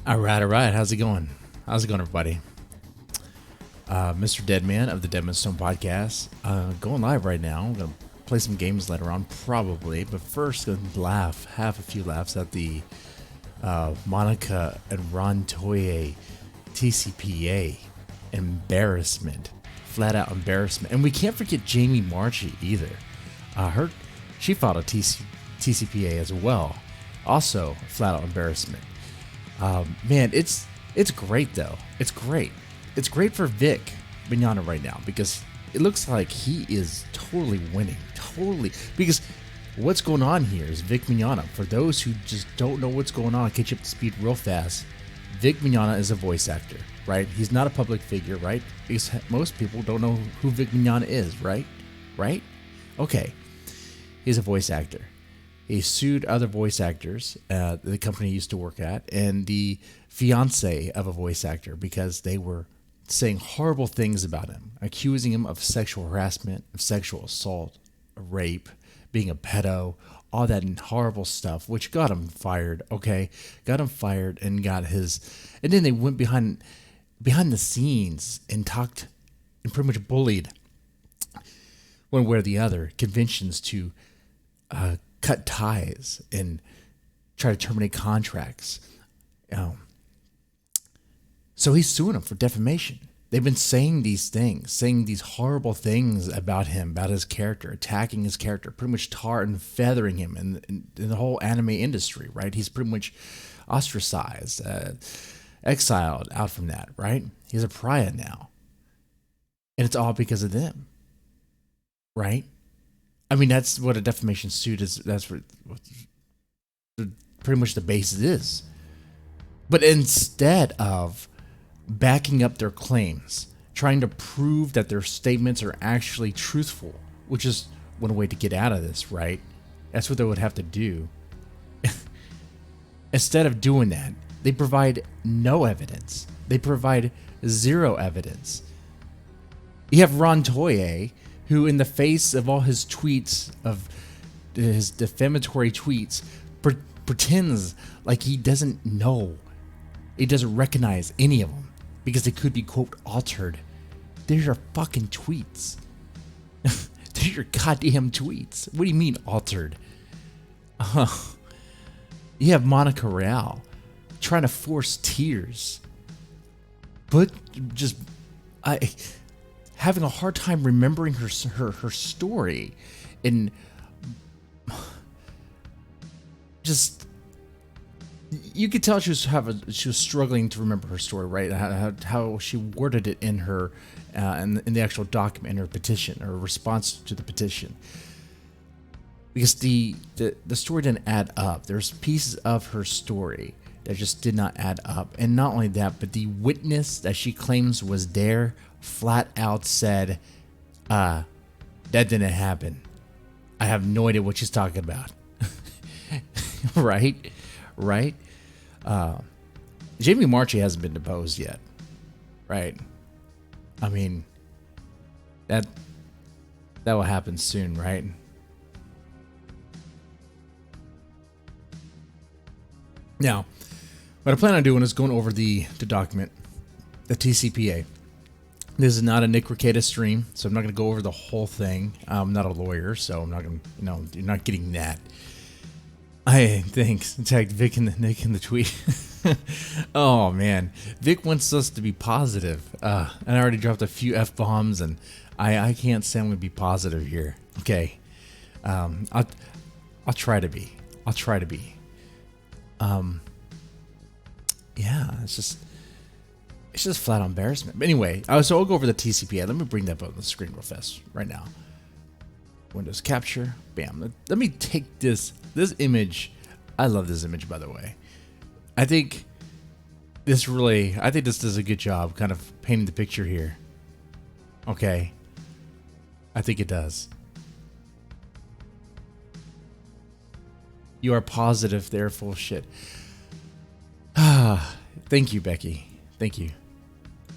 All right, all right. How's it going? How's it going, everybody? Mr. Deadman of the Deadmanstome podcast, going live right now. I'm gonna play some games later on, probably, but first, gonna have a few laughs at the Monica and Ron Toye TCPA embarrassment, flat out embarrassment, and we can't forget Jamie Marchi either. She filed a TCPA as well, also flat out embarrassment. Man, it's great though. It's great. It's great for Vic Mignogna right now because it looks like he is totally winning. Totally. Because what's going on here is Vic Mignogna. For those who just don't know what's going on, I'll catch you up to speed real fast. Vic Mignogna is a voice actor, right? He's not a public figure, right? Because most people don't know who Vic Mignogna is, right? Right? Okay. He's a voice actor. He sued other voice actors, the company he used to work at, and the fiance of a voice actor because they were saying horrible things about him, accusing him of sexual harassment, of sexual assault, rape, being a pedo, all that horrible stuff, which got him fired, okay? Got him fired and got his... And then they went behind the scenes and talked and pretty much bullied one way or the other conventions to cut ties and try to terminate contracts. So he's suing him for defamation. They've been saying these things, saying these horrible things about him, about his character, attacking his character, pretty much tar and feathering him in the whole anime industry, right? He's pretty much ostracized, exiled out from that, right? He's a pariah now. And it's all because of them, right? I mean, that's what a defamation suit is. That's what pretty much the basis is. But instead of backing up their claims, trying to prove that their statements are actually truthful, which is one way to get out of this, right? That's what they would have to do. Instead of doing that, they provide no evidence. They provide zero evidence. You have Ron Toye, who in the face of all his tweets, of his defamatory tweets, pretends like he doesn't know. He doesn't recognize any of them because they could be, quote, altered. They're your fucking tweets. They're your goddamn tweets. What do you mean altered? You have Monica Rial trying to force tears, but just having a hard time remembering her story, and just you could tell she was struggling to remember her story, right? How she worded it in her in the actual document, in her petition or response to the petition, because the story didn't add up. There's pieces of her story that just did not add up, and not only that, but the witness that she claims was there flat out said, that didn't happen. I have no idea what she's talking about. Right? Jamie Marchi hasn't been deposed yet. Right? I mean, that will happen soon, right? Now, what I plan on doing is going over the document, the TCPA. This is not a Nick Rekieta stream, so I'm not going to go over the whole thing. I'm not a lawyer, so I'm not going to, you're not getting that. Thanks. Tagged Vic and Nick in the tweet. Oh, man. Vic wants us to be positive. And I already dropped a few F-bombs, and I can't say I'm going to be positive here. Okay. I'll try to be. Yeah, it's just flat out embarrassment. But anyway, so I'll go over the TCPA. Let me bring that up on the screen real fast right now. Windows capture, bam. Let me take this image. I love this image, by the way. I think this does a good job kind of painting the picture here. Okay. I think it does. You are positive, they're full of shit. Thank you, Becky. Thank you.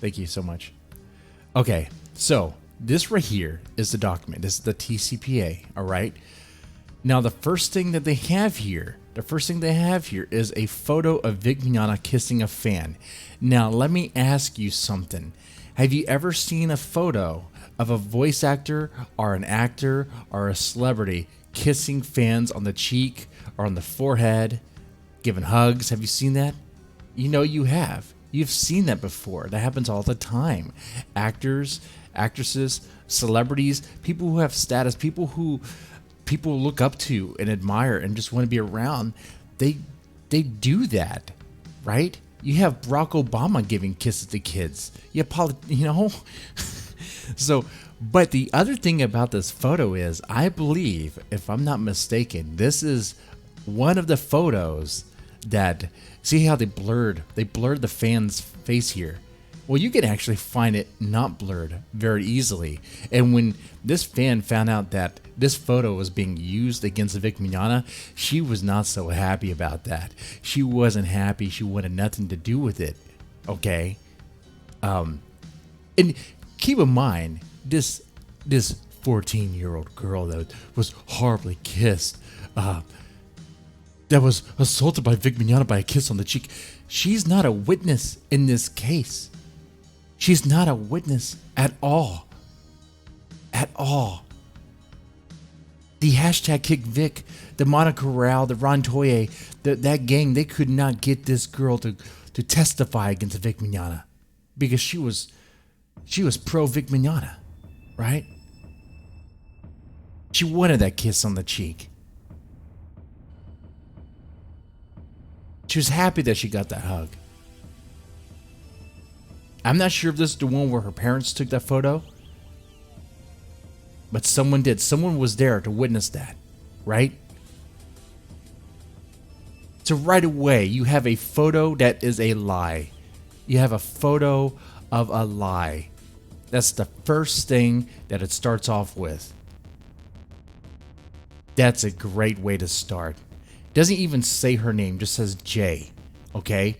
Thank you so much. Okay, so this right here is the document. This is the TCPA, all right? Now, the first thing they have here is a photo of Vic Mignogna kissing a fan. Now, let me ask you something. Have you ever seen a photo of a voice actor or an actor or a celebrity kissing fans on the cheek or on the forehead, giving hugs? Have you seen that? You know you have. You've seen that before. That happens all the time. Actors, actresses, celebrities, people who have status, people who people look up to and admire and just want to be around, they do that, right? You have Barack Obama giving kisses to kids. So, but the other thing about this photo is, I believe, if I'm not mistaken, this is one of the photos that, see how they blurred the fan's face here. Well, you can actually find it not blurred very easily. And when this fan found out that this photo was being used against Vic Mignogna, she was not so happy about that. She wasn't happy. She wanted nothing to do with it. Okay? And keep in mind, this 14-year-old girl that was horribly kissed, that was assaulted by Vic Mignogna by a kiss on the cheek, she's not a witness in this case. She's not a witness at all. At all. The hashtag Kick Vic, the Monica Rial, the Ron Toye, that gang, they could not get this girl to testify against Vic Mignogna because she was pro Vic Mignogna, right? She wanted that kiss on the cheek. She was happy that she got that hug. I'm not sure if this is the one where her parents took that photo, but someone did. Someone was there to witness that, right? So right away, you have a photo that is a lie. You have a photo of a lie. That's the first thing that it starts off with. That's a great way to start. Doesn't even say her name, just says J, okay?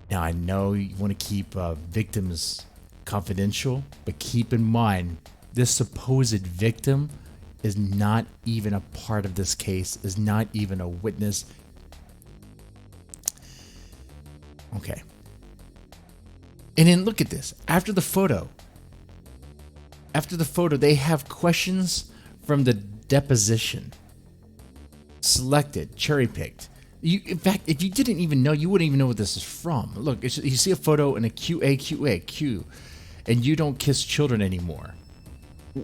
Now, I know you want to keep victims confidential, but keep in mind, this supposed victim is not even a part of this case, is not even a witness. Okay. And then look at this. After the photo, they have questions from the deposition. Selected, cherry-picked. In fact, if you didn't even know, you wouldn't even know what this is from. Look, you see a photo in a Q, and you don't kiss children anymore.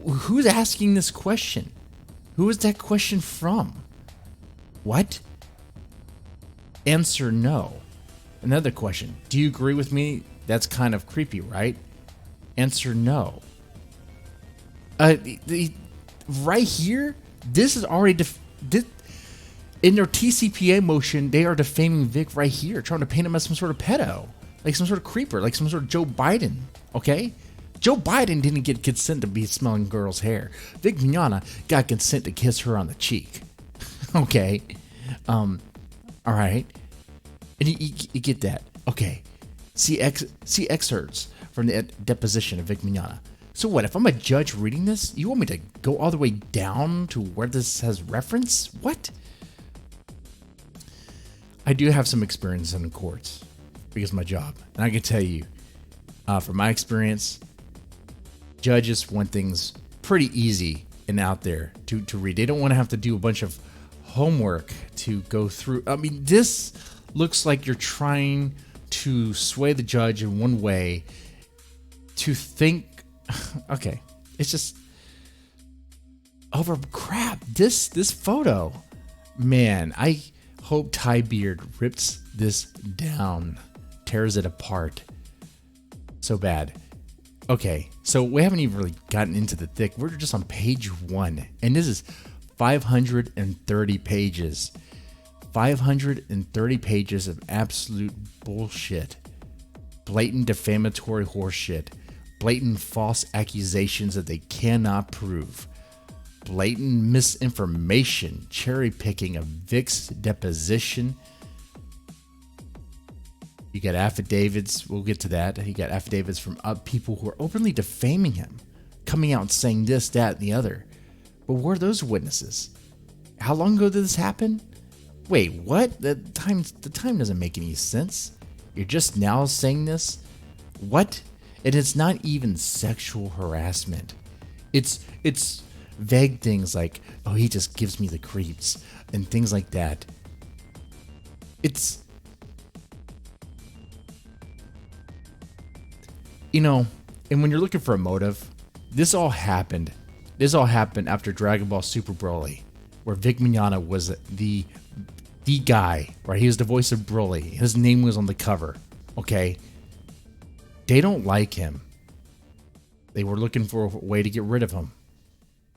Who's asking this question? Who is that question from? What? Answer no. Another question. Do you agree with me? That's kind of creepy, right? Answer no. Right here, this is already... in their TCPA motion, they are defaming Vic right here, trying to paint him as some sort of pedo, like some sort of creeper, like some sort of Joe Biden, okay? Joe Biden didn't get consent to be smelling girls' hair. Vic Mignogna got consent to kiss her on the cheek, okay? All right? And you get that. Okay. See excerpts from the deposition of Vic Mignogna. So what, if I'm a judge reading this, you want me to go all the way down to where this has reference? What? I do have some experience in the courts because of my job. And I can tell you, from my experience, judges want things pretty easy and out there to read. They don't want to have to do a bunch of homework to go through. I mean, this looks like you're trying to sway the judge in one way to think, okay, it's just over crap. This photo, man, I hope Ty Beard rips this down, tears it apart so bad. Okay, so we haven't even really gotten into the thick. We're just on page 1, and this is 530 pages. 530 pages of absolute bullshit. Blatant defamatory horseshit. Blatant false accusations that they cannot prove. Blatant misinformation, cherry picking of Vic's deposition. You got affidavits, we'll get to that. You got affidavits from people who are openly defaming him, coming out and saying this, that, and the other. But where are those witnesses? How long ago did this happen? Wait, what? The time doesn't make any sense. You're just now saying this? What? And it's not even sexual harassment. It's vague things like, oh, he just gives me the creeps and things like that. It's, you know, and when you're looking for a motive, this all happened after Dragon Ball Super Broly, where Vic Mignogna was the guy, right? He was the voice of Broly. His name was on the cover, okay? They don't like him. They were looking for a way to get rid of him.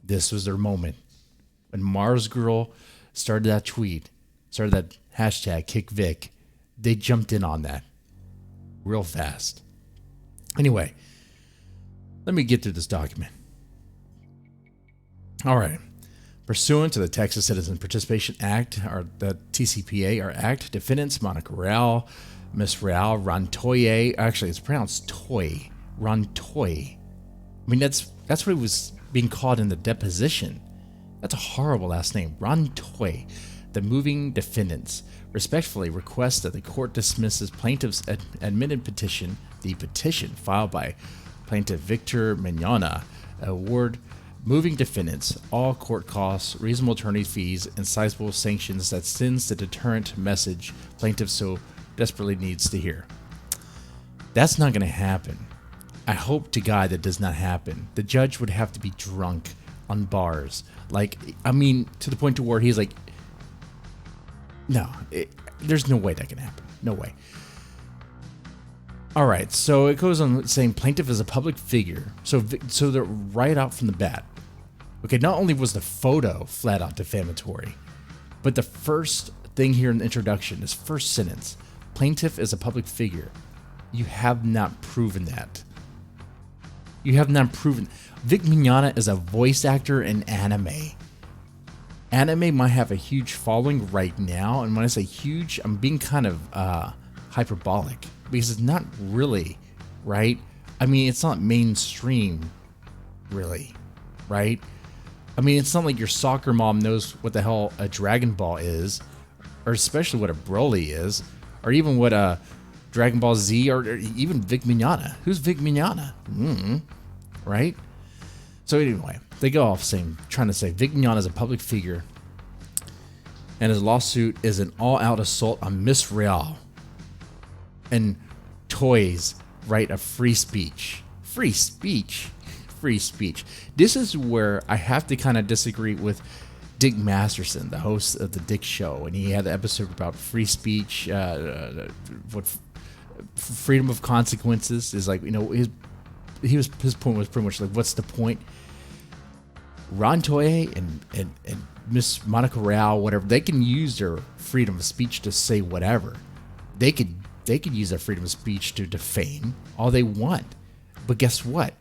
This was their moment. When Mars Girl started that tweet, started that hashtag Kick Vic, they jumped in on that real fast. Anyway, let me get through this document. All right. Pursuant to the Texas Citizen Participation Act, or the TCPA, or Act, defendants Monica Rial, Miss Rial, Ron Toye, actually it's pronounced Toye, Ron Toye. I mean, that's what he was being called in the deposition. That's a horrible last name. Ron Toye. The moving defendants respectfully request that the court dismisses plaintiff's admitted petition, the petition filed by plaintiff Victor Mignogna, award moving defendants all court costs, reasonable attorney fees, and sizable sanctions that sends the deterrent message plaintiff so desperately needs to hear. That's not going to happen. I hope to God that does not happen. The judge would have to be drunk on bars. Like, I mean, to the point to where he's like, no, there's no way that can happen. No way. All right, so it goes on saying plaintiff is a public figure. So they're right out from the bat. Okay, not only was the photo flat out defamatory, but the first thing here in the introduction, this first sentence, plaintiff is a public figure. You have not proven that. You have not proven. Vic Mignogna is a voice actor in anime. Anime might have a huge following right now, and when I say huge, I'm being kind of hyperbolic, because it's not really, right? I mean, it's not mainstream, really, right? I mean, it's not like your soccer mom knows what the hell a Dragon Ball is, or especially what a Broly is, or even what a Dragon Ball Z, or even Vic Mignogna. Who's Vic Mignogna? Right? So anyway, they go off trying to say Vic Mignogna is a public figure, and his lawsuit is an all-out assault on Miss Rial and Toye's right of free speech. Free speech. Free speech. This is where I have to kind of disagree with Dick Masterson, the host of the Dick Show, and he had the episode about free speech, what freedom of consequences is like. You know, his point was pretty much like, what's the point? Ron Toye and Miss Monica Rial, whatever, they can use their freedom of speech to say whatever. They could use their freedom of speech to defame all they want. But guess what?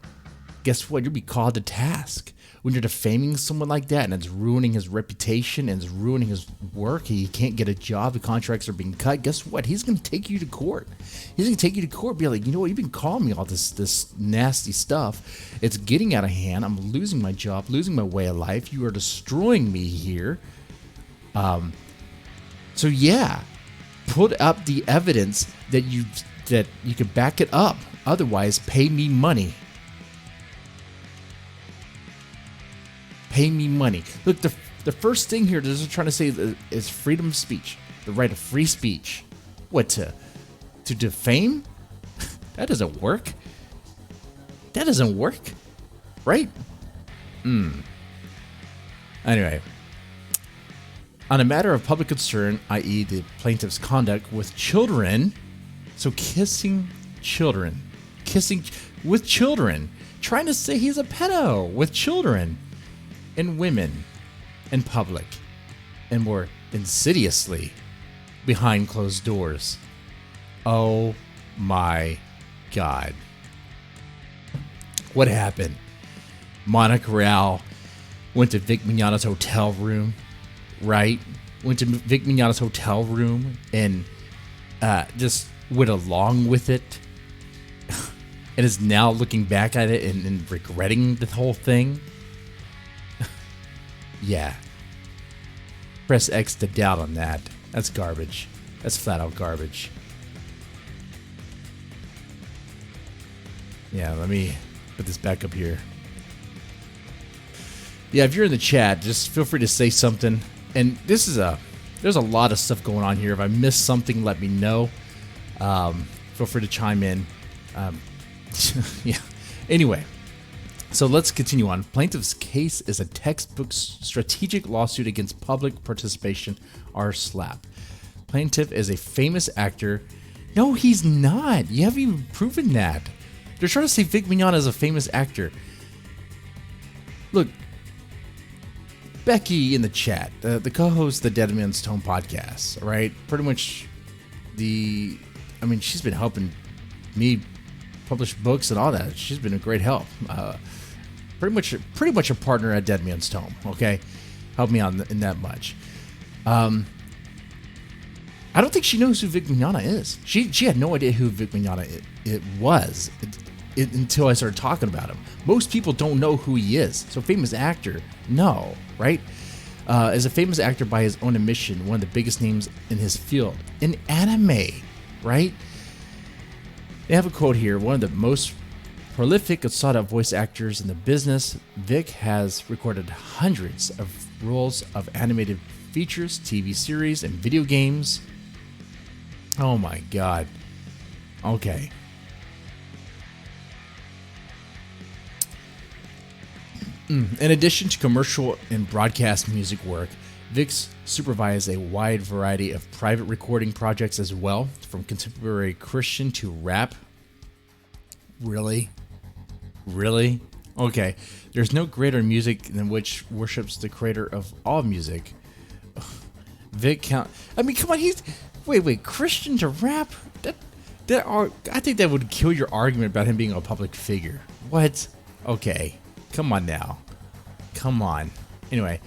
You'll be called to task. When you're defaming someone like that and it's ruining his reputation and it's ruining his work, he can't get a job, the contracts are being cut, guess what? He's going to take you to court. He's going to take you to court and be like, you know what, you've been calling me all this nasty stuff. It's getting out of hand. I'm losing my job, losing my way of life. You are destroying me here. So yeah, put up the evidence that you can back it up. Otherwise, pay me money. Pay me money. Look, the first thing here they're trying to say is freedom of speech, the right of free speech. What, to defame? That doesn't work. That doesn't work, right? Anyway, on a matter of public concern, i.e. the plaintiff's conduct with children, so kissing with children, trying to say he's a pedo with children and women in public, and more insidiously behind closed doors. Oh my God. What happened? Monica Rial went to Vic Mignogna's hotel room, right? Went to Vic Mignogna's hotel room and just went along with it and is now looking back at it and regretting the whole thing. Yeah. Press X to doubt on that. That's garbage. That's flat out garbage. Yeah, let me put this back up here. Yeah, if you're in the chat, just feel free to say something. And there's a lot of stuff going on here. If I missed something, let me know. Feel free to chime in. Yeah. Anyway, so let's continue on. Plaintiff's case is a textbook strategic lawsuit against public participation, or SLAPP. Plaintiff is a famous actor. No, he's not. You haven't even proven that. They're trying to say Vic Mignogna is a famous actor. Look, Becky in the chat, the co-host of the Deadmanstome podcast, right? Pretty much she's been helping me publish books and all that. She's been a great help. Pretty much a partner at Deadmanstome, okay? Helped me out in that much. I don't think she knows who Vic Mignogna is. She had no idea who Vic Mignogna it was until I started talking about him. Most people don't know who he is. So famous actor, no, right? As a famous actor by his own admission, one of the biggest names in his field. In anime, right? They have a quote here. One of the most prolific and sought-out voice actors in the business, Vic has recorded hundreds of roles of animated features, TV series, and video games. Oh my god. Okay. In addition to commercial and broadcast music work, Vic's supervised a wide variety of private recording projects as well, from contemporary Christian to rap. Really? Really? Okay. There's no greater music than which worships the creator of all music. Vic count. I mean, come on. Wait. Christian to rap? I think that would kill your argument about him being a public figure. What? Okay. Come on now. Come on. Anyway.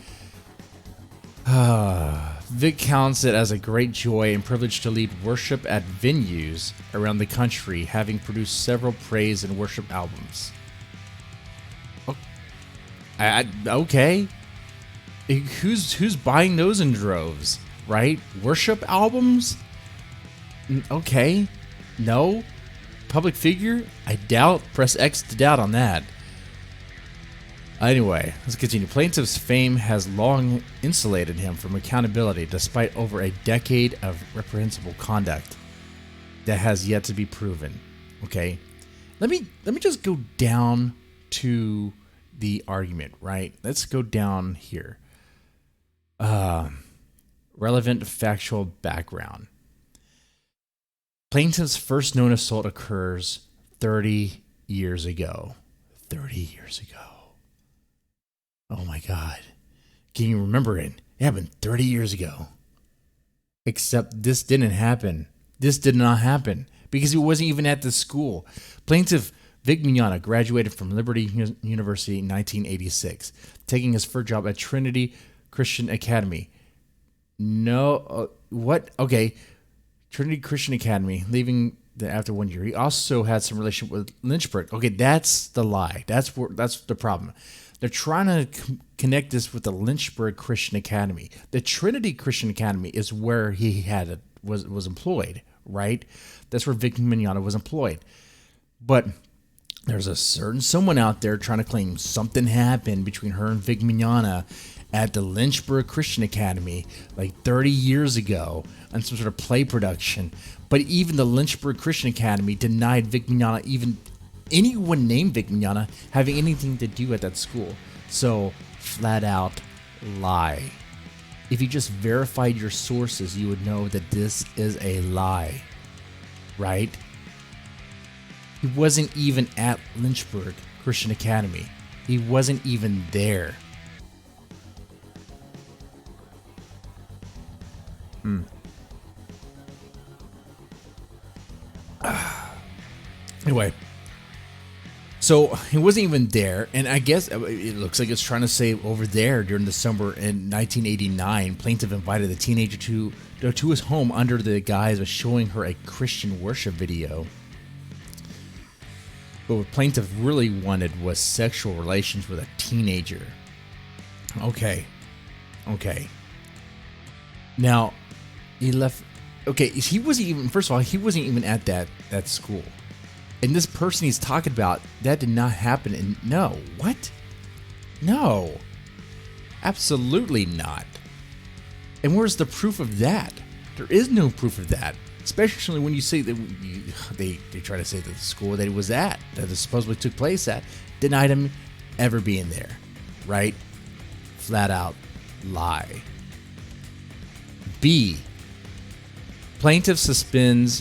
Vic counts it as a great joy and privilege to lead worship at venues around the country, having produced several praise and worship albums. Okay. Who's buying those in droves, right? Worship albums? Okay. No. Public figure? I doubt. Press X to doubt on that. Anyway, let's continue. Plaintiff's fame has long insulated him from accountability despite over a decade of reprehensible conduct that has yet to be proven. Okay? Let me just go down to the argument, right? Let's go down here. Relevant factual background. Plaintiff's first known assault occurs 30 years ago. 30 years ago. Oh my God. Can you remember it? It happened 30 years ago. Except this didn't happen. This did not happen because he wasn't even at the school. Plaintiff Vic Mignogna graduated from Liberty University in 1986, taking his first job at Trinity Christian Academy. What? Okay. Trinity Christian Academy, leaving after 1 year. He also had some relationship with Lynchburg. Okay, that's the lie. That's the problem. They're trying to connect this with the Lynchburg Christian Academy. The Trinity Christian Academy is where he was employed, right? That's where Vic Mignogna was employed. But there's a certain someone out there trying to claim something happened between her and Vic Mignogna at the Lynchburg Christian Academy like 30 years ago on some sort of play production. But even the Lynchburg Christian Academy denied Vic Mignogna, even anyone named Vic Mignogna, having anything to do at that school. So, flat out lie. If you just verified your sources, you would know that this is a lie, right? He wasn't even at Lynchburg Christian Academy. He wasn't even there. Anyway, so he wasn't even there, and I guess it looks like it's trying to say over there during the summer in 1989, plaintiff invited the teenager to his home under the guise of showing her a Christian worship video. But what plaintiff really wanted was sexual relations with a teenager. Okay. Now, he left. Okay, he wasn't even. First of all, he wasn't even at that school. And this person he's talking about, that did not happen. And no, what? No, absolutely not. And where's the proof of that? There is no proof of that. Especially when you say that they try to say that the school that he was at, that it supposedly took place at, denied him ever being there, right? Flat out lie. B. Plaintiff spends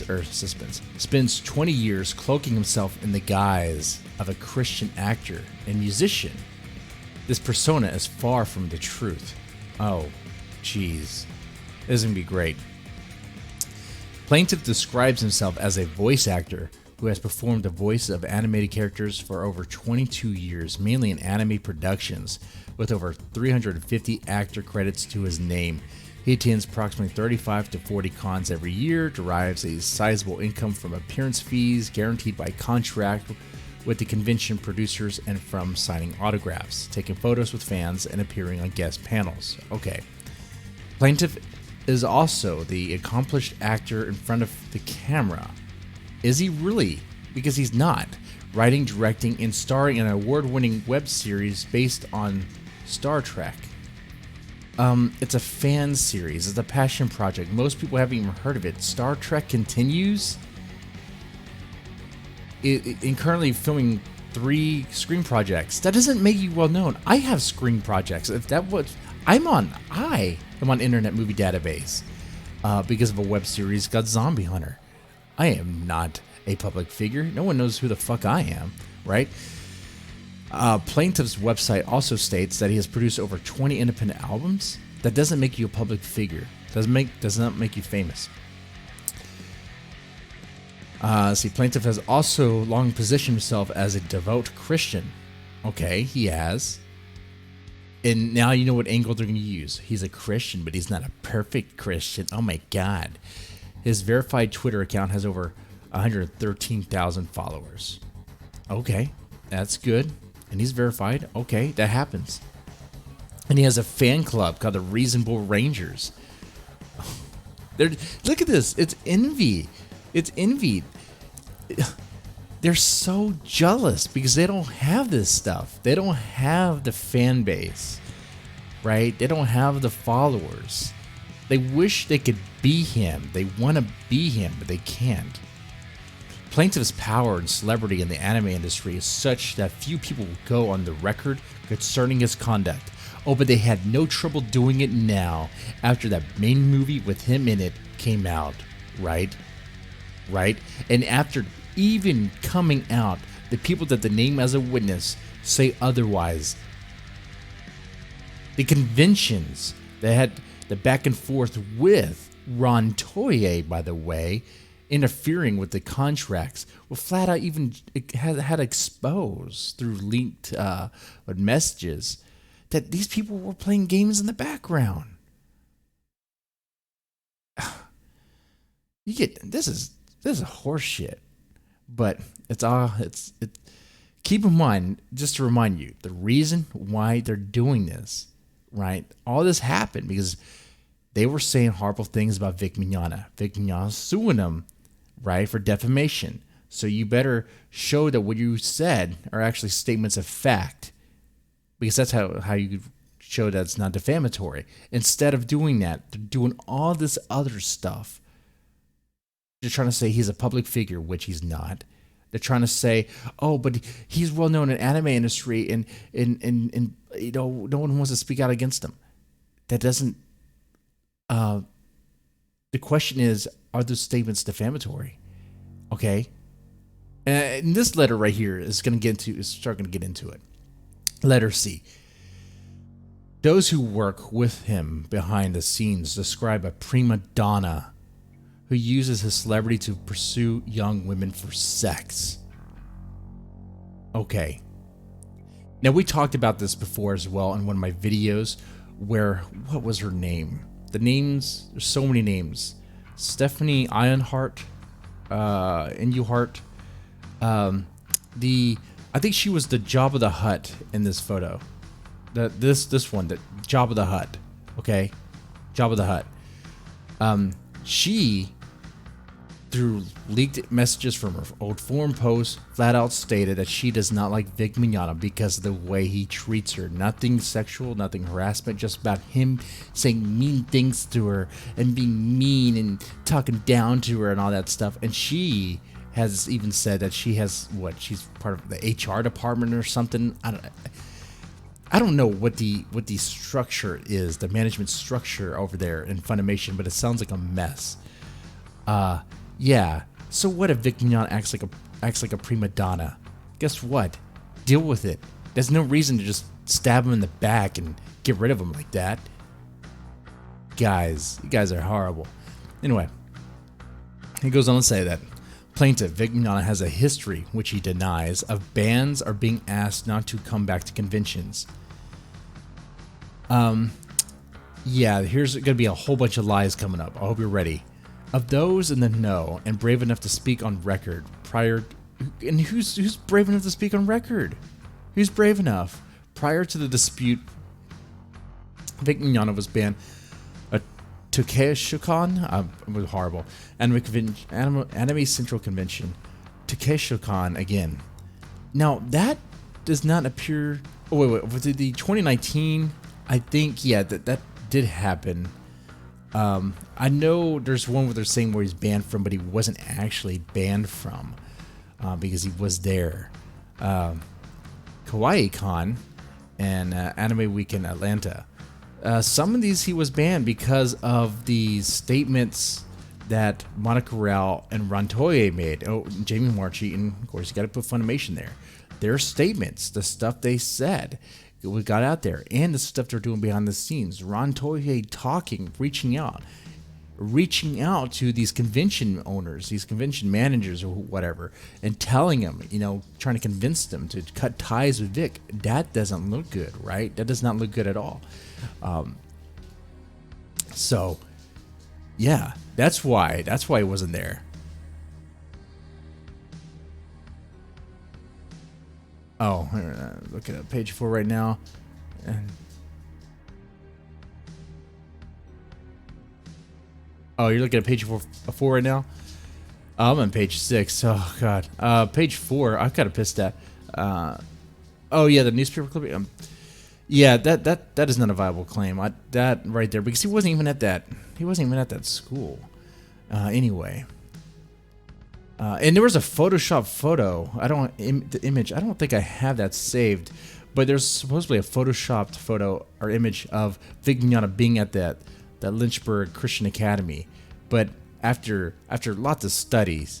20 years cloaking himself in the guise of a Christian actor and musician. This persona is far from the truth. Oh, jeez. This is going to be great. Plaintiff describes himself as a voice actor who has performed the voice of animated characters for over 22 years, mainly in anime productions, with over 350 actor credits to his name. He attends approximately 35 to 40 cons every year, derives a sizable income from appearance fees guaranteed by contract with the convention producers and from signing autographs, taking photos with fans, and appearing on guest panels. Okay. Plaintiff is also the accomplished actor in front of the camera. Is he really? Because he's not. Writing, directing, and starring in an award-winning web series based on Star Trek. It's a fan series. It's a passion project. Most people haven't even heard of it. Star Trek continues. In currently filming 3 screen projects. That doesn't make you well known. I have screen projects. If that was, I am on Internet Movie Database because of a web series called Zombie Hunter. I am not a public figure. No one knows who the fuck I am, right? Plaintiff's website also states that he has produced over 20 independent albums. That doesn't make you a public figure. Does not make you famous. Plaintiff has also long positioned himself as a devout Christian. Okay, he has. And now you know what angle they're going to use. He's a Christian, but he's not a perfect Christian. Oh my God. His verified Twitter account has over 113,000 followers. Okay, that's good. And he's verified. Okay, that happens. And he has a fan club called the Reasonable Rangers. Look at this. It's envy. It's envy. They're so jealous because they don't have this stuff. They don't have the fan base, right? They don't have the followers. They wish they could be him. They want to be him, but they can't. Plaintiff's power and celebrity in the anime industry is such that few people will go on the record concerning his conduct. Oh, but they had no trouble doing it now after that main movie with him in it came out, right? Right? And after even coming out, the people that they name as a witness say otherwise. The conventions that had the back and forth with Ron Toye, by the way, interfering with the contracts, were flat out even had exposed through leaked messages that these people were playing games in the background. You get this is horse shit. But keep in mind, just to remind you, the reason why they're doing this, right? All this happened because they were saying horrible things about Vic Mignogna. Vic Mignogna's suing them, right, for defamation. So you better show that what you said are actually statements of fact, because that's how you show that it's not defamatory. Instead of doing that, they're doing all this other stuff. They're trying to say he's a public figure, which he's not. They're trying to say, oh, but he's well known in the anime industry, and you know, no one wants to speak out against him. That doesn't. The question is, are those statements defamatory? Okay, and this letter right here is starting to get into it. Letter C. Those who work with him behind the scenes describe a prima donna who uses his celebrity to pursue young women for sex. Okay. Now, we talked about this before as well in one of my videos where, what was her name? The names, there's so many names. Stephanie Ironheart, Inuheart. I think she was the Jabba the Hutt in this photo. This one, the Jabba the Hutt. Okay? Jabba the Hutt. She, through leaked messages from her old forum posts, flat out stated that she does not like Vic Mignogna because of the way he treats her. Nothing sexual, nothing harassment, just about him saying mean things to her and being mean and talking down to her and all that stuff. And she has even said that she has she's part of the HR department or something. I don't know what the structure is, the management structure over there in Funimation, but it sounds like a mess. Yeah. So what if Vic Mignogna acts like a prima donna? Guess what? Deal with it. There's no reason to just stab him in the back and get rid of him like that. Guys, you guys are horrible. Anyway, he goes on to say that plaintiff Vic Mignogna has a history, which he denies, of bands are being asked not to come back to conventions. Yeah, here's going to be a whole bunch of lies coming up. I hope you're ready. Of those in the know and brave enough to speak on record prior... And who's brave enough to speak on record? Who's brave enough? Prior to the dispute, Vic Mignogna was banned. Toke was horrible. Anime Central Convention. Toke again. Now, that does not appear... Oh, wait. Was it the 2019... I think, yeah, that did happen. I know there's one where they're saying where he's banned from, but he wasn't actually banned from because he was there. Kawaii Con and Anime Week in Atlanta. Some of these he was banned because of the statements that Monica Rial and Ron Toye made. Oh, Jamie Marchi, and of course you got to put Funimation there. Their statements, the stuff they said, we got out there, and the stuff they're doing behind the scenes. Ron Toye talking, reaching out to these convention owners, these convention managers or whatever, and telling them, trying to convince them to cut ties with Vic. That doesn't look good, right? That does not look good at all. So, yeah, that's why he wasn't there. Oh, looking at page 4 right now. Oh, you're looking at page 4 right now? I'm on page 6. Oh, God. Page 4, I've got to piss that. Oh, yeah, the newspaper clipping. Yeah, that is not a viable claim. That right there, because he wasn't even at that school. Anyway. And there was a Photoshop photo. The image. I don't think I have that saved, but there's supposedly a Photoshopped photo or image of Vic Mignogna being at that Lynchburg Christian Academy. But after lots of studies,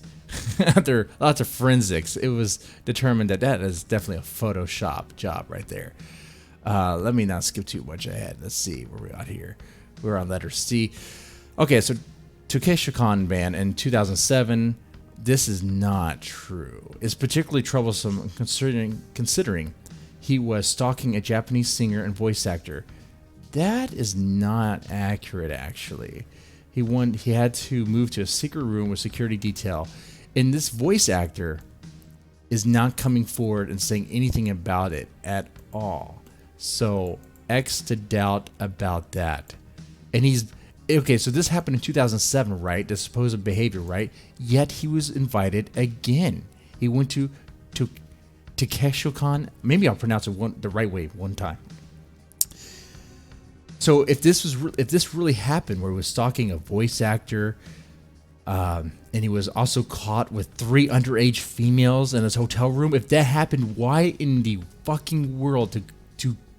after lots of forensics, it was determined that is definitely a Photoshop job right there. Let me not skip too much ahead. Let's see where we're at here. We're on letter C. Okay, so Toke ban in 2007. This is not true. It's particularly troublesome considering he was stalking a Japanese singer and voice actor. That is not accurate, actually. He had to move to a secret room with security detail. And this voice actor is not coming forward and saying anything about it at all. So, X to doubt about that. And okay, so this happened in 2007, right? The supposed behavior, right? Yet he was invited again. He went to Takeshocon. Maybe I'll pronounce it the right way one time. So if this really happened, where he was stalking a voice actor, and he was also caught with 3 underage females in his hotel room, if that happened, why in the fucking world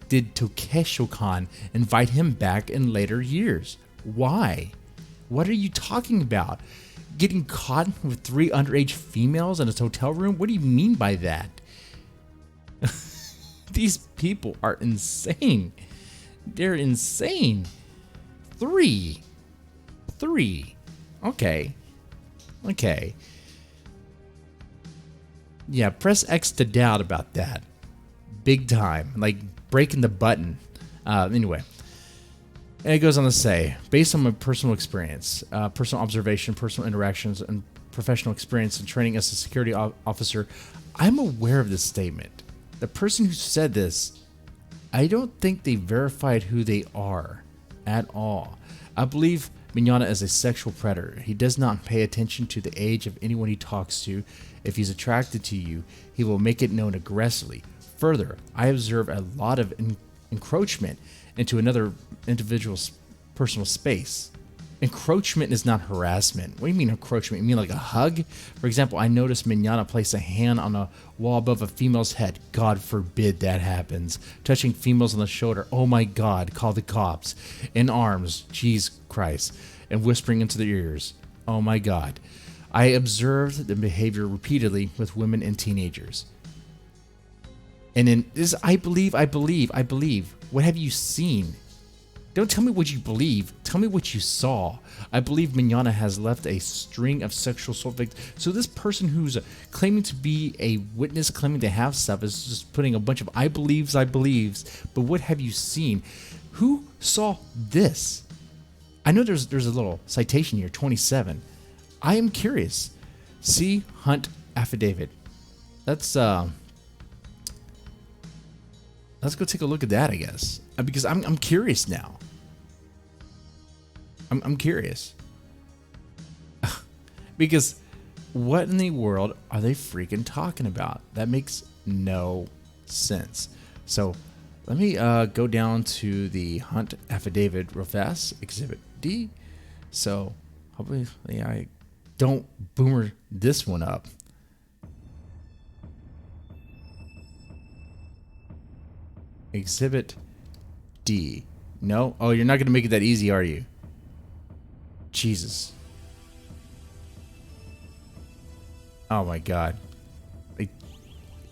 did Takeshocon invite him back in later years? Why? What are you talking about? Getting caught with 3 underage females in his hotel room? What do you mean by that? These people are insane. They're insane. 3. Okay. Yeah, press X to doubt about that. Big time. Like breaking the button. Anyway. And it goes on to say, based on my personal experience, personal observation, personal interactions, and professional experience in training as a security officer, I'm aware of this statement. The person who said this, I don't think they verified who they are at all. I believe Mignogna is a sexual predator. He does not pay attention to the age of anyone he talks to. If he's attracted to you, he will make it known aggressively. Further, I observe a lot of encroachment into another individual's personal space. Encroachment is not harassment. What do you mean encroachment? You mean like a hug? For example, I noticed Mignogna place a hand on a wall above a female's head. God forbid that happens. Touching females on the shoulder. Oh my God, call the cops. In arms. Jeez Christ. And whispering into their ears. Oh my God. I observed the behavior repeatedly with women and teenagers. And in this, I believe. What have you seen? Don't tell me what you believe. Tell me what you saw. I believe Mignogna has left a string of sexual assault victims. So this person who's claiming to be a witness, claiming to have stuff, is just putting a bunch of I believes. But what have you seen? Who saw this? I know there's a little citation here, 27. I am curious. See Hunt affidavit. Let's go take a look at that, I guess, because I'm curious now. I'm curious because what in the world are they freaking talking about? That makes no sense. So let me go down to the Hunt affidavit real fast, Exhibit D. So hopefully I don't boomer this one up. Exhibit D. No? Oh, you're not going to make it that easy, are you? Jesus. Oh my God.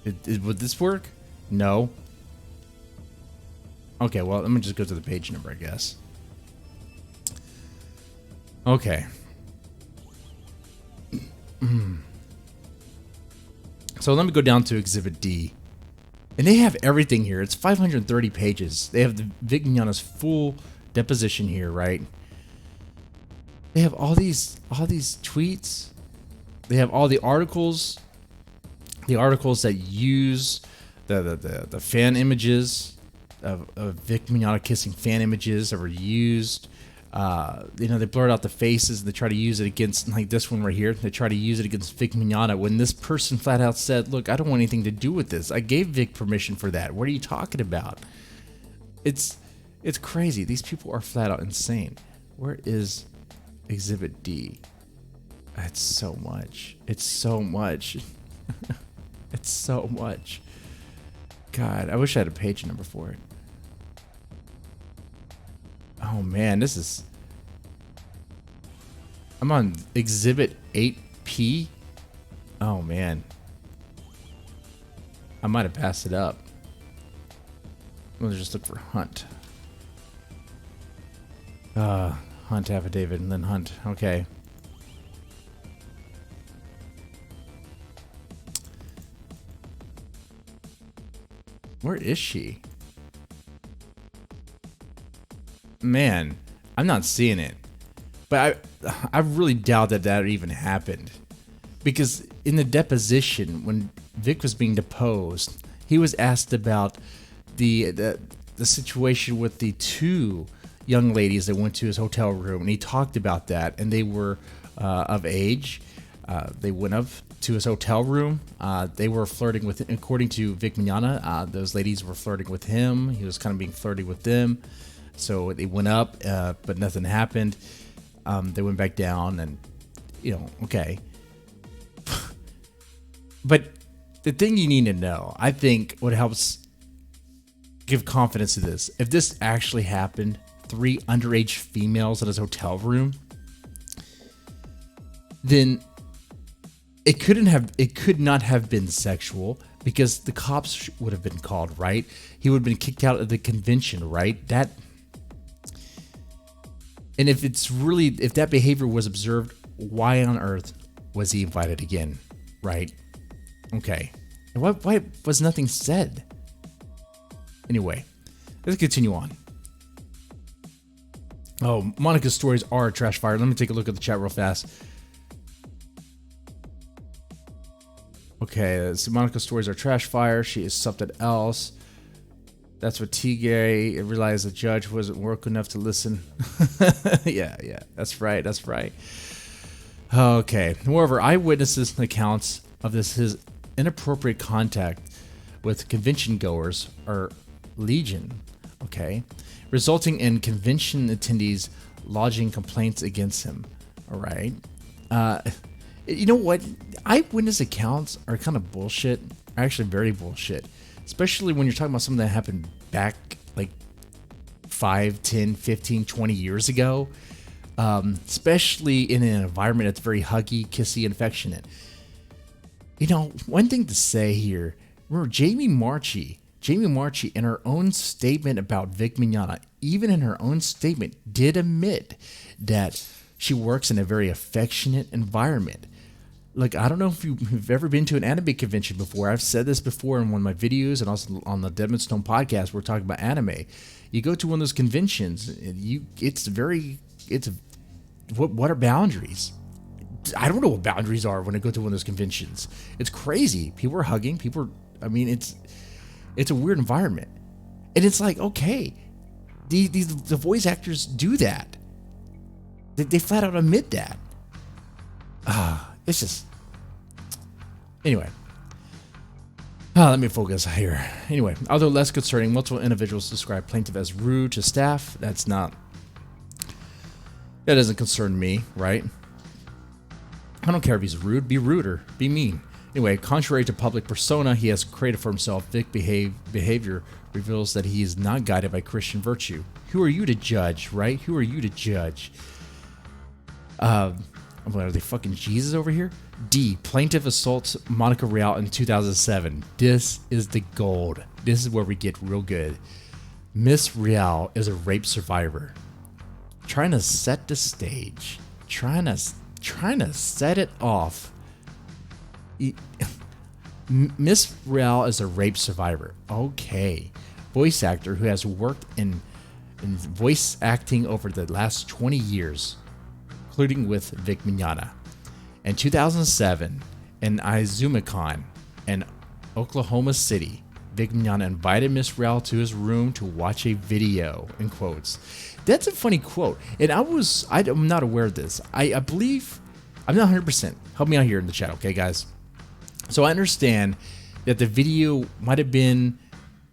Would this work? No. Okay, well, let me just go to the page number, I guess. Okay. So let me go down to Exhibit D. And they have everything here. It's 530 pages. They have the Vic Mignogna's full deposition here, right? They have all these tweets. They have all the articles that use the fan images of Vic Mignogna kissing fan images that were used. They blurred out the faces and they try to use it against, like this one right here. They try to use it against Vic Mignogna when this person flat out said, "Look, I don't want anything to do with this. I gave Vic permission for that. What are you talking about?" It's crazy. These people are flat out insane. Where is Exhibit D? It's so much. It's so much. It's so much. God, I wish I had a page number for it. Oh man, this is... I'm on Exhibit 8P. Oh man. I might have passed it up. Let's just look for Hunt. Hunt affidavit and then Hunt. Okay. Where is she? Man, I'm not seeing it. But I really doubt that even happened. Because in the deposition, when Vic was being deposed, he was asked about the situation with the two young ladies that went to his hotel room, and he talked about that, and they were of age. They went up to his hotel room. They were flirting with, according to Vic Mignogna, those ladies were flirting with him. He was kind of being flirty with them. So they went up, but nothing happened. They went back down, and, okay. But the thing you need to know, I think what helps give confidence to this, if this actually happened, 3 underage females at his hotel room, then it could not have been sexual, because the cops would have been called, right? He would have been kicked out of the convention, right? And if that behavior was observed, why on earth was he invited again, right? Okay. And why was nothing said? Anyway, let's continue on. Oh, Monica's stories are a trash fire. Let me take a look at the chat real fast. Okay, so Monica's stories are trash fire. She is something else. That's what T-Gay realized the judge wasn't woke enough to listen. Yeah, that's right. Okay. Moreover, eyewitnesses and accounts of his inappropriate contact with convention goers are legion, okay, resulting in convention attendees lodging complaints against him. All right. You know what? Eyewitness accounts are kind of bullshit. Actually, very bullshit. Especially when you're talking about something that happened back like 5, 10, 15, 20 years ago. Especially in an environment that's very huggy, kissy, and affectionate. You know, one thing to say here, remember Jamie Marchi in her own statement about Vic Mignogna, even in her own statement, did admit that she works in a very affectionate environment. Like, I don't know if you've ever been to an anime convention before. I've said this before in one of my videos and also on the Deadmanstome podcast. We're talking about anime. You go to one of those conventions, what are boundaries? I don't know what boundaries are when I go to one of those conventions. It's crazy. People are hugging. It's a weird environment. And it's like, okay, the voice actors do that. They flat out admit that. It's just... Anyway. Let me focus here. Anyway, although less concerning, multiple individuals describe plaintiff as rude to staff. That doesn't concern me, right? I don't care if he's rude. Be ruder. Be mean. Anyway, contrary to public persona he has created for himself, Vic behavior reveals that he is not guided by Christian virtue. Who are you to judge, right? Who are you to judge? Are they fucking Jesus over here? D. Plaintiff assaults Monica Rial in 2007. This is the gold. This is where we get real good. Miss Rial is a rape survivor. Trying to set the stage. Trying to set it off. Miss Rial is a rape survivor. Okay. Voice actor who has worked in voice acting over the last 20 years, including with Vic Mignogna. In 2007, in Izumicon in Oklahoma City, Vic Mignogna invited Miss Rial to his room to watch a video, in quotes. That's a funny quote. And I'm not aware of this. I believe, I'm not 100%. Help me out here in the chat, okay, guys? So I understand that the video might have been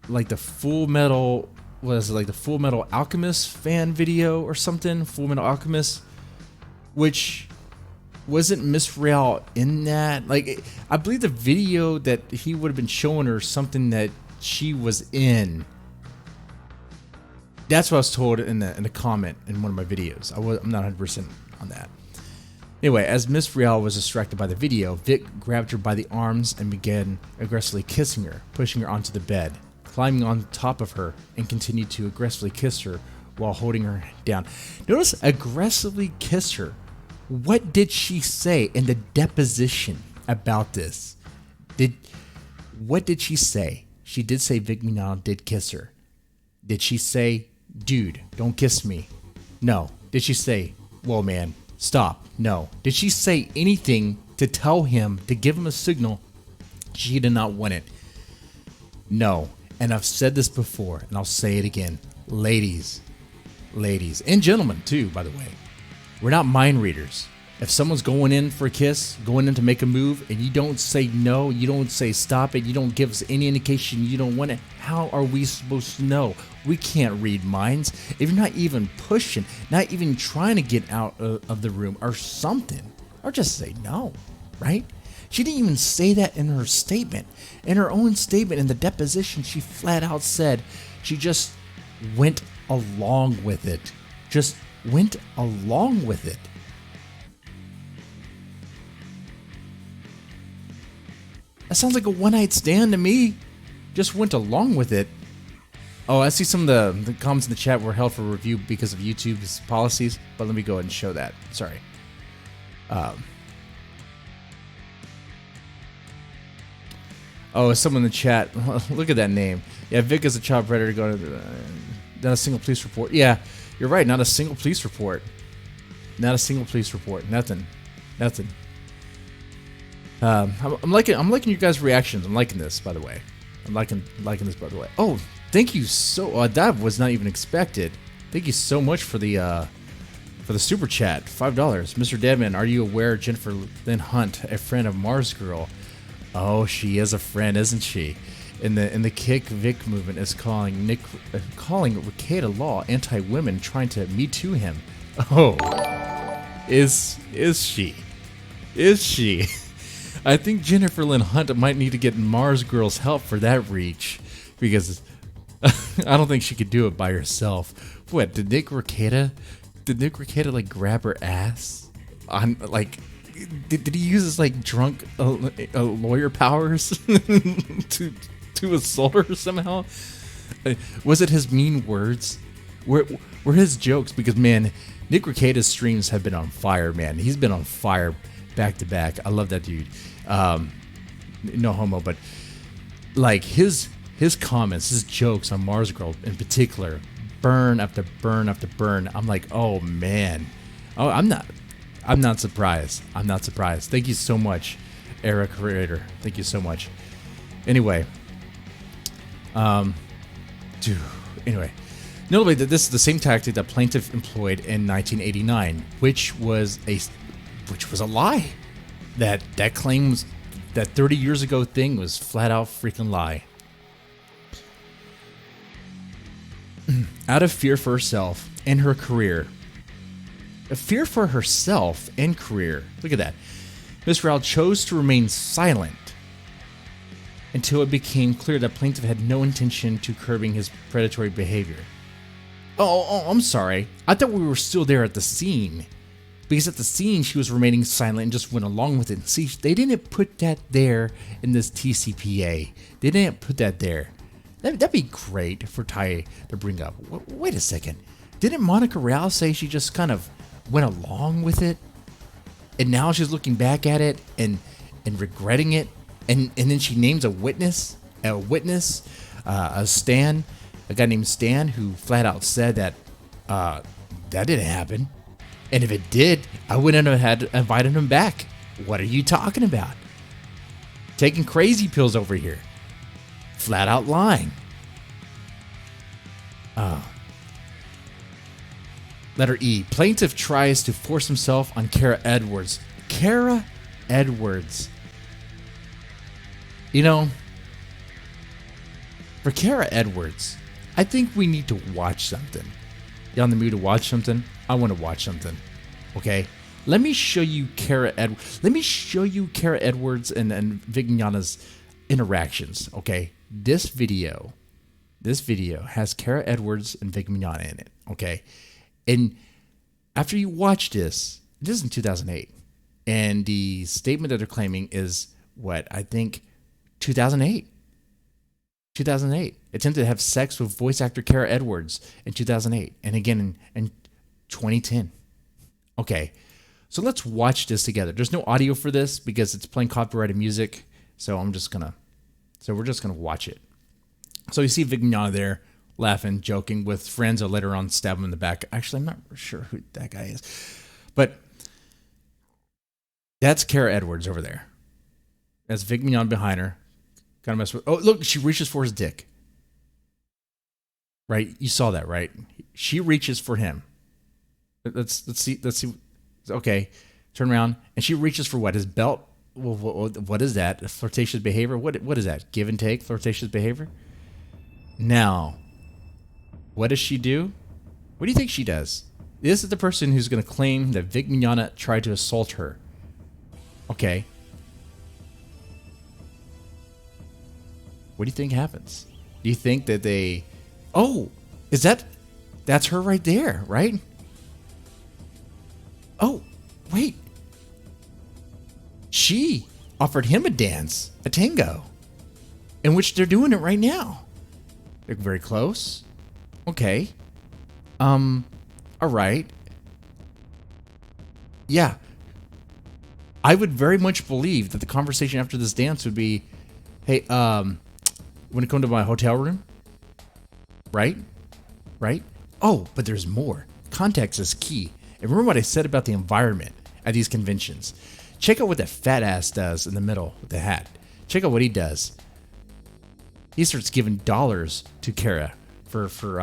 like the Full Metal Alchemist fan video or something, Full Metal Alchemist, which wasn't Miss Rial in that. Like, I believe the video that he would have been showing her something that she was in. That's what I was told in the comment in one of my videos. I'm not 100% on that. Anyway, as Miss Rial was distracted by the video, Vic grabbed her by the arms and began aggressively kissing her, pushing her onto the bed, climbing on top of her, and continued to aggressively kiss her while holding her down. Notice aggressively kiss her. What did she say in the deposition about this? What did she say? She did say Vic Mignogna did kiss her. Did she say, dude, don't kiss me? No. Did she say, whoa, man, stop? No. Did she say anything to tell him, to give him a signal she did not want it? No. And I've said this before, and I'll say it again. Ladies, and gentlemen too, by the way. We're not mind readers. If someone's going in for a kiss, going in to make a move, and you don't say no, you don't say stop it, you don't give us any indication you don't want it, how are we supposed to know? We can't read minds. If you're not even pushing, not even trying to get out of the room or something, or just say no, right? She didn't even say that in her statement. In her own statement in the deposition, she flat out said she just went along with it. Just went along with it. That sounds like a one-night stand to me. Just went along with it. Oh, I see some of the comments in the chat were held for review because of YouTube's policies, but let me go ahead and show that. Sorry. Oh, someone in the chat. Look at that name. Yeah, Vic is a child predator going to... not a single police report. Yeah, you're right. Not a single police report. Not a single police report. Nothing. I'm liking your guys' reactions. I'm liking this, by the way. I'm liking this, by the way. Oh, Thank you so. That was not even expected. Thank you so much for the super chat. $5, Mr. Deadman. Are you aware Jennifer Lynn Hunt, a friend of Mars Girl? Oh, she is a friend, isn't she? In the Kick Vic movement is calling Ricada Law anti-women, trying to Me Too him. Oh, is she? Is she? I think Jennifer Lynn Hunt might need to get Mars Girl's help for that reach, because I don't think she could do it by herself. What, did Nick Ricada like grab her ass? On like, did he use his like drunk lawyer powers to assault her somehow? Was it his mean words? Were his jokes? Because man, Nick Ricada's streams have been on fire, man. He's been on fire back to back. I love that dude. No homo, but like his comments, his jokes on Mars Girl in particular, burn after burn after burn. I'm like, oh man. Oh, I'm not surprised. I'm not surprised. Thank you so much, Era Creator. Thank you so much. Anyway, notably that this is the same tactic that plaintiff employed in 1989, which was a lie. That claim was, that 30 years ago thing was flat out freaking lie. Out of fear for herself and her career. A fear for herself and career. Look at that. Miss Rial chose to remain silent until it became clear that plaintiff had no intention to curbing his predatory behavior. Oh, I'm sorry. I thought we were still there at the scene. Because at the scene, she was remaining silent and just went along with it. See, they didn't put that there in this TCPA. They didn't put that there. That'd be great for Toye to bring up. Wait a second. Didn't Monica Rial say she just kind of went along with it? And now she's looking back at it and regretting it? And then she names a witness, a Stan, a guy named Stan, who flat out said that that didn't happen. And if it did, I wouldn't have had invited him back. What are you talking about? Taking crazy pills over here. Flat out lying. Letter E. Plaintiff tries to force himself on Kara Edwards. Kara Edwards. You know, for Kara Edwards, I think we need to watch something. You on the mood to watch something? I want to watch something. Okay? Let me show you Kara Edwards. Let me show you Kara Edwards and Vic Mignogna's interactions. Okay? This video has Kara Edwards and Vic Mignogna in it. Okay? And after you watch this is in 2008. And the statement that they're claiming is what? I think 2008. 2008. Attempted to have sex with voice actor Kara Edwards in 2008. And again in 2010. Okay. So let's watch this together. There's no audio for this because it's playing copyrighted music. So we're just going to watch it. So you see Vic Mignogna there laughing, joking with friends, or later on stab him in the back. Actually, I'm not sure who that guy is. But that's Kara Edwards over there. That's Vic Mignogna behind her. Kind of mess with. Oh, look, she reaches for his dick. Right? You saw that, right? She reaches for him. Let's see. Okay. Turn around. And she reaches for what? His belt? Well, what is that? Flirtatious behavior? What is that? Give and take? Flirtatious behavior? Now, what does she do? What do you think she does? This is the person who's going to claim that Vic Mignogna tried to assault her. Okay. What do you think happens? Do you think that they... Oh, that's her right there, right? Oh, wait. She offered him a dance, a tango, in which they're doing it right now. They're very close. Okay. All right. Yeah. I would very much believe that the conversation after this dance would be, hey, want to come to my hotel room? Right? Right? Oh, but there's more. Context is key. And remember what I said about the environment at these conventions. Check out what that fat ass does in the middle with the hat. Check out what he does. He starts giving dollars to Kara for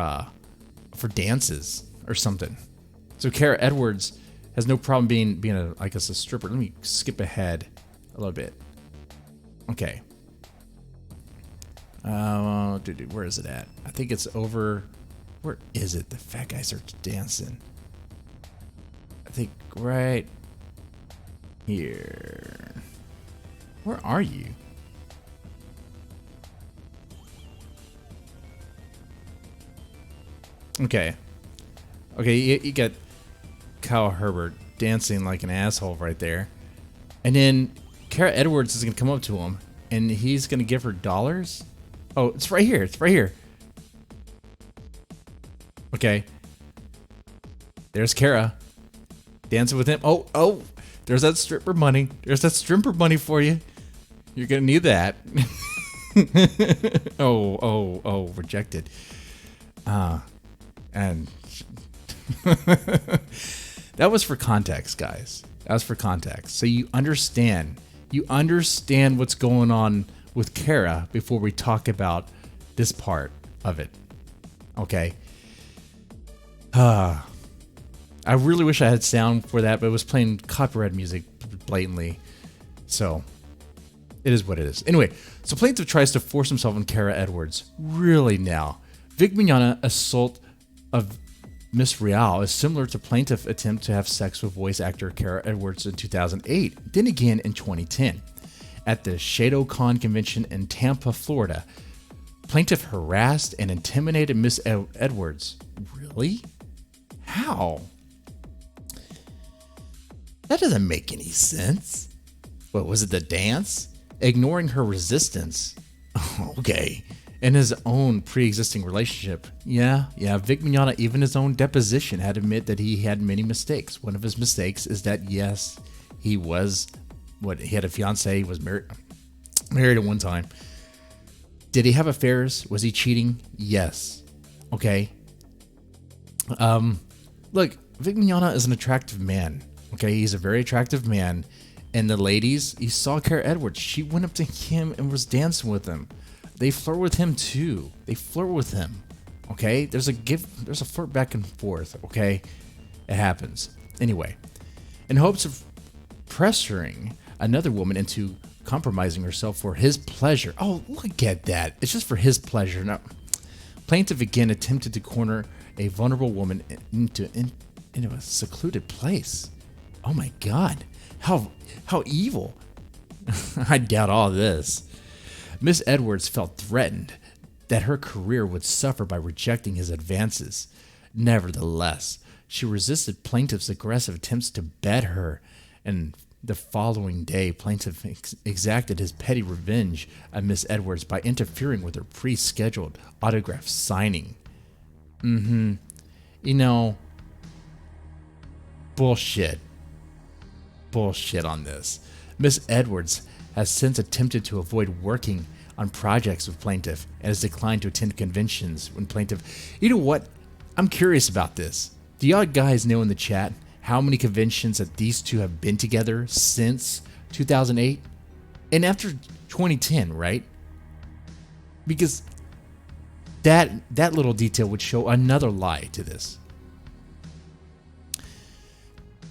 dances or something. So Kara Edwards has no problem being a, I guess, a stripper. Let me skip ahead a little bit. Okay. Where is it at? I think it's over. Where is it? The fat guy starts dancing. I think right here. Where are you? Okay. Okay, you got Kyle Herbert dancing like an asshole right there. And then Kara Edwards is going to come up to him, and he's going to give her dollars. Oh, it's right here. It's right here. Okay. There's Kara dancing with him. Oh, there's that stripper money. There's that stripper money for you. You're going to need that. Oh, rejected. And that was for context, guys. That was for context. So you understand what's going on with Kara before we talk about this part of it. Okay. I really wish I had sound for that, but it was playing copyright music blatantly. So it is what it is. Anyway, so plaintiff tries to force himself on Kara Edwards. Really now. Vic Mignogna assault of Miss Rial is similar to plaintiff's attempt to have sex with voice actor Kara Edwards in 2008, then again in 2010. At the ShadowCon convention in Tampa, Florida, plaintiff harassed and intimidated Miss Edwards. Really? How? That doesn't make any sense. What was it, the dance? Ignoring her resistance. Okay. In his own pre-existing relationship. Yeah, Vic Mignogna, even his own deposition, had admitted that he had many mistakes. One of his mistakes is that, yes, he had a fiance, he was married at one time. Did he have affairs? Was he cheating? Yes. Okay. Look, Vic Mignogna is an attractive man. Okay, he's a very attractive man. And the ladies, you saw Kara Edwards. She went up to him and was dancing with him. They flirt with him too. They flirt with him. Okay? There's a flirt back and forth. Okay? It happens. Anyway, in hopes of pressuring another woman into compromising herself for his pleasure. Oh, look at that. It's just for his pleasure. Now, plaintiff again attempted to corner a vulnerable woman into a secluded place. Oh my God. How evil. I doubt all this. Miss Edwards felt threatened that her career would suffer by rejecting his advances. Nevertheless, she resisted plaintiff's aggressive attempts to bed her, and the following day, plaintiff exacted his petty revenge on Miss Edwards by interfering with her pre-scheduled autograph signing. You know, bullshit on this. Miss Edwards has since attempted to avoid working on projects with plaintiff and has declined to attend conventions when plaintiff... You know what? I'm curious about this. Do y'all guys know in the chat how many conventions that these two have been together since 2008? And after 2010, right? Because that little detail would show another lie to this.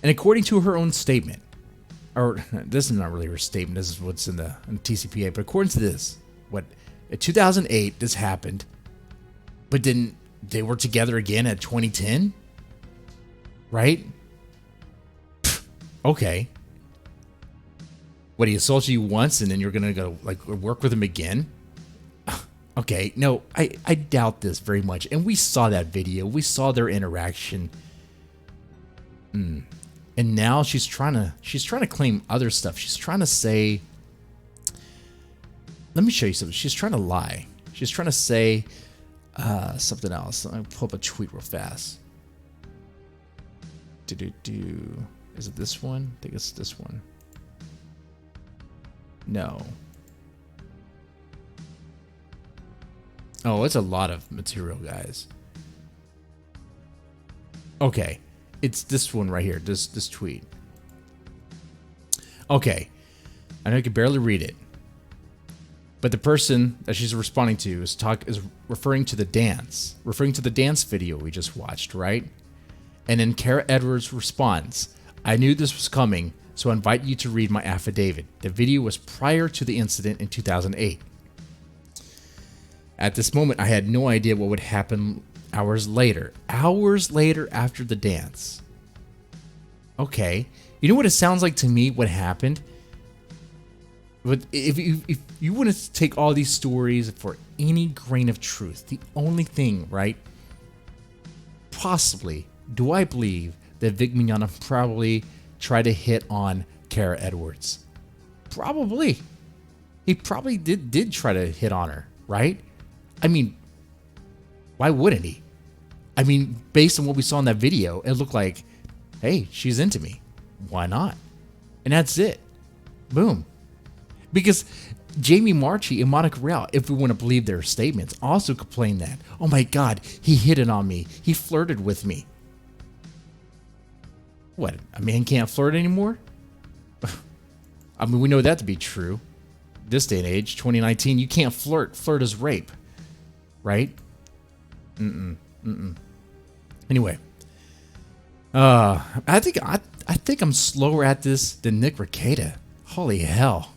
And according to her own statement, or this is not really her statement, this is what's in the TCPA, but according to this, in 2008 this happened, but then they were together again at 2010, right? Okay. What, he assaulted you once and then you're gonna go work with him again? Okay, no, I doubt this very much. And we saw that video, we saw their interaction. And now she's trying to claim other stuff. She's trying to say, let me show you something. She's trying to lie. She's trying to say something else. Let me pull up a tweet real fast. Is it this one? I think it's this one. No. Oh, it's a lot of material, guys. Okay. It's this one right here, this tweet. Okay. I know you can barely read it. But the person that she's responding to is referring to the dance video we just watched, right? And then Kara Edwards responds, "I knew this was coming, so I invite you to read my affidavit. The video was prior to the incident in 2008. At this moment, I had no idea what would happen hours later after the dance." Okay. You know what it sounds like to me what happened? But if you want to take all these stories for any grain of truth, the only thing, right? Possibly, do I believe that Vic Mignogna probably tried to hit on Kara Edwards? Probably. He probably did try to hit on her, right? I mean, why wouldn't he? I mean, based on what we saw in that video, it looked like, hey, she's into me. Why not? And that's it. Boom. Because Jamie Marchi and Monica Rial, if we want to believe their statements, also complained that, oh my God, he hit it on me. He flirted with me. What, a man can't flirt anymore? I mean, we know that to be true. This day and age, 2019, you can't flirt. Flirt is rape. Right? Anyway. I think I'm slower at this than Nick Rekieta. Holy hell.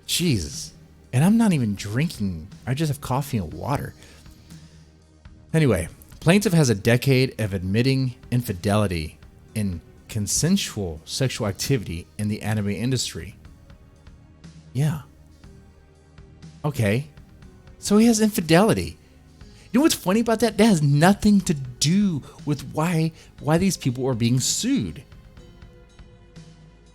Jesus. And I'm not even drinking. I just have coffee and water. Anyway, plaintiff has a decade of admitting infidelity in consensual sexual activity in the anime industry. Yeah. Okay. So he has infidelity. You know what's funny about that? That has nothing to do with why these people are being sued.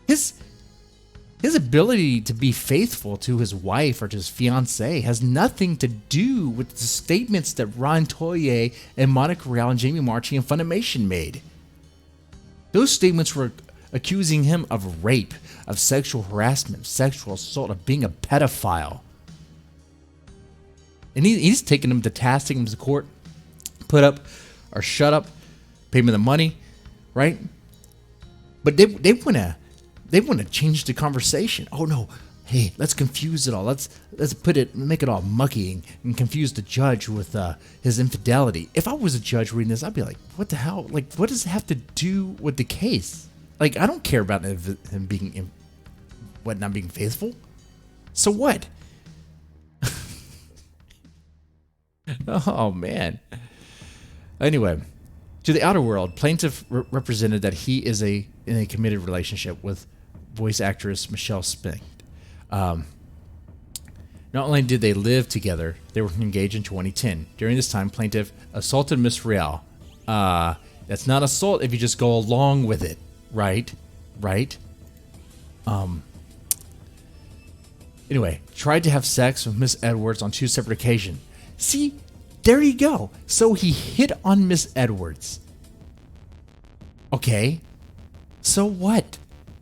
His ability to be faithful to his wife or to his fiancée has nothing to do with the statements that Ron Toye and Monica Rial and Jamie Marchi and Funimation made. Those statements were accusing him of rape, of sexual harassment, sexual assault, of being a pedophile. And he's taking them to task, taking them to court, put up or shut up, pay me the money, right? But they want to change the conversation. Oh no, hey, let's confuse it all. Let's make it all mucky and confuse the judge with his infidelity. If I was a judge reading this, I'd be like, what the hell? Like, what does it have to do with the case? Like, I don't care about him being not being faithful. So what? Oh, man. Anyway, to the outer world, plaintiff represented that he is in a committed relationship with voice actress Michelle Spink. Not only did they live together, they were engaged in 2010. During this time, plaintiff assaulted Miss Rial. That's not assault if you just go along with it, right? Right? Anyway, tried to have sex with Miss Edwards on 2 separate occasions. See, there you go. So he hit on Miss Edwards. Okay. So what?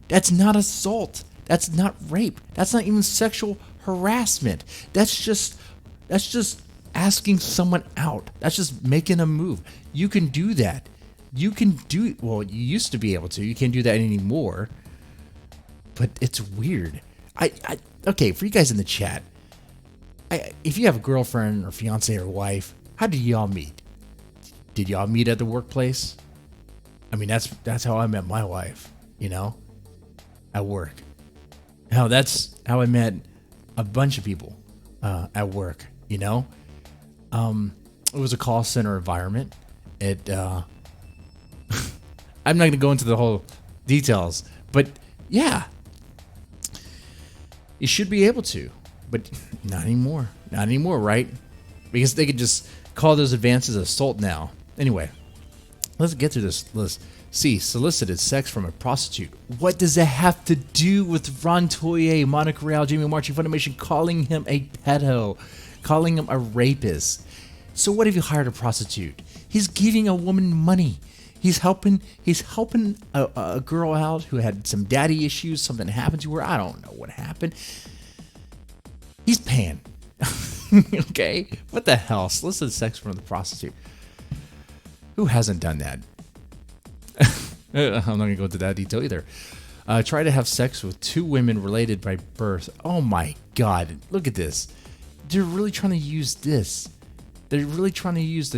That's not assault. That's not rape. That's not even sexual harassment. That's just asking someone out. That's just making a move. You can do that. You used to be able to. You can't do that anymore. But it's weird. Okay, for you guys in the chat, if you have a girlfriend or fiance or wife, how did y'all meet? Did y'all meet at the workplace? I mean, that's how I met my wife, at work. Hell, that's how I met a bunch of people at work, It was a call center environment. I'm not going to go into the whole details, but yeah, you should be able to. But not anymore. Not anymore, right? Because they could just call those advances assault now. Anyway, let's get to this list. C. Solicited sex from a prostitute. What does that have to do with Ron Toye, Monica Rial, Jamie Marchi, Funimation calling him a pedo, calling him a rapist? So what if you hired a prostitute? He's giving a woman money. He's helping a girl out who had some daddy issues. Something happened to her. I don't know what happened. He's paying. Okay? What the hell? Solicited sex from the prostitute. Who hasn't done that? I'm not going to go into that detail either. Try to have sex with 2 women related by birth. Oh my God. Look at this. they're really trying to use this. They're really trying to use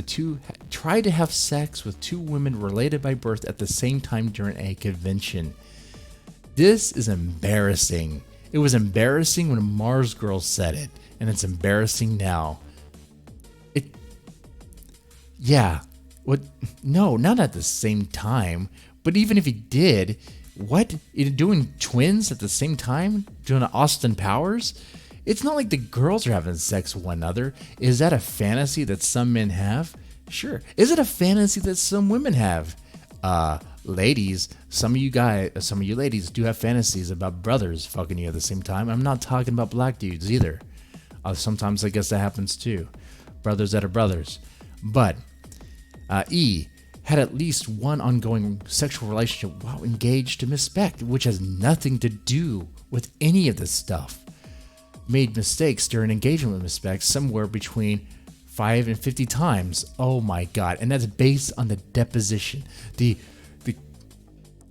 try to have sex with two women related by birth at the same time during a convention. This is embarrassing. It was embarrassing when Mars Girl said it, and it's embarrassing now. Yeah. What? No, not at the same time. But even if he did, what? Doing twins at the same time? Doing Austin Powers? It's not like the girls are having sex with one another. Is that a fantasy that some men have? Sure. Is it a fantasy that some women have? Ladies, some of you ladies do have fantasies about brothers fucking you at the same time. I'm not talking about black dudes either. Sometimes I guess that happens too. Brothers that are brothers. But E had at least one ongoing sexual relationship while engaged to Miss Speck, which has nothing to do with any of this stuff. Made mistakes during engagement with Miss Speck somewhere between 5 and 50 times. Oh my god. And that's based on the deposition.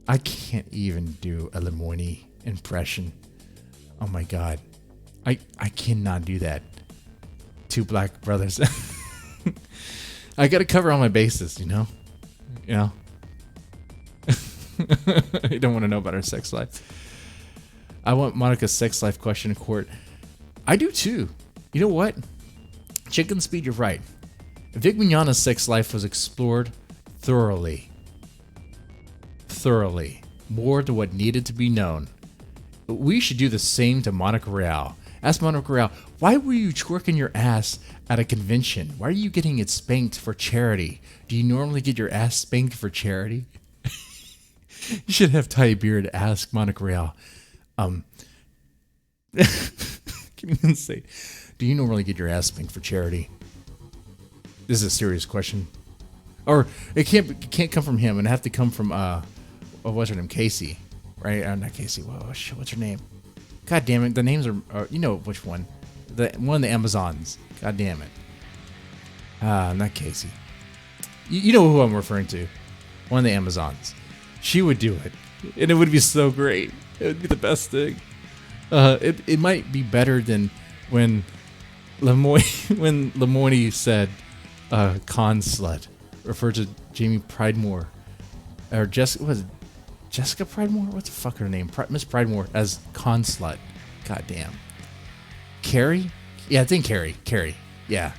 I can't even do a Lemoyne impression. Oh my god. I cannot do that. Two black brothers. I gotta cover all my bases, you know? You don't want to know about her sex life. I want Monica's sex life question in court. I do too. You know what? Chicken Speed, you're right. Vic Mignogna's sex life was explored thoroughly. More than what needed to be known. We should do the same to Monica Rial. Ask Monica Rial, why were you twerking your ass at a convention? Why are you getting it spanked for charity? Do you normally get your ass spanked for charity? You should have Ty Beard ask Monica Rial. Can you even say, do you normally get your ass spanked for charity? This is a serious question. Or it can't come from him, and have to come from what's her name? Casey, right? Not Casey. What's her name? God damn it! The names are you know which one? One of the Amazons. God damn it. Not Casey. You know who I'm referring to? One of the Amazons. She would do it, and it would be so great. It would be the best thing. It might be better than when Lemoyne said con slut, referred to Jamie Pridemore or Jessica Pridemore? What's the fuck her name? Miss Pridemore as con slut. God damn. Carrie? Yeah, I think Carrie. Yeah.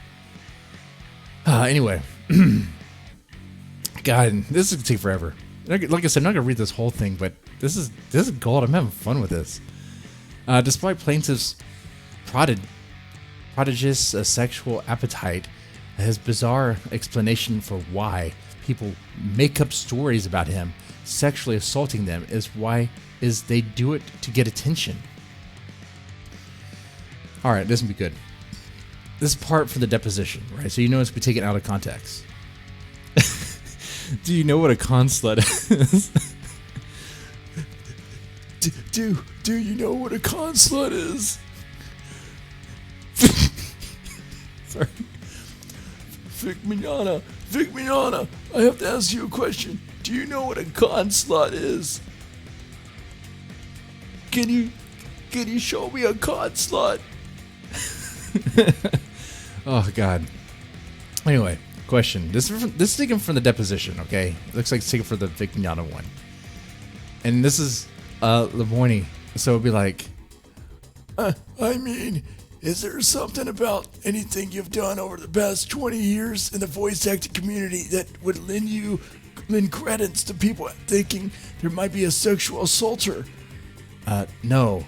Anyway. God, this is gonna take forever. Like I said, I'm not gonna read this whole thing, but this is gold. I'm having fun with this. Despite plaintiff's prodigious sexual appetite, his bizarre explanation for why people make up stories about him sexually assaulting them is they do it to get attention. All right, this will be good. This part from the deposition, right? So you know it's be taken out of context. Do you know what a con slut is? do you know what a con slut is? Sorry. Vic Mignogna, I have to ask you a question. Do you know what a con slut is? Can you show me a con slut? Oh God. Anyway, question. This is taken from the deposition. Okay, it looks like it's taken from the Vic Mignogna one, and this is Lemoyne. So it'd be like, I mean, is there something about anything you've done over the past 20 years in the voice acting community that would lend credence to people thinking there might be a sexual assaulter? No.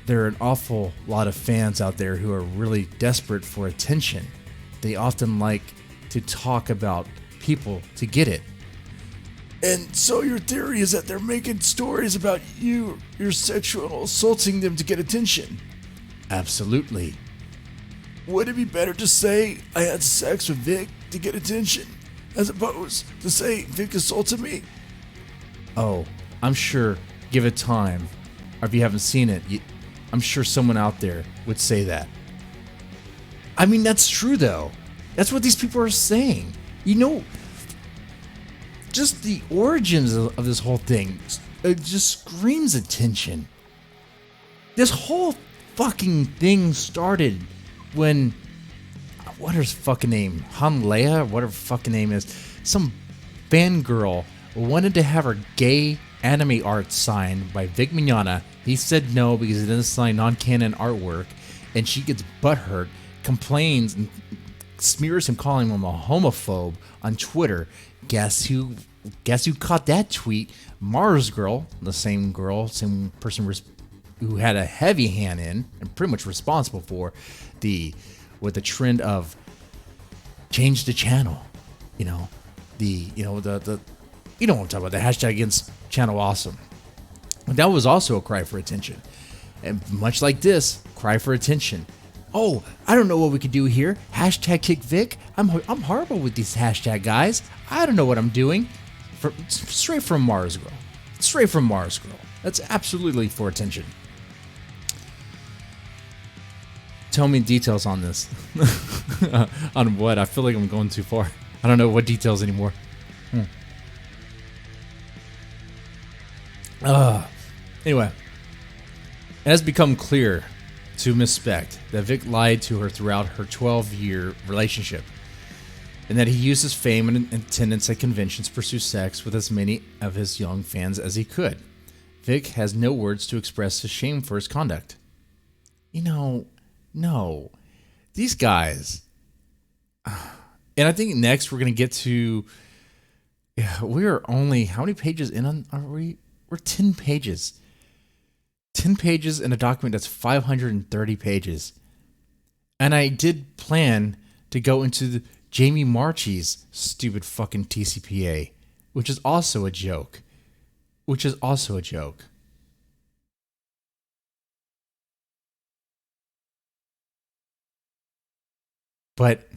There are an awful lot of fans out there who are really desperate for attention. They often like to talk about people to get it. And so your theory is that they're making stories about you're sexual assaulting them to get attention? Absolutely. Would it be better to say I had sex with Vic to get attention, as opposed to say Vic assaulted me? Oh, I'm sure, give it time, or if you haven't seen it, I'm sure someone out there would say that. I mean, that's true though. That's what these people are saying. You know, just the origins of this whole thing, it just screams attention. This whole fucking thing started when what is fucking name? Hanlea, whatever fucking name is, some fangirl wanted to have her gay anime art signed by Vic Mignogna. He said no because he didn't sign non-canon artwork, and she gets butthurt, complains, and smears him, calling him a homophobe on Twitter. Guess who caught that tweet? Mars Girl, same person who had a heavy hand in and pretty much responsible for the trend of change the channel. You know what I'm talking about, the hashtag against channel awesome. That was also a cry for attention. And much like this, cry for attention. Oh, I don't know what we could do here. Hashtag kick Vic. I'm horrible with these hashtag guys. I don't know what I'm doing. Straight from Mars Girl. Straight from Mars Girl. That's absolutely for attention. Tell me details on this. On what? I feel like I'm going too far. I don't know what details anymore. Anyway, it has become clear to Miss Specht that Vic lied to her throughout her 12-year relationship, and that he used his fame and attendance at conventions to pursue sex with as many of his young fans as he could. Vic has no words to express his shame for his conduct. No. These guys... And I think next we're going to get to... we're only... How many pages in on are we? We're 10 pages. 10 pages in a document that's 530 pages. And I did plan to go into Jamie Marchi's stupid fucking TCPA, which is also a joke. But,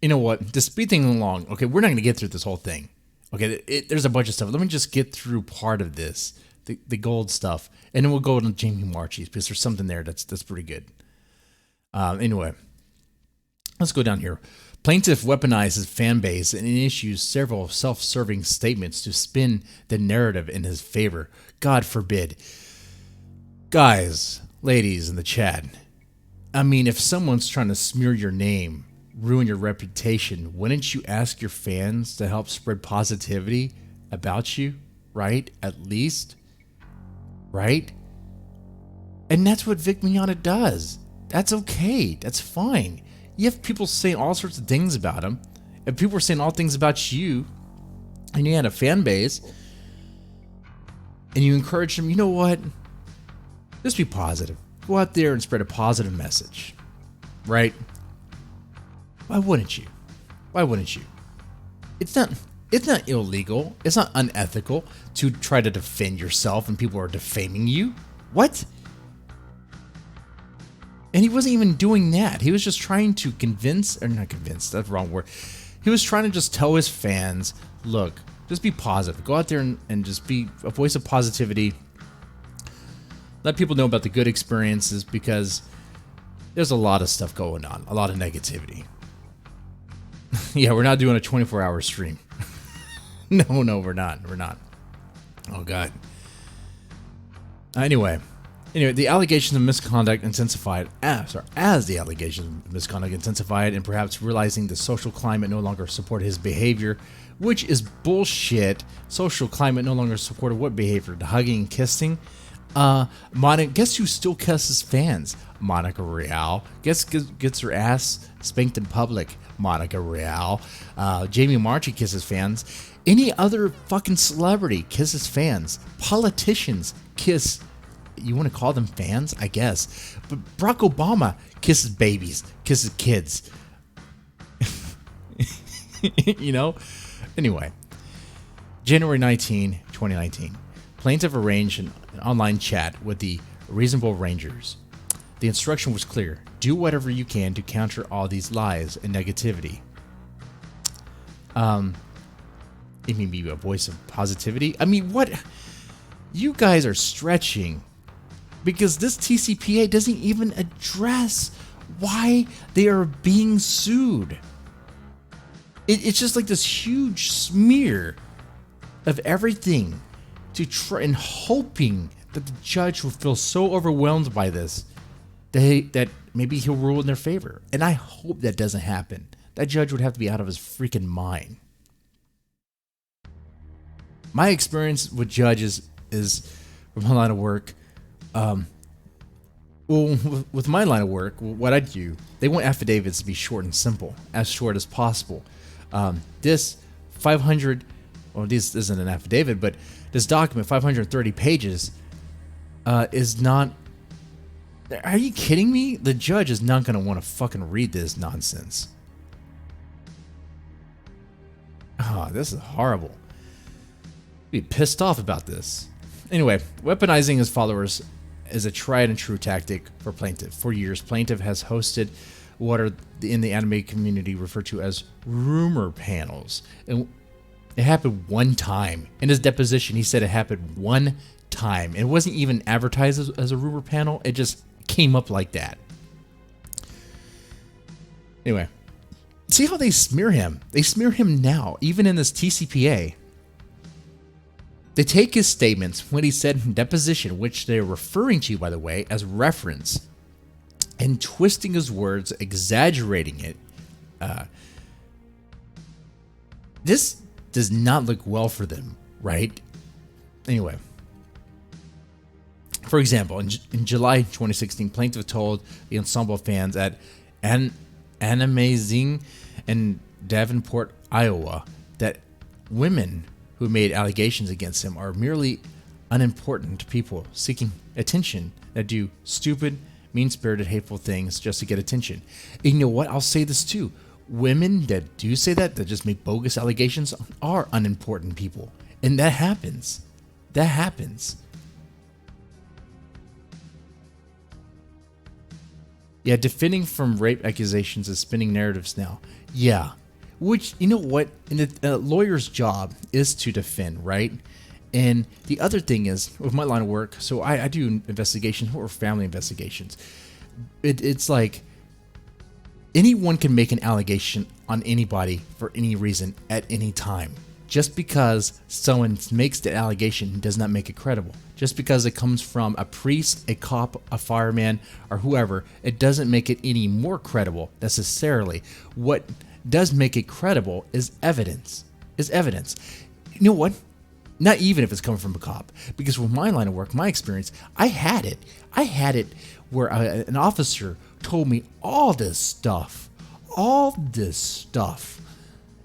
you know what? To speed things along, okay, we're not going to get through this whole thing. Okay, there's a bunch of stuff. Let me just get through part of this, the gold stuff, and then we'll go to Jamie Marchi's because there's something there that's pretty good. Anyway, let's go down here. Plaintiff weaponizes fan base and issues several self-serving statements to spin the narrative in his favor. God forbid. Guys, ladies in the chat, I mean, if someone's trying to smear your name, ruin your reputation, wouldn't you ask your fans to help spread positivity about you, right? At least, right? And that's what Vic Mignogna does. That's okay. That's fine. You have people saying all sorts of things about him. If people were saying all things about you, and you had a fan base, and you encourage them, you know what? Just be positive. Go out there and spread a positive message, right? Why wouldn't you? It's not illegal. It's not unethical to try to defend yourself when people are defaming you. What? And he wasn't even doing that. He was just trying to that's the wrong word. He was trying to just tell his fans, look, just be positive. Go out there and just be a voice of positivity. Let people know about the good experiences, because there's a lot of stuff going on, a lot of negativity. Yeah, we're not doing a 24-hour stream. No, we're not. Oh, God. Anyway, the allegations of misconduct intensified, as the allegations of misconduct intensified, and perhaps realizing the social climate no longer supported his behavior, which is bullshit. Social climate no longer supported what behavior? The hugging and kissing? Guess who still cusses fans? Monica Rial. Guess gets her ass spanked in public? Monica Rial. Jamie Marchi kisses fans. Any other fucking celebrity kisses fans. Politicians kiss. You want to call them fans? I guess. But Barack Obama kisses babies, kisses kids. Anyway. January 19, 2019. Plaintiff arranged an online chat with the Reasonable Rangers. The instruction was clear. Do whatever you can to counter all these lies and negativity. It may be a voice of positivity. I mean, what? You guys are stretching, because this TCPA doesn't even address why they are being sued. It's just like this huge smear of everything to try, and hoping that the judge will feel so overwhelmed by this that maybe he'll rule in their favor. And I hope that doesn't happen. That judge would have to be out of his freaking mind. My experience with judges is from my line of work. With my line of work, what I do, they want affidavits to be short and simple, as short as possible. This 500, well, this isn't an affidavit, but this document, 530 pages, is not. Are you kidding me? The judge is not going to want to fucking read this nonsense. Oh, this is horrible. Be pissed off about this. Anyway, weaponizing his followers is a tried and true tactic for plaintiff. For years, plaintiff has hosted what are in the anime community referred to as rumor panels. And it happened one time. In his deposition, he said it happened one time. It wasn't even advertised as a rumor panel. It just came up like that. Anyway, see how they smear him. They smear him now, even in this TCPA. They take his statements, when he said in deposition, which they're referring to, by the way, as reference, and twisting his words, exaggerating it. This does not look well for them, right? Anyway. For example, in July 2016, plaintiff told the ensemble fans at Animazing in Davenport, Iowa, that women who made allegations against him are merely unimportant people seeking attention that do stupid, mean-spirited, hateful things just to get attention. And you know what? I'll say this too. Women that do say that just make bogus allegations, are unimportant people. And that happens. That happens. Yeah, defending from rape accusations is spinning narratives now. Yeah. Which, you know what? A lawyer's job is to defend, right? And the other thing is, with my line of work, so I do investigations or family investigations. It's like anyone can make an allegation on anybody for any reason at any time. Just because someone makes the allegation does not make it credible. Just because it comes from a priest, a cop, a fireman, or whoever, it doesn't make it any more credible necessarily. What does make it credible is evidence. You know what? Not even if it's coming from a cop. Because with my line of work, my experience, I had it where an officer told me all this stuff.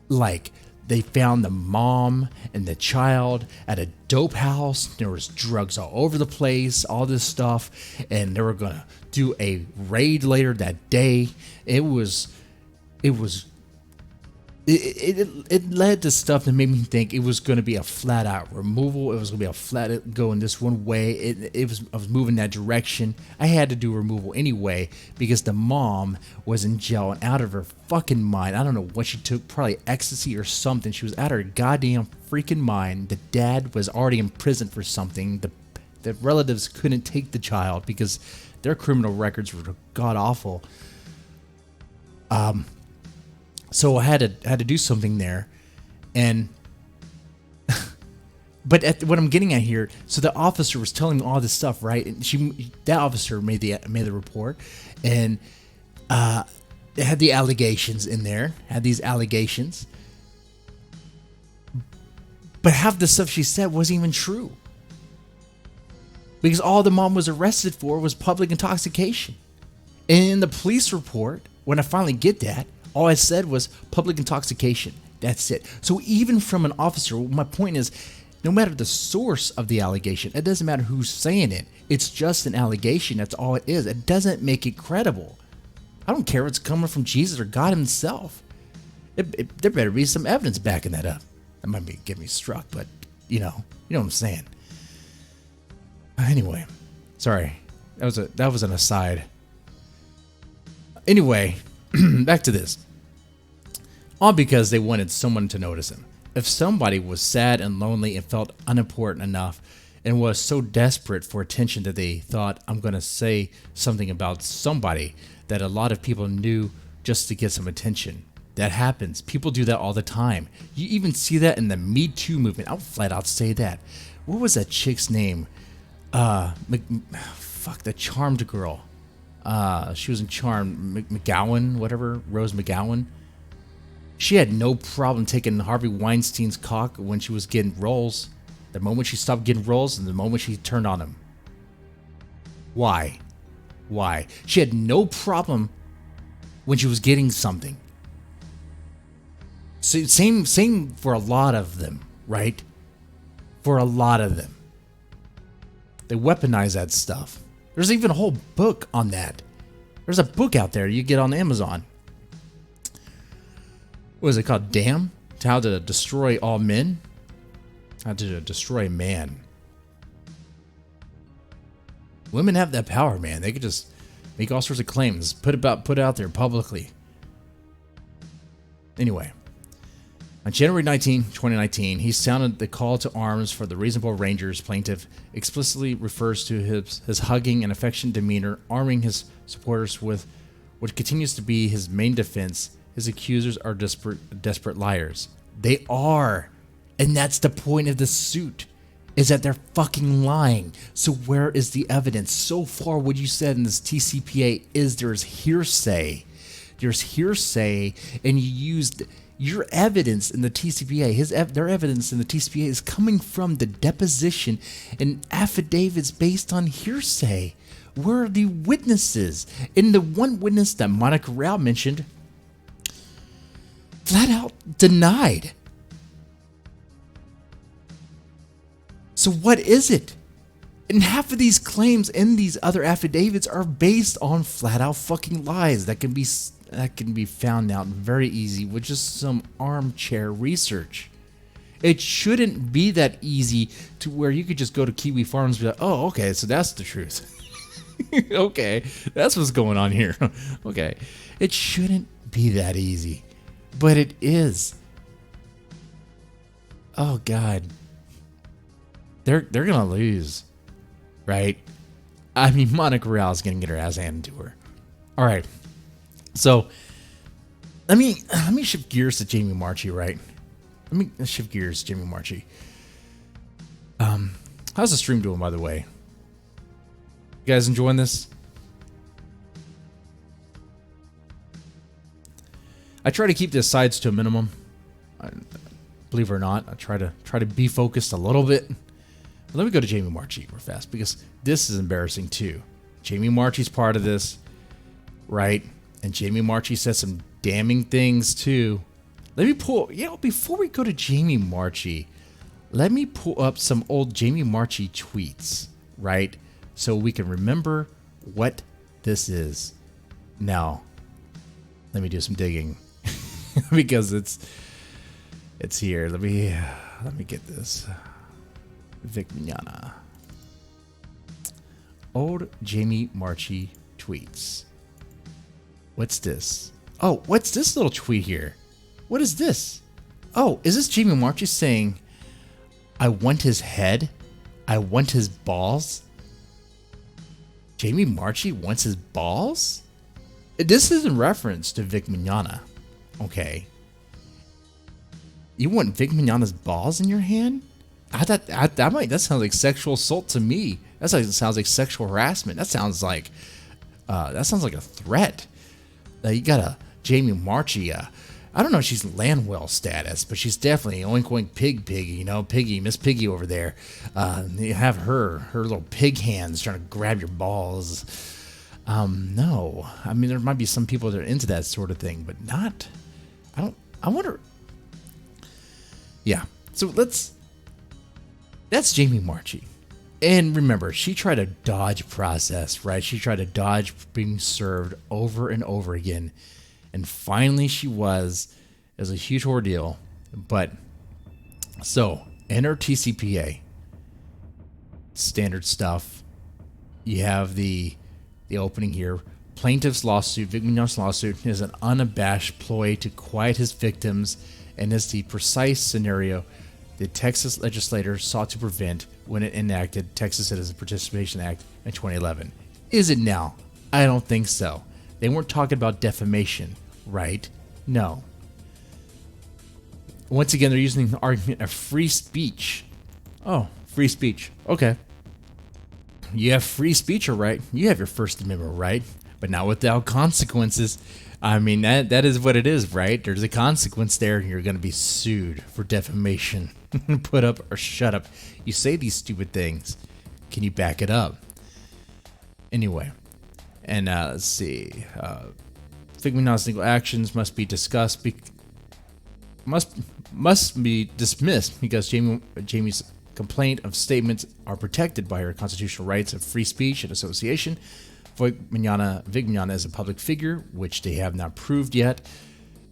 Like, they found the mom and the child at a dope house. There was drugs all over the place, all this stuff. And they were going to do a raid later that day. It led to stuff that made me think it was going to be a flat out removal. It was going to be a flat out going this one way. I was moving that direction. I had to do removal anyway because the mom was in jail and out of her fucking mind. I don't know what she took, probably ecstasy or something. She was out of her goddamn freaking mind. The dad was already in prison for something. The relatives couldn't take the child because their criminal records were god awful. So I had to do something there, and but what I'm getting at here, so the officer was telling me all this stuff, right? And that officer made the report, and it had the allegations in there, had these allegations, but half the stuff she said wasn't even true, because all the mom was arrested for was public intoxication, and in the police report, when I finally get that. All I said was public intoxication. That's it. So even from an officer, my point is, no matter the source of the allegation, it doesn't matter who's saying it. It's just an allegation. That's all it is. It doesn't make it credible. I don't care if it's coming from Jesus or God himself. There better be some evidence backing that up. That might get me struck, but you know what I'm saying. Anyway, sorry. That was an aside. Anyway, back to this. All because they wanted someone to notice him. If somebody was sad and lonely and felt unimportant enough and was so desperate for attention that they thought, I'm going to say something about somebody that a lot of people knew just to get some attention. That happens. People do that all the time. You even see that in the Me Too movement. I'll flat out say that. What was that chick's name? The Charmed Girl. She was in Charm, McGowan, whatever, Rose McGowan. She had no problem taking Harvey Weinstein's cock when she was getting roles. The moment she stopped getting roles and the moment she turned on him. Why? She had no problem when she was getting something. So same for a lot of them, right? For a lot of them. They weaponize that stuff. There's even a whole book on that. There's a book out there you get on Amazon. What is it called? Damn? How to Destroy All Men? How to Destroy Man. Women have that power, man. They could just make all sorts of claims, put it out there publicly. Anyway, on January 19, 2019, he sounded the call to arms for the Reasonable Rangers. Plaintiff explicitly refers to his hugging and affectionate demeanor, arming his supporters with what continues to be his main defense. His accusers are desperate liars. They are. And that's the point of the suit, is that they're fucking lying. So where is the evidence? So far, what you said in this TCPA is there's hearsay. There's hearsay, and you used your evidence in the TCPA. Their evidence in the TCPA is coming from the deposition and affidavits based on hearsay. Where are the witnesses? And the one witness that Monica Rial mentioned flat out denied. So what is it? And half of these claims in these other affidavits are based on flat out fucking lies that can be found out very easy with just some armchair research. It shouldn't be that easy to where you could just go to Kiwi Farms and be like, oh, okay, so that's the truth. Okay, that's what's going on here. Okay, it shouldn't be that easy, but it is. Oh God, they're gonna lose, right? I mean, Monica Rial is gonna get her ass handed to her. All right, so let me shift gears to Jamie Marchi, right? Let's shift gears, Jamie Marchi. How's the stream doing, by the way? You guys enjoying this? I try to keep the sides to a minimum. Believe it or not, I try to be focused a little bit. But let me go to Jamie Marchi real fast because this is embarrassing too. Jamie Marchi's part of this, right? And Jamie Marchi said some damning things too. Let me pull, before we go to Jamie Marchi, let me pull up some old Jamie Marchi tweets, right? So we can remember what this is. Now, let me do some digging because it's here. Let me get this. Vic Mignogna. Old Jamie Marchi tweets. What's this? Oh, what's this little tweet here? What is this? Oh, is this Jamie Marchi saying, I want his head? I want his balls? Jamie Marchi wants his balls? This is in reference to Vic Mignogna. Okay. You want Vic Mignogna's balls in your hand? That sounds like sexual assault to me. That sounds like sexual harassment. That sounds like a threat. You got a Jamie Marchi. I don't know if she's Landwell status, but she's definitely oink oink piggy, Piggy, Miss Piggy over there. You have her little pig hands trying to grab your balls. No, I mean there might be some people that are into that sort of thing, but not. I wonder. Yeah, so that's Jamie Marchi. And remember, she tried to dodge process, right? She tried to dodge being served over and over again. And finally she was. It was a huge ordeal. But, so, enter TCPA. Standard stuff. You have the opening here. Plaintiff's lawsuit, Vic Mignogna's lawsuit, is an unabashed ploy to quiet his victims and is the precise scenario the Texas legislature sought to prevent when it enacted Texas Citizen Participation Act in 2011. Is it now? I don't think so. They weren't talking about defamation, right? No. Once again, they're using the argument of free speech. Oh, free speech. Okay. You have free speech, all right. You have your First Amendment right. but not without consequences. I mean, that is what it is, right? There's a consequence there, and you're going to be sued for defamation. Put up or shut up. You say these stupid things. Can you back it up? Anyway, and let's see. Figminona's legal actions must be discussed. Must be dismissed because Jamie's complaint of statements are protected by her constitutional rights of free speech and association. Vic is a public figure, which they have not proved yet,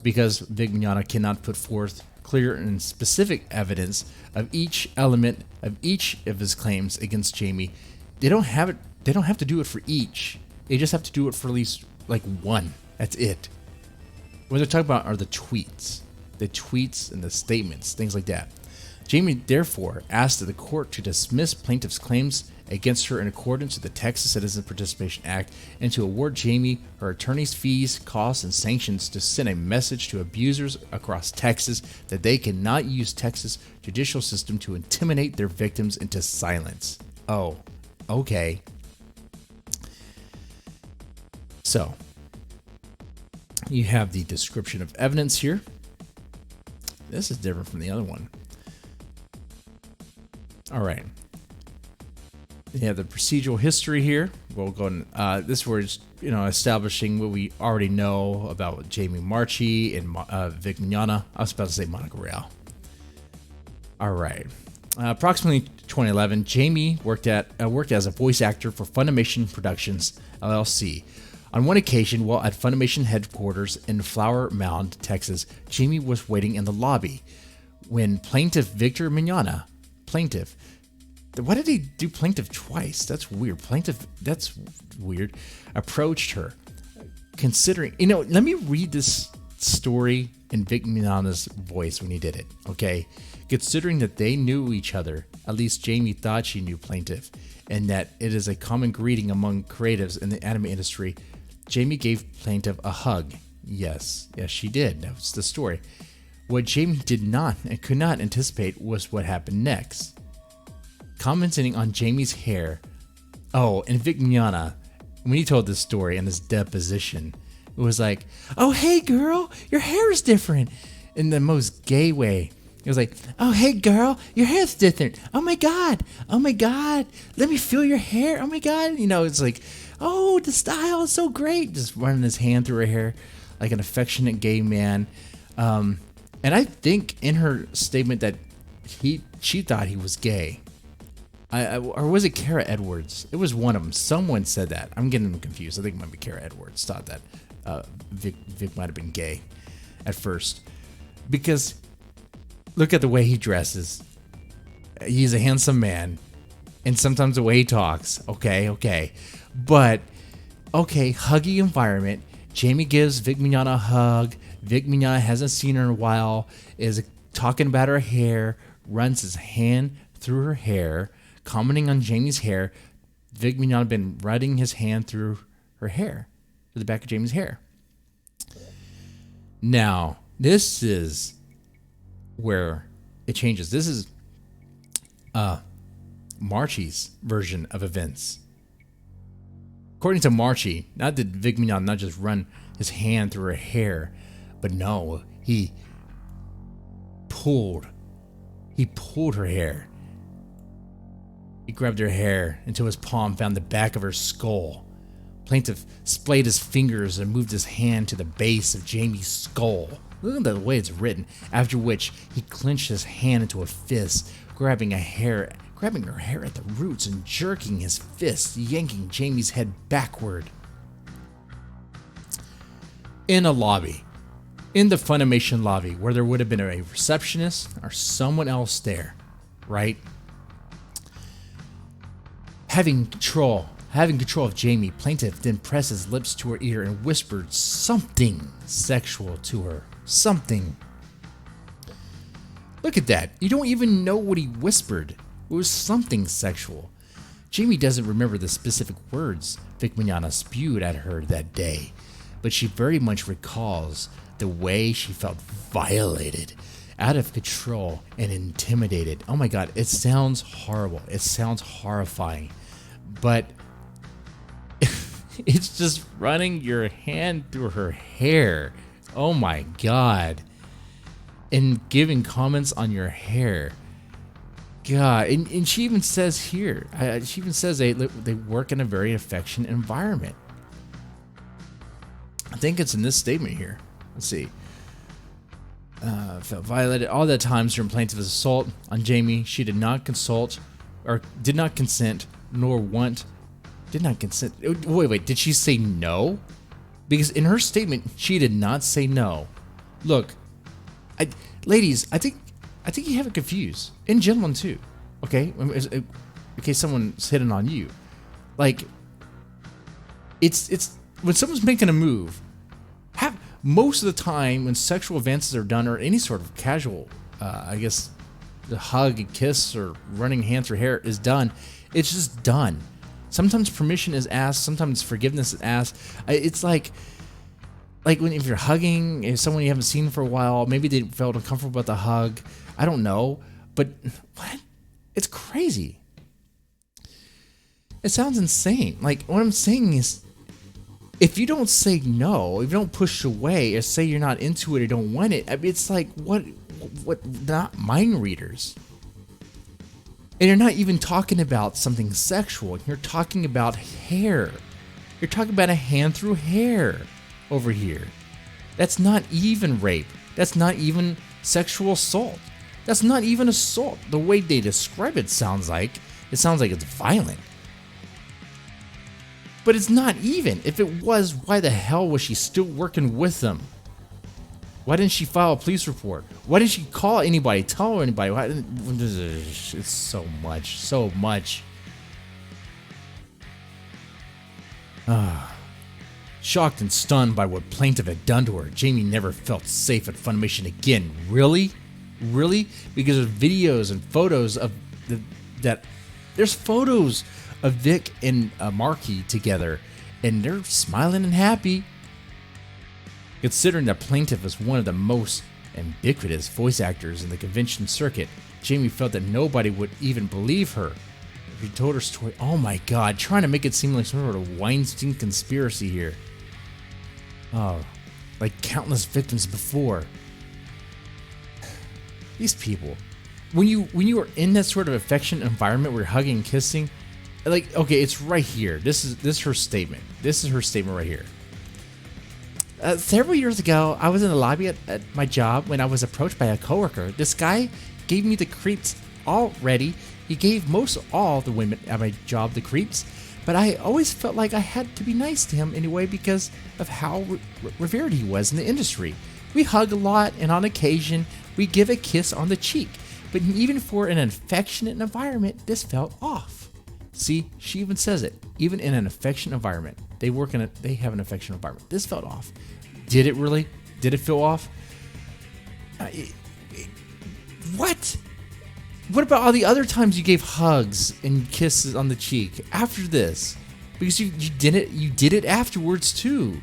because Vic cannot put forth clear and specific evidence of each element of each of his claims against Jamie. They don't have it. They don't have to do it for each. They just have to do it for at least like one. That's it. What they're talking about are the tweets and the statements, things like that. Jamie therefore asked the court to dismiss plaintiff's claims against her in accordance with the Texas Citizen Participation Act and to award Jamie her attorney's fees, costs, and sanctions to send a message to abusers across Texas that they cannot use Texas judicial system to intimidate their victims into silence. Oh, okay. So, you have the description of evidence here. This is different from the other one. All right. You have the procedural history here. We'll go and this was, establishing what we already know about Jamie Marchi and Vic Mignogna. I was about to say Monica Rial. All right. Approximately 2011, Jamie worked as a voice actor for Funimation Productions LLC. On one occasion, while at Funimation headquarters in Flower Mound, Texas, Jamie was waiting in the lobby when plaintiff Victor Mignogna, why did he do plaintiff twice? That's weird. That's weird. Approached her, considering, let me read this story in Vic Mignogna's voice when he did it, okay? Considering that they knew each other, at least Jamie thought she knew plaintiff, and that it is a common greeting among creatives in the anime industry, Jamie gave plaintiff a hug. Yes, she did. That was the story. What Jamie did not and could not anticipate was what happened next. Commenting on Jamie's hair. Oh, and Vic Mignogna, when he told this story in his deposition, it was like, "Oh, hey girl, your hair is different," in the most gay way. It was like, "Oh, hey girl, your hair's different. Oh my god, let me feel your hair. Oh my god," it's like, "Oh, the style is so great." Just running his hand through her hair like an affectionate gay man. And I think in her statement that she thought he was gay. Or was it Kara Edwards? It was one of them. Someone said that. I'm getting them confused. I think it might be Kara Edwards thought that Vic might have been gay at first. Because look at the way he dresses. He's a handsome man. And sometimes the way he talks. Okay. But, huggy environment. Jamie gives Vic Mignogna a hug. Vic Mignogna hasn't seen her in a while. Is talking about her hair. Runs his hand through her hair. Commenting on Jamie's hair. Vic Mignogna had been running his hand through her hair. To the back of Jamie's hair. Now, this is where it changes. This is Marchi's version of events. According to Marchi, not did Vic Mignogna not just run his hand through her hair, but no, he pulled her hair. He grabbed her hair until his palm found the back of her skull. Plaintiff splayed his fingers and moved his hand to the base of Jamie's skull. Look at the way it's written. After which, he clenched his hand into a fist, grabbing her hair at the roots and jerking his fist, yanking Jamie's head backward. In a lobby. In the Funimation lobby, where there would have been a receptionist or someone else there, right? Having control of Jamie, plaintiff then pressed his lips to her ear and whispered something sexual to her. Something. Look at that. You don't even know what he whispered. It was something sexual. Jamie doesn't remember the specific words Vic Mignogna spewed at her that day, but she very much recalls the way she felt violated, out of control, and intimidated. Oh my god, it sounds horrible. It sounds horrifying. But It's just running your hand through her hair. Oh my God. And giving comments on your hair. God. And she even says here, she even says they work in a very affectionate environment. I think it's in this statement here. Let's see. Felt violated all the times during plaintiff's assault on Jamie. She did not consent, nor want. Did not consent. Wait. Did she say no? Because in her statement, she did not say no. Look, ladies, I think you have it confused, and gentlemen too. Okay, in case someone's hitting on you, like it's when someone's making a move. Most of the time when sexual advances are done, or any sort of casual, I guess, the hug, a kiss, or running hand through hair is done, it's just done. Sometimes permission is asked, sometimes forgiveness is asked. It's like if you're hugging someone you haven't seen for a while, maybe they felt uncomfortable about the hug. I don't know, but what? It's crazy. It sounds insane. Like, what I'm saying is, if you don't say no, if you don't push away, or say you're not into it or don't want it, I mean, it's like, what, not mind readers. And you're not even talking about something sexual. You're talking about hair. You're talking about a hand through hair over here. That's not even rape. That's not even sexual assault. That's not even assault. The way they describe it sounds like it's violent. But it's not even. If it was, why the hell was she still working with them? Why didn't she file a police report? Why didn't she call anybody, tell anybody? It's so much. Shocked and stunned by what plaintiff had done to her, Jamie never felt safe at Funimation again. Really? Because there's videos and photos of there's photos of Vic and Marky together, and they're smiling and happy. Considering that plaintiff is one of the most ubiquitous voice actors in the convention circuit, Jamie felt that nobody would even believe her. She told her story. Oh my God, trying to make it seem like some sort of Weinstein conspiracy here. Oh, like countless victims before. These people, when you are in that sort of affectionate environment where you're hugging and kissing, like, okay, it's right here. This is her statement. This is her statement right here. Several years ago, I was in the lobby at my job when I was approached by a coworker. This guy gave me the creeps already. He gave most all the women at my job the creeps, but I always felt like I had to be nice to him anyway because of how revered he was in the industry. We hug a lot, and on occasion, we give a kiss on the cheek. But even for an affectionate environment, this felt off. See, she even says it. Even in an affectionate environment, they have an affectionate environment. This felt off. Did it really? Did it feel off? What? What about all the other times you gave hugs and kisses on the cheek after this? Because you did it afterwards too.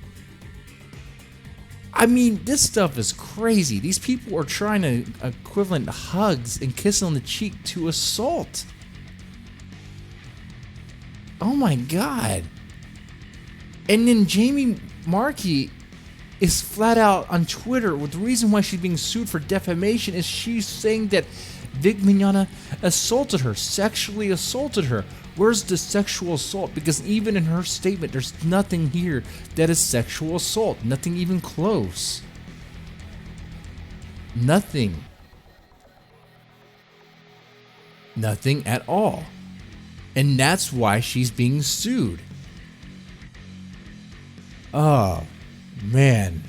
I mean, this stuff is crazy. These people are trying to equivalent hugs and kisses on the cheek to assault. Oh my God. And then Jamie Markey is flat out on Twitter with the reason why she's being sued for defamation is she's saying that Vic Mignogna assaulted her, sexually assaulted her. Where's the sexual assault? Because even in her statement, there's nothing here that is sexual assault. Nothing even close. Nothing. Nothing at all. And that's why she's being sued. Oh, man.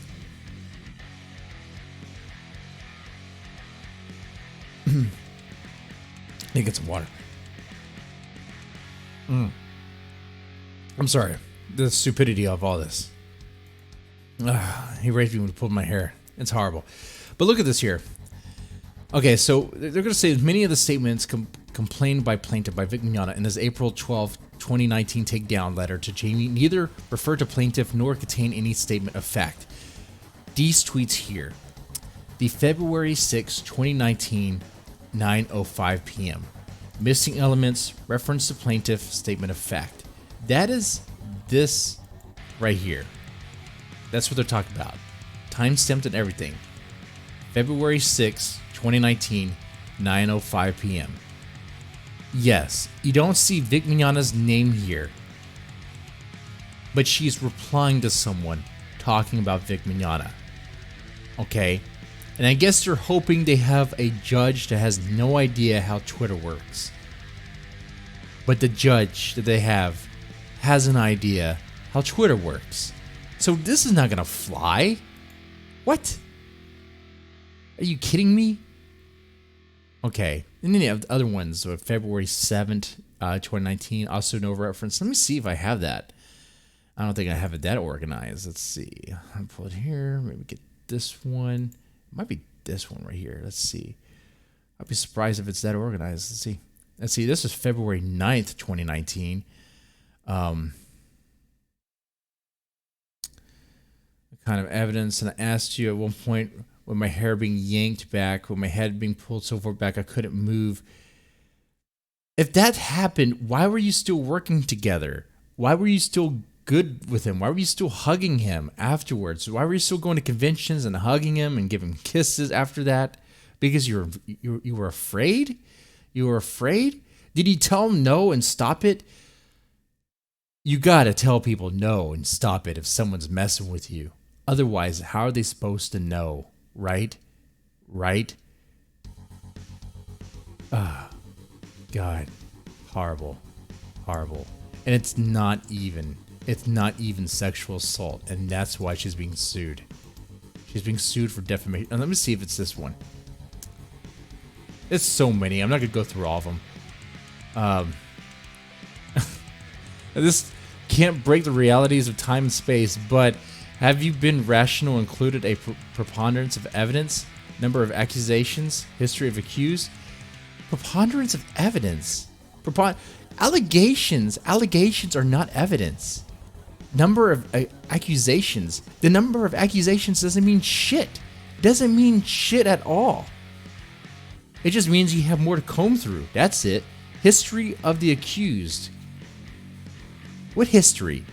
Let me get some water. I'm sorry. The stupidity of all this. He raised me when he pulled my hair. It's horrible. But look at this here. Okay, so they're going to say many of the statements complained by plaintiff by Vic Mignogna in his April 12, 2019 takedown letter to Jamie neither refer to plaintiff nor contain any statement of fact. These tweets here. The February 6, 2019, 9:05 p.m. Missing elements, reference to plaintiff, statement of fact. That is this right here. That's what they're talking about. Time stamped and everything. February 6, 2019, 9:05 p.m. Yes, you don't see Vic Mignogna's name here, but she's replying to someone talking about Vic Mignogna. Okay? And I guess they're hoping they have a judge that has no idea how Twitter works. But the judge that they have has an idea how Twitter works. So this is not gonna fly. What? Are you kidding me? Okay. And then you have the other ones. So February 7th, 2019, also no reference. Let me see if I have that. I don't think I have it that organized. Let's see. I'll pull it here. Maybe get this one. It might be this one right here. Let's see. I'd be surprised if it's that organized. Let's see. Let's see. This is February 9th, 2019. Kind of evidence. And I asked you at one point, with my hair being yanked back, with my head being pulled so far back I couldn't move. If that happened, why were you still working together? Why were you still good with him? Why were you still hugging him afterwards? Why were you still going to conventions and hugging him and giving kisses after that? Because you were afraid? You were afraid? Did you tell him no and stop it? You gotta tell people no and stop it if someone's messing with you. Otherwise, how are they supposed to know? Right? Right? God. Horrible. Horrible. And it's not even sexual assault, and that's why she's being sued. She's being sued for defamation. And let me see if it's this one. It's so many. I'm not gonna go through all of them. This can't break the realities of time and space, but have you been rational included a preponderance of evidence, number of accusations, history of accused? Preponderance of evidence. Allegations are not evidence. Number of accusations. The number of accusations doesn't mean shit. Doesn't mean shit at all. It just means you have more to comb through. That's it. History of the accused. What history?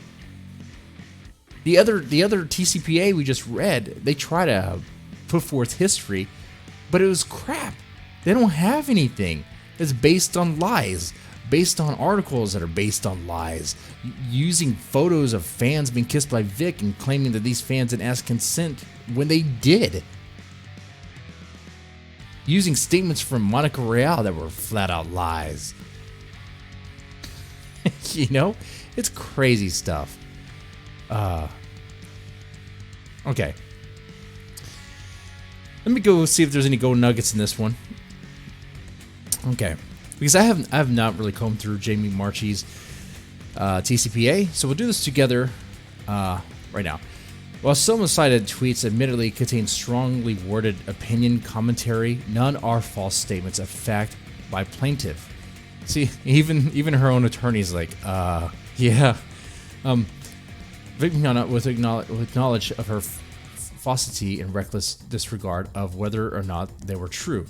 The other TCPA we just read, they try to put forth history, but it was crap. They don't have anything. It's based on lies, based on articles that are based on lies, using photos of fans being kissed by Vic and claiming that these fans didn't ask consent when they did. Using statements from Monica Rial that were flat out lies. You know, it's crazy stuff. Okay. Let me go see if there's any gold nuggets in this one. Okay. Because I have not really combed through Jamie Marchi's TCPA, so we'll do this together right now. While some cited tweets admittedly contain strongly worded opinion commentary, none are false statements of fact by plaintiff. See, even her own attorney's like, yeah. Vic Mignogna with knowledge of her falsity and reckless disregard of whether or not they were true.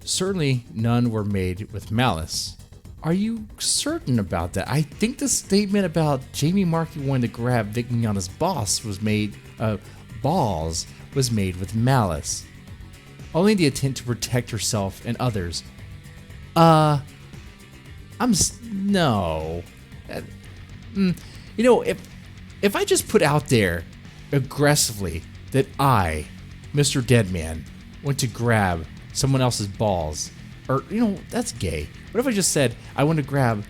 Certainly none were made with malice. Are you certain about that? I think the statement about Jamie Marchi wanting to grab Vic Mignogna's balls was made with malice. Only the intent to protect herself and others. No. You know, if I just put out there aggressively that I, Mr. Deadman, went to grab someone else's balls, or, you know, that's gay. What if I just said I want to grab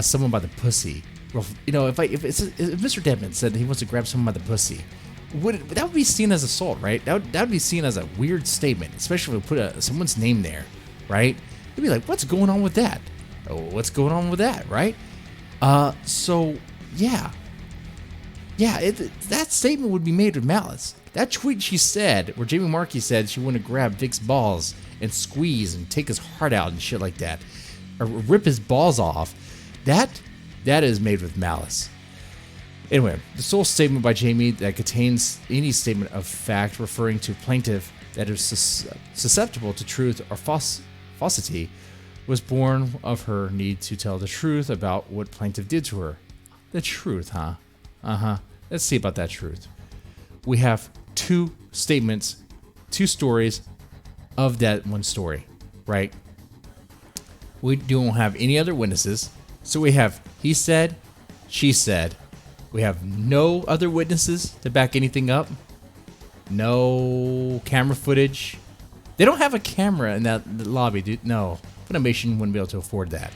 someone by the pussy? Well, you know, if Mr. Deadman said that he wants to grab someone by the pussy, that would be seen as assault, right? That would be seen as a weird statement, especially if we put someone's name there, right? It'd be like, what's going on with that? Oh, what's going on with that, right? So, yeah. Yeah, that statement would be made with malice. That tweet she said, where Jamie Marchi said she wanted to grab Vic's balls and squeeze and take his heart out and shit like that, or rip his balls off, that is made with malice. Anyway, the sole statement by Jamie that contains any statement of fact referring to plaintiff that is susceptible to truth or falsity was born of her need to tell the truth about what plaintiff did to her. The truth, huh? Let's see about that truth. We have two statements, two stories of that one story, right? We don't have any other witnesses. So we have he said, she said. We have no other witnesses to back anything up. No camera footage. They don't have a camera in that lobby, dude. No, Funimation wouldn't be able to afford that.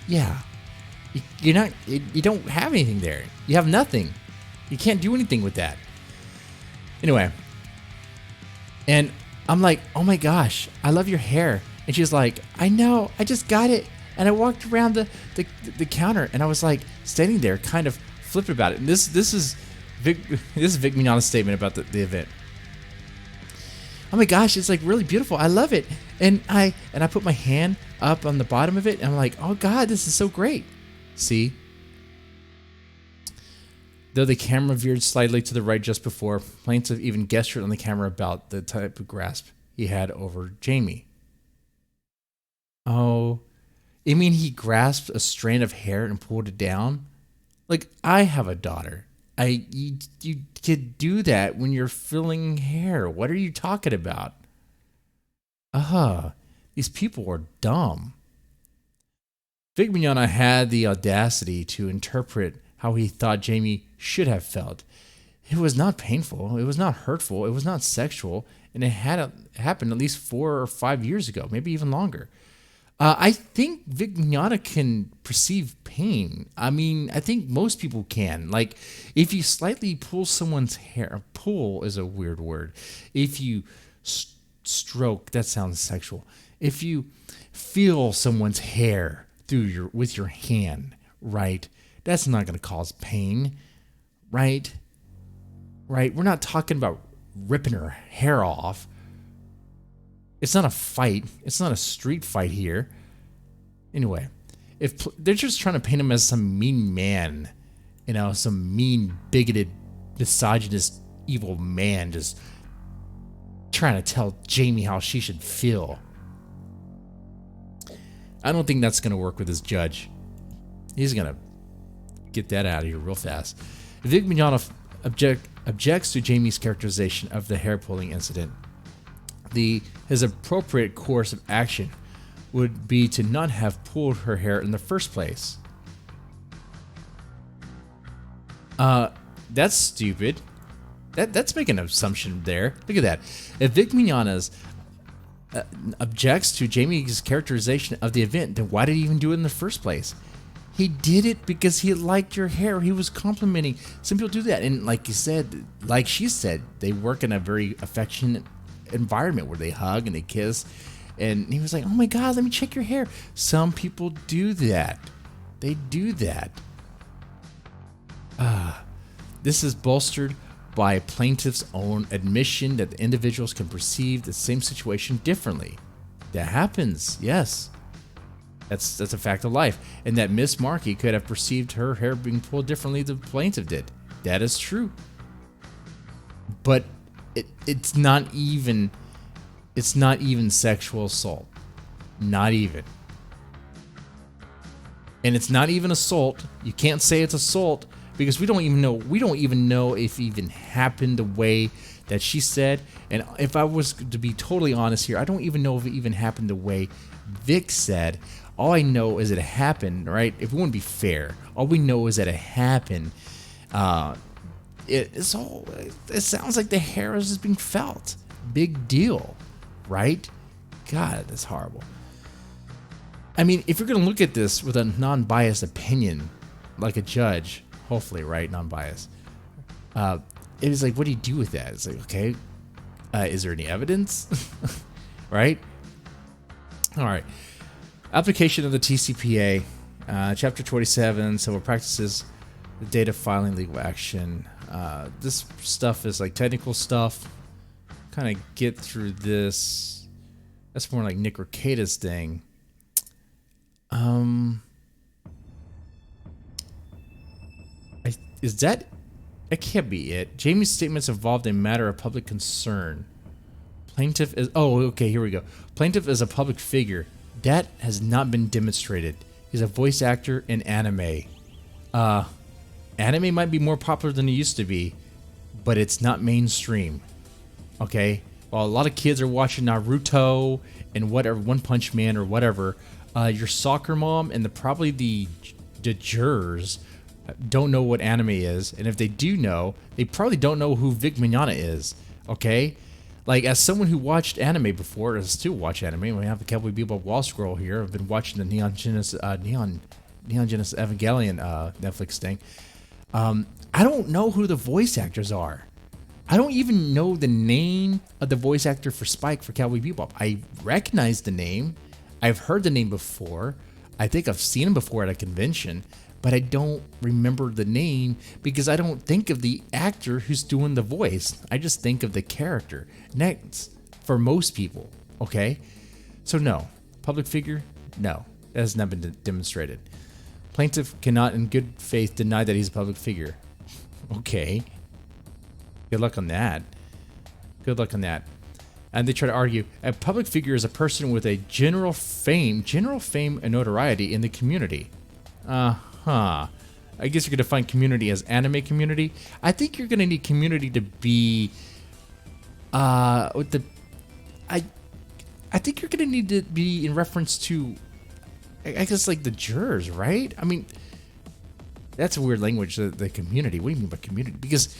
Yeah, you're not. You don't have anything there. You have nothing. You can't do anything with that. Anyway, and I'm like, oh my gosh, I love your hair. And she's like, I know, I just got it. And I walked around the counter, and I was like standing there, kind of flipped about it. And this is Vic Mignogna's statement about the event. Oh my gosh, it's like really beautiful. I love it. And I put my hand up on the bottom of it, and I'm like, oh God, this is so great. See? Though the camera veered slightly to the right just before, plaintiff even gestured on the camera about the type of grasp he had over Jamie. Oh, you mean he grasped a strand of hair and pulled it down? Like, I have a daughter. You could do that when you're filling hair. What are you talking about? These people are dumb. Vic Mignogna had the audacity to interpret how he thought Jamie should have felt. It was not painful. It was not hurtful. It was not sexual. And it had happened at least 4 or 5 years ago, maybe even longer. I think Vic Mignogna can perceive pain. I mean, I think most people can. Like, if you slightly pull someone's hair, pull is a weird word. If you stroke, that sounds sexual. If you feel someone's hair with your hand, right? That's not going to cause pain, right? Right? We're not talking about ripping her hair off. It's not a fight. It's not a street fight here. Anyway, if they're just trying to paint him as some mean man, some mean, bigoted, misogynist, evil man just trying to tell Jamie how she should feel. I don't think that's going to work with this judge. He's going to get that out of here real fast. Vic Mignogna objects to Jamie's characterization of the hair pulling incident. His appropriate course of action would be to not have pulled her hair in the first place. That's stupid. That's making an assumption there. Look at that. If Vic Mignogna objects to Jamie's characterization of the event, then why did he even do it in the first place? He did it because he liked your hair. He was complimenting. Some people do that, and like she said, they work in a very affectionate environment where they hug and they kiss. And he was like, oh my God, let me check your hair. Some people do that. They do that. This is bolstered by plaintiff's own admission that the individuals can perceive the same situation differently. That happens, yes. That's a fact of life. And that Miss Markey could have perceived her hair being pulled differently than the plaintiff did. That is true. But it's not even sexual assault. Not even. And it's not even assault. You can't say it's assault because we don't even know if it even happened the way that she said. And if I was to be totally honest here, I don't even know if it even happened the way Vic said. All I know is that it happened, right? If we want to be fair, all we know is that it happened. It sounds like the hair is just being felt. Big deal, right? God, that's horrible. I mean, if you're going to look at this with a non-biased opinion, like a judge, hopefully, right, non-biased, it is like, what do you do with that? It's like, okay, is there any evidence? Right? All right. Application of the TCPA, Chapter 27, Civil Practices, the date of filing legal action. This stuff is like technical stuff. Kind of get through this. That's more like Nick Rekieta's thing. Is that? That can't be it. Jamie's statements involved a matter of public concern. Plaintiff is. Oh, okay. Here we go. Plaintiff is a public figure. That has not been demonstrated. He's a voice actor in anime. Anime might be more popular than it used to be, but it's not mainstream. Okay? While a lot of kids are watching Naruto and whatever, One Punch Man or whatever, your soccer mom and probably the jurors don't know what anime is. And if they do know, they probably don't know who Vic Mignogna is. Okay? Like, as someone who watched anime before, or still watch anime, we have a Cowboy Bebop Wall Scroll here. I've been watching the Neon Genesis Evangelion Netflix thing. I don't know who the voice actors are. I don't even know the name of the voice actor for Spike for Cowboy Bebop. I recognize the name. I've heard the name before. I think I've seen him before at a convention, but I don't remember the name because I don't think of the actor who's doing the voice. I just think of the character. Next, for most people, okay? So no, public figure, no, that has not been demonstrated. Plaintiff cannot in good faith deny that he's a public figure. Okay. Good luck on that. Good luck on that. And they try to argue, a public figure is a person with a general fame and notoriety in the community. I guess you could define community as anime community. I think you're going to need community to be, I think you're going to need to be in reference to, I guess, like the jurors, right? I mean, that's a weird language, the community. What do you mean by community? Because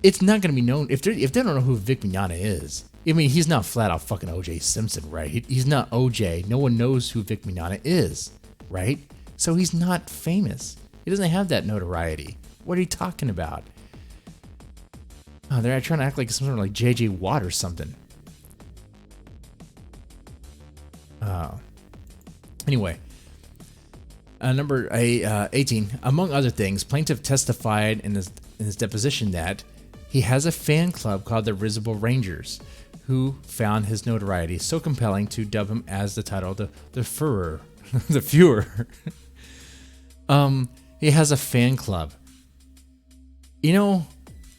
it's not going to be known, if they don't know who Vic Mignogna is. I mean, he's not flat out fucking O.J. Simpson, right? He's not O.J. No one knows who Vic Mignogna is, right? So he's not famous. He doesn't have that notoriety. What are you talking about? Oh, they're trying to act like some sort of like J.J. Watt or something. Anyway, number 18. Among other things, plaintiff testified in his deposition that he has a fan club called the Risible Rangers, who found his notoriety so compelling to dub him as the title, the Führer. The Führer. He has a fan club. You know,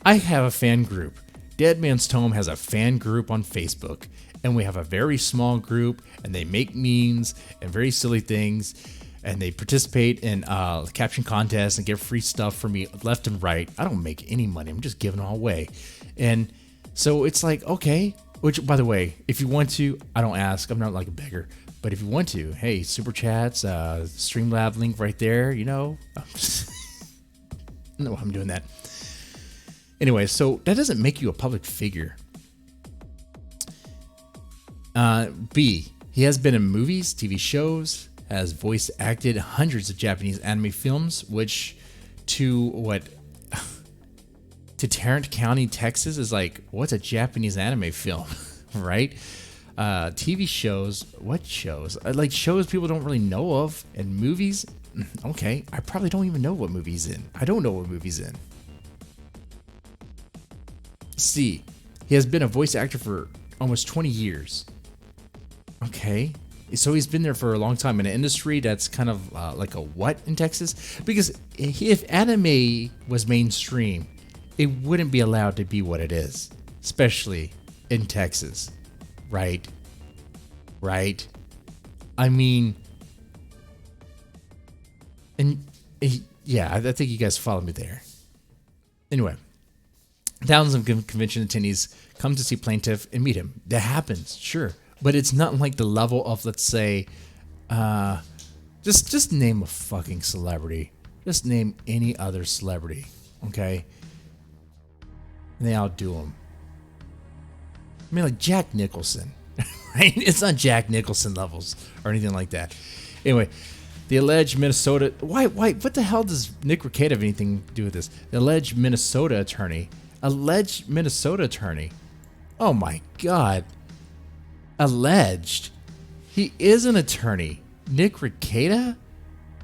I have a fan group. Deadman's Tome has a fan group on Facebook, and we have a very small group, and they make memes and very silly things, and they participate in caption contests and get free stuff from me left and right. I don't make any money. I'm just giving it all away. And so it's like, okay, which, by the way, if you want to, I don't ask. I'm not like a beggar. But if you want to, hey, Super Chats, Streamlab link right there, you know. No, I'm doing that. Anyway, so that doesn't make you a public figure. B, he has been in movies, TV shows, has voice acted hundreds of Japanese anime films, which to Tarrant County, Texas is like, what's a Japanese anime film, right? TV shows, what shows? Like shows people don't really know of, and movies. Okay, I probably don't even know what movie's in. I don't know what movie's in. C, he has been a voice actor for almost 20 years. Okay, so he's been there for a long time in an industry that's kind of like a what in Texas? Because if anime was mainstream, it wouldn't be allowed to be what it is, especially in Texas, right? Right? I mean, and yeah, I think you guys follow me there. Anyway, thousands of convention attendees come to see plaintiff and meet him. That happens, sure. But it's not like the level of, let's say, just name a fucking celebrity. Just name any other celebrity, okay? And they outdo him. I mean, like Jack Nicholson, right? It's not Jack Nicholson levels or anything like that. Anyway, the alleged Minnesota... Why, what the hell does Nick Reicade have anything to do with this? The alleged Minnesota attorney. Oh my God. Alleged. He is an attorney. Nick Reicade?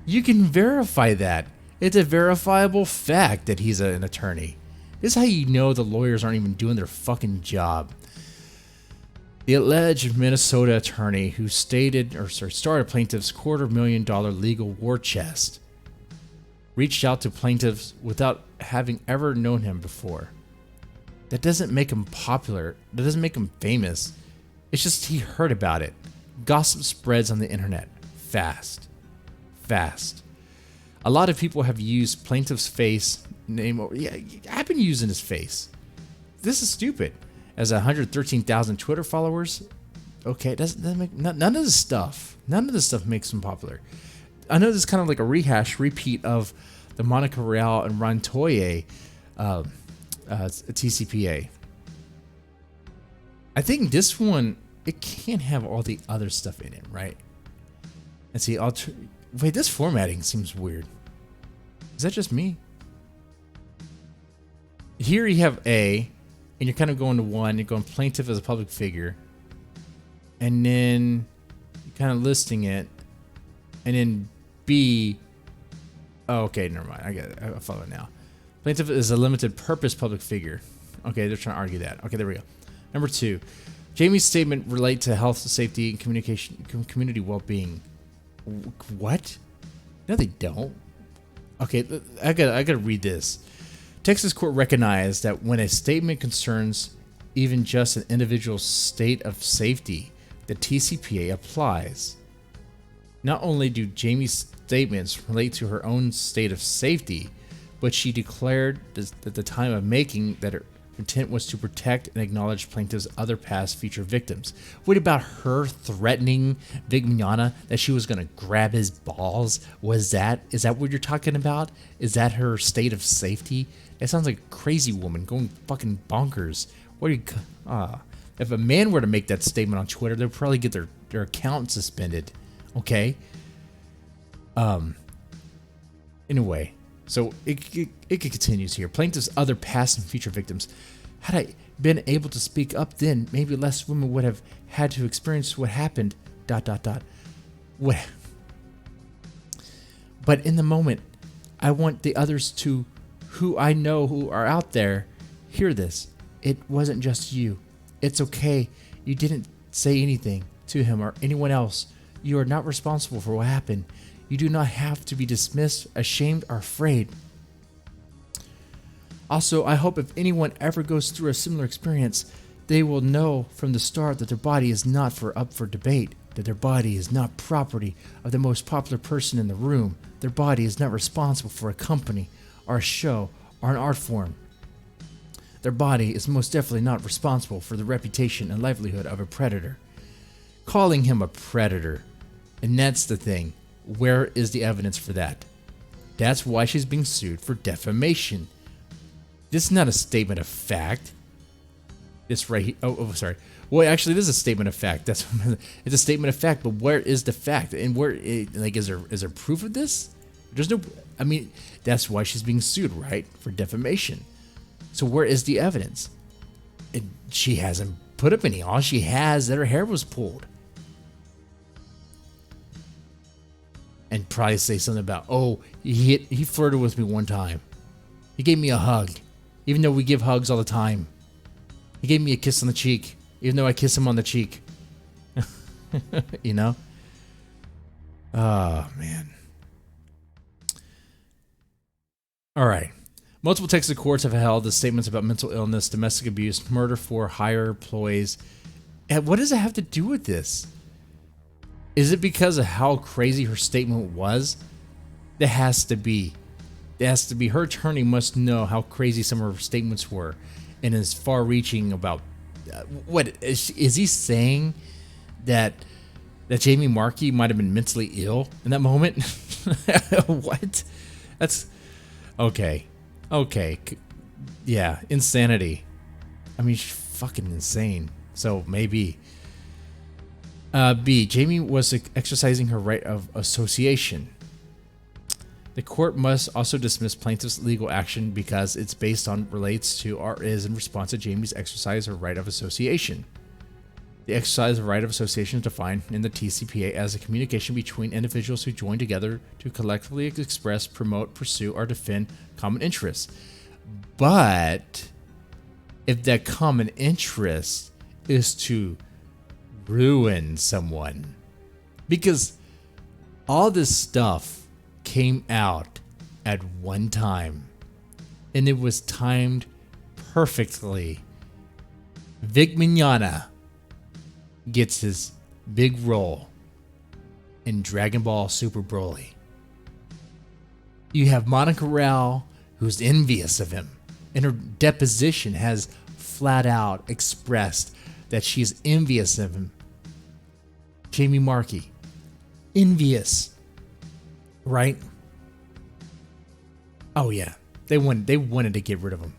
You can verify that. It's a verifiable fact that he's an attorney. This is how you know the lawyers aren't even doing their fucking job. The alleged Minnesota attorney who started plaintiff's $250,000 legal war chest reached out to plaintiffs without having ever known him before. That doesn't make him popular. That doesn't make him famous. It's just he heard about it. Gossip spreads on the internet fast. A lot of people have used plaintiff's face name. Yeah, I've been using his face. This is stupid. As 113,000 Twitter followers. Okay, doesn't make none of this stuff. None of this stuff makes him popular. I know this is kind of like a repeat of the Monica Rial and Ron Toye TCPA. I think this one, it can't have all the other stuff in it, right? And see, wait, this formatting seems weird. Is that just me? Here you have A, and you're kind of going to 1. You're going plaintiff as a public figure. And then you're kind of listing it. And then B. Oh, okay, never mind. I get it. I follow it now. Plaintiff is a limited purpose public figure. Okay, they're trying to argue that. Okay, there we go. Number 2. Jamie's statement relate to health, safety, and community well-being. What? No, they don't. Okay, I gotta read this. Texas court recognized that when a statement concerns even just an individual's state of safety, the TCPA applies. Not only do Jamie's statements relate to her own state of safety, but she declared at the time of making that her intent was to protect and acknowledge plaintiff's other past future victims. What about her threatening Vic Mignogna that she was going to grab his balls? Is that what you're talking about? Is that her state of safety? It sounds like a crazy woman going fucking bonkers. What are you? If a man were to make that statement on Twitter, they'd probably get their account suspended. Okay. Anyway. So it continues here. Plaintiff's other past and future victims. Had I been able to speak up then, maybe less women would have had to experience what happened. ... What? But in the moment, I want the others to, who I know who are out there, hear this. It wasn't just you. It's okay. You didn't say anything to him or anyone else. You are not responsible for what happened. You do not have to be dismissed, ashamed, or afraid. Also, I hope if anyone ever goes through a similar experience, they will know from the start that their body is not up for debate, that their body is not property of the most popular person in the room. Their body is not responsible for a company, or a show, or an art form. Their body is most definitely not responsible for the reputation and livelihood of a predator. Calling him a predator, and that's the thing. Where is the evidence for that? That's why she's being sued for defamation. This is not a statement of fact. This right here. Oh, sorry. Well, actually, this is a statement of fact. It's a statement of fact. But where is the fact? And is there proof of this? There's no. I mean, that's why she's being sued, right? For defamation. So where is the evidence? She hasn't put up any. All she has that her hair was pulled. And probably say something about, oh, he flirted with me one time. He gave me a hug, even though we give hugs all the time. He gave me a kiss on the cheek, even though I kiss him on the cheek. You know? Oh, man. All right. Multiple Texas courts have held the statements about mental illness, domestic abuse, murder for hire employees. And what does it have to do with this? Is it because of how crazy her statement was? There has to be. It has to be. Her attorney must know how crazy some of her statements were, and is far-reaching about. What is he saying that Jamie Markey might have been mentally ill in that moment? What? That's okay. Okay, yeah, insanity. I mean, she's fucking insane. So maybe. B. Jamie was exercising her right of association. The court must also dismiss plaintiff's legal action because it's based on, relates to, or is in response to Jamie's exercise of her right of association. The exercise of right of association is defined in the TCPA as a communication between individuals who join together to collectively express, promote, pursue, or defend common interests. But if that common interest is to ruin someone, because all this stuff came out at one time and it was timed perfectly. Vic Mignogna gets his big role in Dragon Ball Super Broly. You have Monica Rial, who's envious of him. In her deposition has flat out expressed that she's envious of him. Jamie Markey. Envious. Right? Oh yeah. They wanted to get rid of him.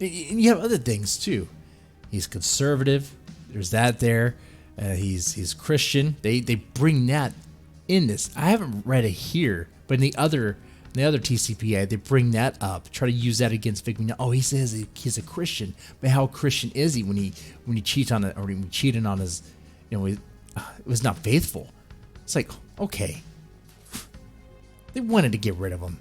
And you have other things too. He's conservative. There's that there. He's Christian. They bring that in this. I haven't read it here, but in the other TCPA, they bring that up. Try to use that against Vic Mignogna. Oh, he says he's a Christian, but how Christian is he when he cheats on it, or when he cheated on his, it was not faithful. It's like, okay, they wanted to get rid of him.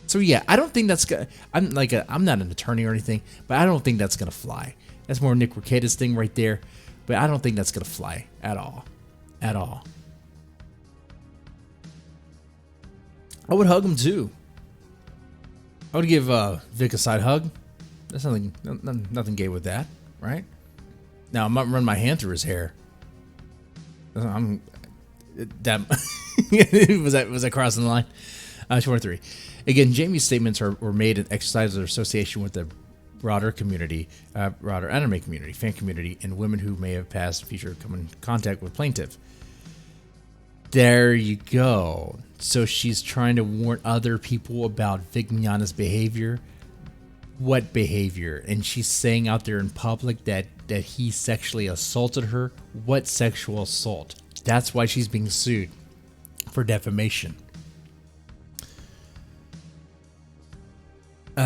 So yeah, I don't think that's gonna. I'm not an attorney or anything, but I don't think that's gonna fly. That's more Nick Rekieta's thing right there, but I don't think that's gonna fly at all, at all. I would hug him too. I would give Vic a side hug. There's nothing gay with that, right? Now I'm not running my hand through his hair. Was that crossing the line? 23. Again, Jamie's statements were made in exercise of association with the broader community, broader anime community, fan community, and women who may have past future come in contact with plaintiff. There you go. So she's trying to warn other people about Vic Mignogna's behavior. What behavior? And she's saying out there in public that he sexually assaulted her. What sexual assault? That's why she's being sued for defamation.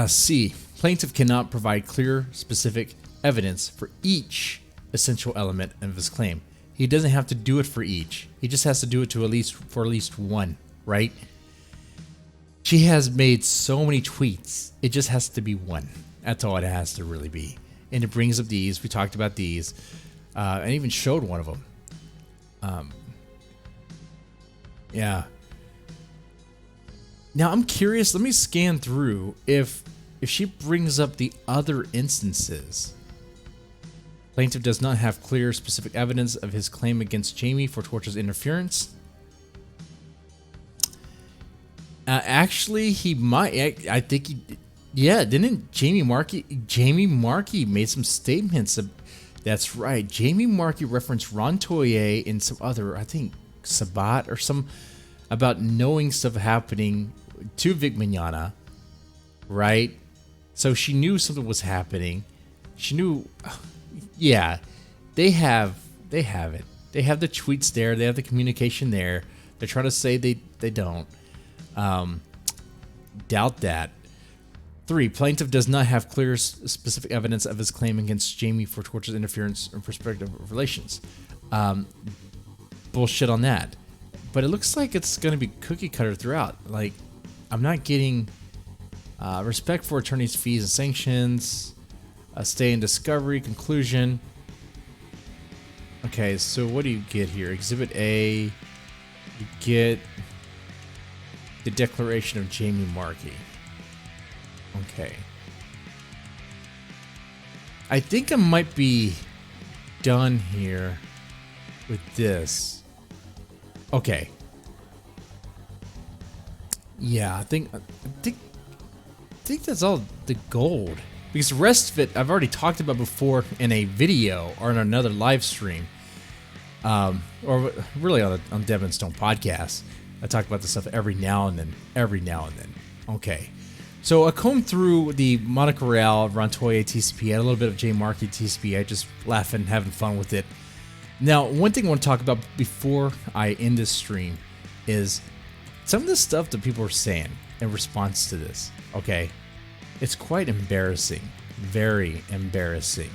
C. Plaintiff cannot provide clear, specific evidence for each essential element of his claim. He doesn't have to do it for each. He just has to do it for at least one, right? She has made so many tweets. It just has to be one. That's all it has to really be. And it brings up these. We talked about these. And even showed one of them. Yeah. Now I'm curious. Let me scan through if she brings up the other instances. Plaintiff does not have clear, specific evidence of his claim against Jamie for tortious interference. Actually, he might. I think he. Yeah, didn't Jamie Markey? Jamie Markey made some statements. That's right. Jamie Markey referenced Ron Toye and some other, I think, Sabat or some, about knowing stuff happening to Vic Mignogna, right? So she knew something was happening. She knew. Yeah, they have it. They have the tweets there. They have the communication there. They're trying to say they don't. Doubt that. 3. Plaintiff does not have clear, specific evidence of his claim against Jamie for tortious interference or prospective relations. Bullshit on that. But it looks like it's going to be cookie cutter throughout. Like, I'm not getting respect for attorneys' fees and sanctions. Stay in discovery, conclusion. Okay, so what do you get here? Exhibit A, you get the declaration of Jamie Markey. Okay. I think I might be done here with this. Okay. Yeah, I think that's all the gold. Because the rest of it I've already talked about before in a video or in another live stream. Or really on Deadmanstome podcast. I talk about this stuff every now and then. Okay. So I combed through the Monica Rial, Ron Toye TCPA, a little bit of J. Markey TCPA, just laughing, having fun with it. Now, one thing I want to talk about before I end this stream is some of the stuff that people are saying in response to this. Okay. It's quite embarrassing. Very embarrassing.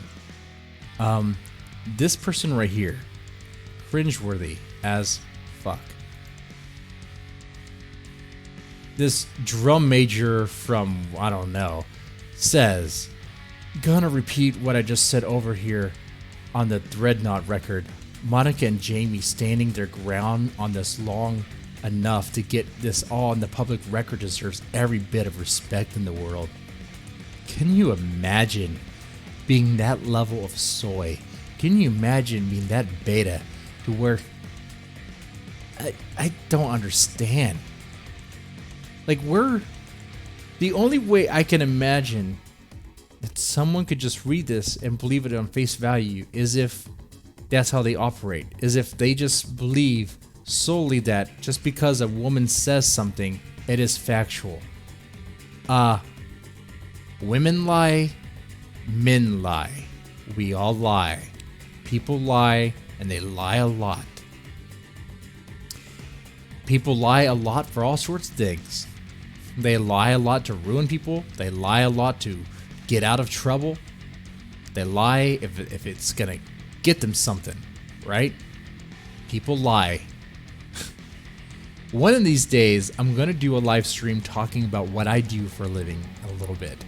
This person right here, cringeworthy as fuck. This drum major from, I don't know, says, gonna repeat what I just said over here on the Dreadnought record. Monica and Jamie standing their ground on this long enough to get this all in the public record deserves every bit of respect in the world. Can you imagine being that level of soy? Can you imagine being that beta to where I don't understand. Like, the only way I can imagine that someone could just read this and believe it on face value is if that's how they operate, is if they just believe solely that just because a woman says something, it is factual. Women lie, men lie. We all lie. People lie, and they lie a lot. People lie a lot for all sorts of things. They lie a lot to ruin people. They lie a lot to get out of trouble. They lie if it's gonna get them something, right? People lie. One of these days, I'm gonna do a live stream talking about what I do for a living a little bit.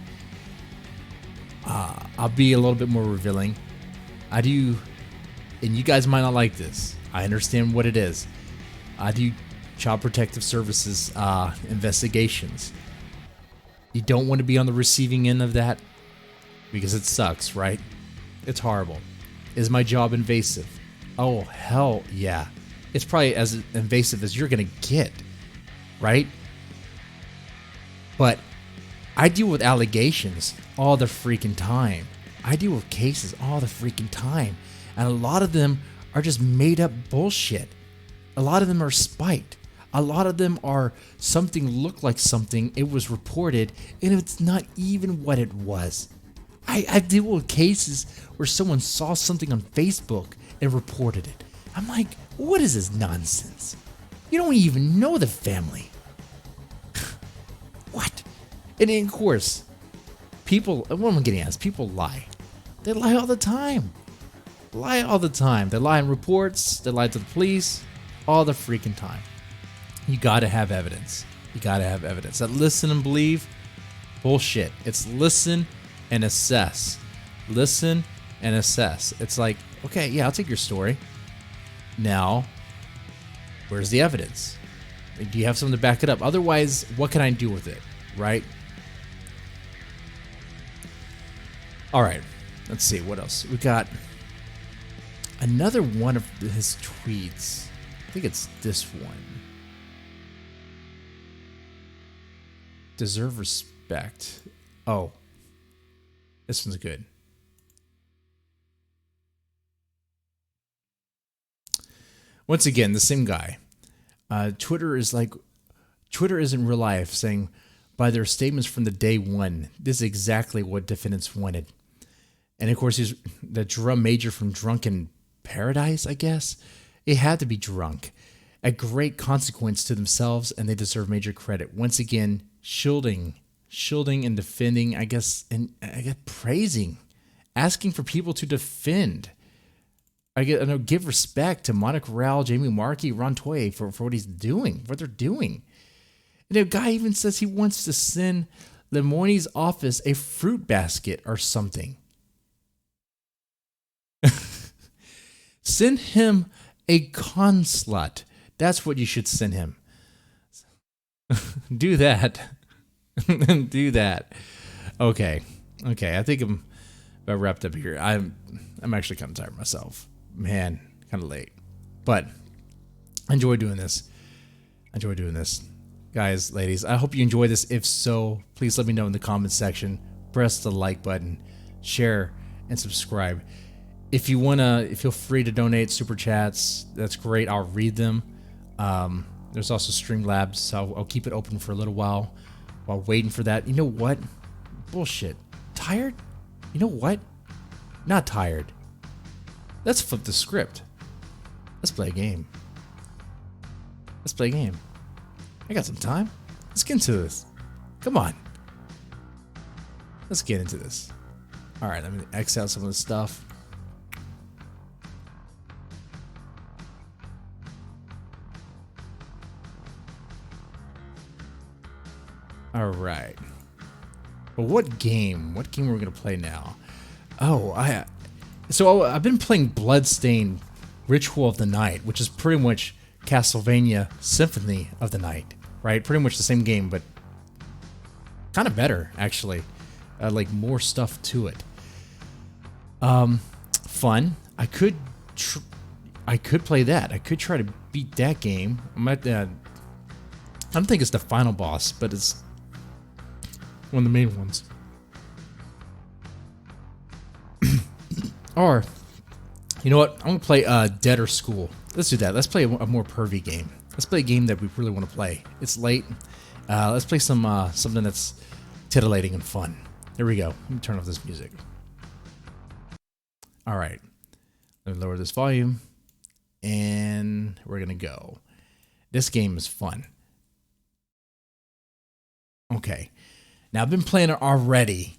I'll be a little bit more revealing. I do, and you guys might not like this. I understand what it is. I do Child Protective Services investigations. You don't want to be on the receiving end of that because it sucks, right? It's horrible. Is my job invasive? Oh, hell yeah. It's probably as invasive as you're going to get, right? But I deal with allegations all the freaking time. I deal with cases all the freaking time. And a lot of them are just made up bullshit. A lot of them are spiked. A lot of them are something looked like something, it was reported, and it's not even what it was. I deal with cases where someone saw something on Facebook and reported it. I'm like, what is this nonsense? You don't even know the family. What? And then, of course, people, what am I getting at is people lie. They lie all the time. Lie all the time. They lie in reports, they lie to the police, all the freaking time. You gotta have evidence. You gotta have evidence. That listen and believe, bullshit. It's listen and assess. Listen and assess. It's like, okay, yeah, I'll take your story. Now, where's the evidence? Do you have something to back it up? Otherwise, what can I do with it, right? All right, let's see, what else? We got another one of his tweets. I think it's this one. Deserve respect. Oh, this one's good. Once again, the same guy. Twitter isn't real life, saying by their statements from the day one, this is exactly what defendants wanted. And of course, he's the drum major from Drunken Paradise, I guess. It had to be drunk. A great consequence to themselves, and they deserve major credit. Once again, shielding and defending, I guess praising, asking for people to defend. Give respect to Monica Rial, Jamie Markey, Ron Toye for what he's doing, what they're doing. And the guy even says he wants to send Lemoyne's office a fruit basket or something. Send him a con-slut. That's what you should send him. Do that. Do that. Okay. I think I'm about wrapped up here. I'm actually kind of tired myself. Man, kind of late. But I enjoy doing this. Guys, ladies, I hope you enjoy this. If so, please let me know in the comments section. Press the like button, share, and subscribe. If you feel free to donate super chats. That's great. I'll read them. There's also Streamlabs, so I'll keep it open for a little while waiting for that. You know what? Bullshit. Tired? You know what? Not tired. Let's flip the script. Let's play a game. I got some time. Let's get into this. Come on. Let's get into this. All right, let me X out some of the stuff. All right. But what game? What game are we gonna play now? Oh, I've been playing Bloodstained Ritual of the Night, which is pretty much Castlevania Symphony of the Night, right? Pretty much the same game, but kind of better actually. Like more stuff to it. Fun. I could play that. I could try to beat that game. I don't think it's the final boss, but it's one of the main ones. Or, you know what? I'm gonna play Dead or School. Let's do that. Let's play a more pervy game. Let's play a game that we really want to play. It's late. Let's play some something that's titillating and fun. Here we go. Let me turn off this music. All right. Let me lower this volume, and we're gonna go. This game is fun. Okay. Now I've been playing it already.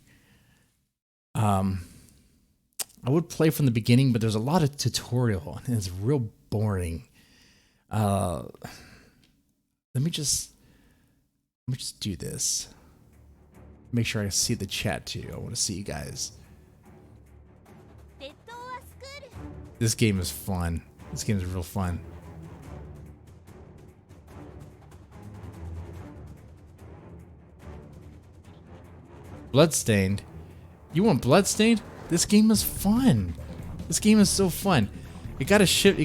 I would play from the beginning, but there's a lot of tutorial and it's real boring. Let me just do this. Make sure I see the chat too. I want to see you guys. This game is fun. This game is real fun. Bloodstained. You want Bloodstained? This game is fun. This game is so fun. You gotta shift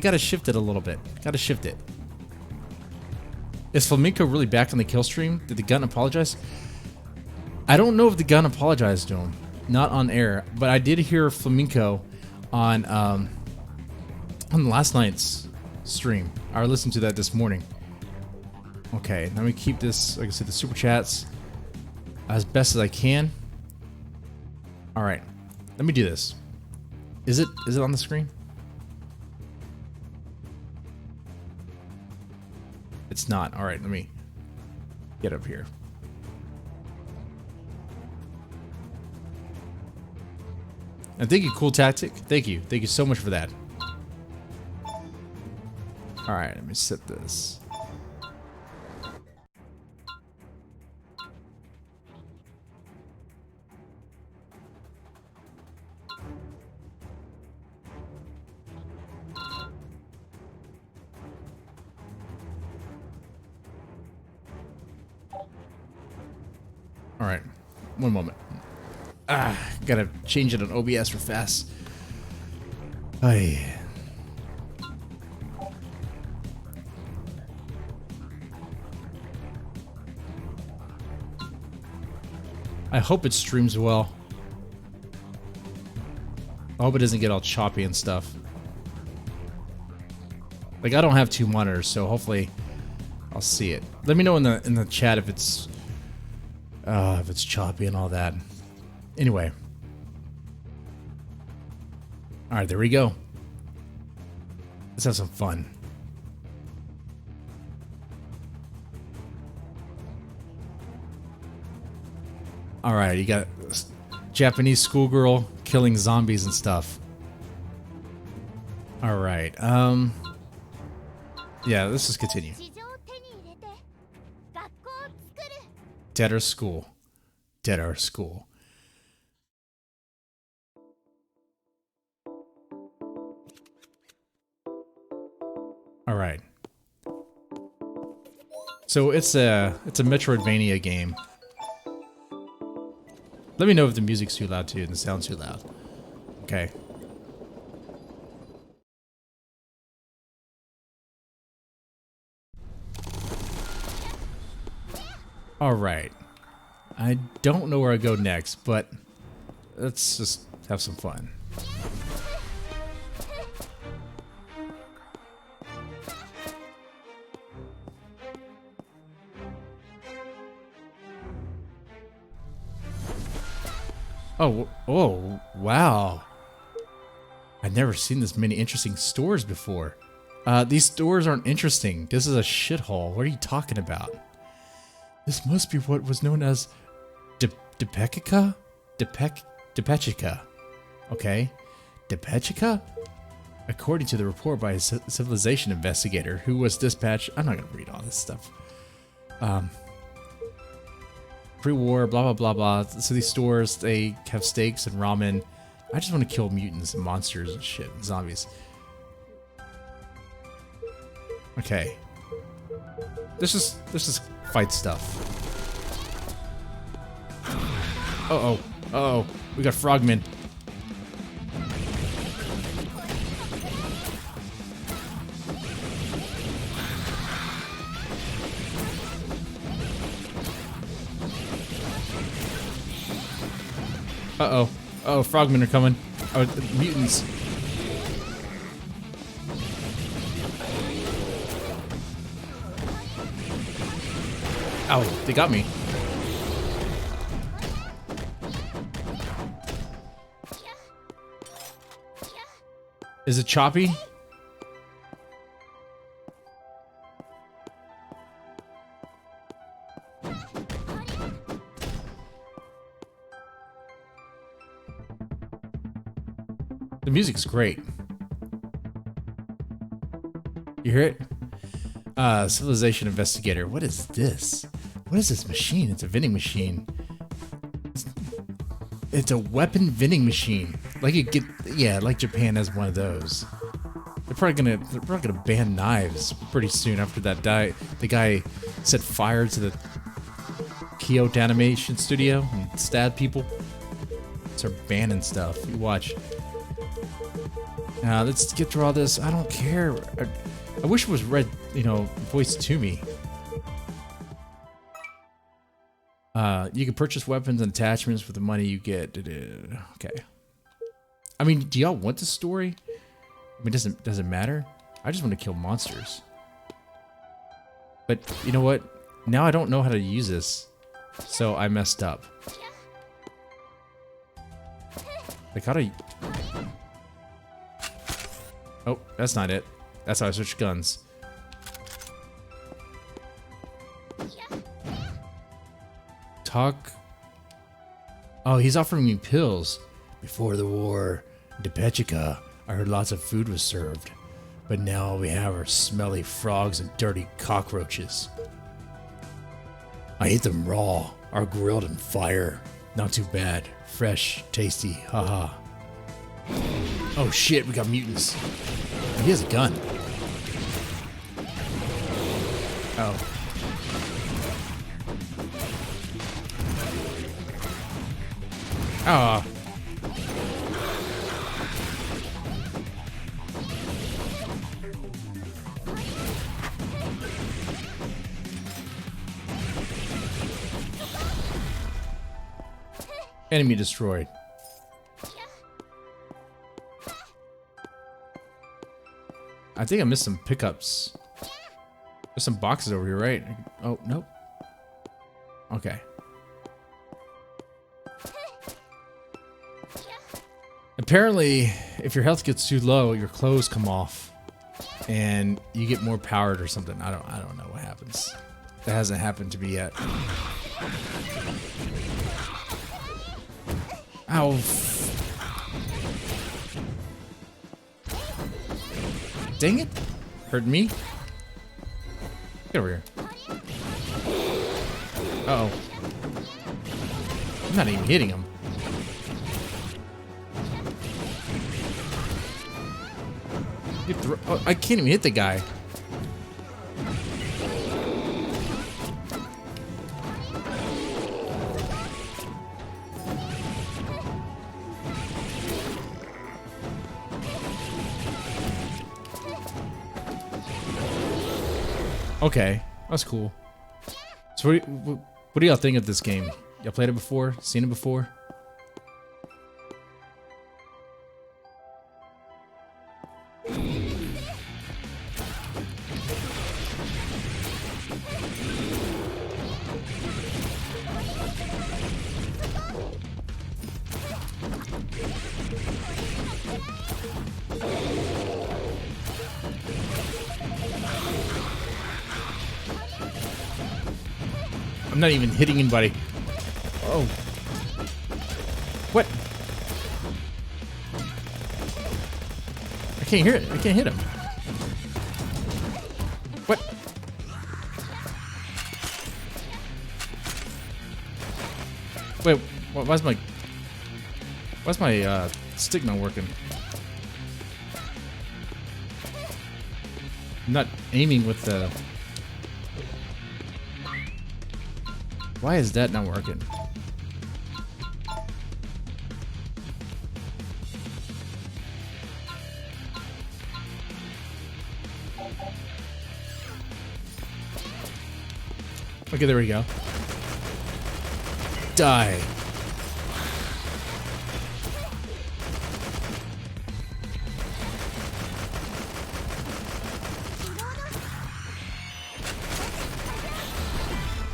it a little bit. Gotta shift it. Is Flamenco really back on the kill stream? Did the gun apologize? I don't know if the gun apologized to him. Not on air, but I did hear Flamenco on last night's stream. I listened to that this morning. Okay, let me keep this, like I said, the super chats as best as I can. All right, let me do this. Is it on the screen? It's not. All right, let me get up here. And thank you, Cool Tactic. Thank you so much for that. All right, let me set this. All right, one moment. Gotta change it on OBS real fast. Aye. I hope it streams well. I hope it doesn't get all choppy and stuff. Like, I don't have two monitors, so hopefully I'll see it. Let me know in the chat if it's choppy and all that. Anyway. All right, there we go. Let's have some fun. All right, you got Japanese schoolgirl killing zombies and stuff. All right. Yeah, let's just continue. Dead or School. Dead or School. All right. So it's a Metroidvania game. Let me know if the music's too loud too and the sound's too loud. Okay. All right. I don't know where I go next, but let's just have some fun. Oh, wow. I've never seen this many interesting stores before. These stores aren't interesting. This is a shithole. What are you talking about? This must be what was known as Depechica? Depechica. Okay. Depechica? According to the report by a civilization investigator who was dispatched... I'm not going to read all this stuff. Pre-war, blah, blah, blah, blah. So these stores, they have steaks and ramen. I just want to kill mutants and monsters and shit. And zombies. Okay. This is fight stuff. Uh-oh. Uh-oh. We got frogmen. Uh-oh. Oh, frogmen are coming. Oh, mutants. Ow, they got me. Is it choppy? The music's great. You hear it? Civilization investigator. What is this? What is this machine? It's a vending machine. It's a weapon vending machine. Like you get, yeah, like Japan has one of those. They're probably gonna ban knives pretty soon after that the guy set fire to the Kyoto animation studio and stabbed people. Start banning stuff. You watch. Let's get through all this. I don't care. I wish it was read, voiced to me. You can purchase weapons and attachments with the money you get. Okay. I mean, do y'all want this story? I mean, does it matter? I just want to kill monsters. But you know what? Now I don't know how to use this, so I messed up. Like how do? Oh, that's not it. That's how I switch guns. Talk. Oh, he's offering me pills. Before the war, in Depechica, I heard lots of food was served. But now all we have are smelly frogs and dirty cockroaches. I eat them raw or grilled in fire. Not too bad. Fresh, tasty, haha. Oh shit, we got mutants. He has a gun. Oh. Ah. Enemy destroyed. I think I missed some pickups. There's some boxes over here, right? Oh, nope. Okay. Apparently, if your health gets too low, your clothes come off, and you get more powered or something. I don't know what happens. That hasn't happened to me yet. Ow. Dang it. Hurt me. Get over here. Uh-oh. I'm not even hitting him. Oh, I can't even hit the guy. Okay, that's cool. So what do y'all think of this game? Y'all played it before? Seen it before? I'm not even hitting anybody. Oh. What? I can't hear it. I can't hit him. What? Wait, why's my stick not working? I'm not aiming with the... Why is that not working? Okay, there we go. Die.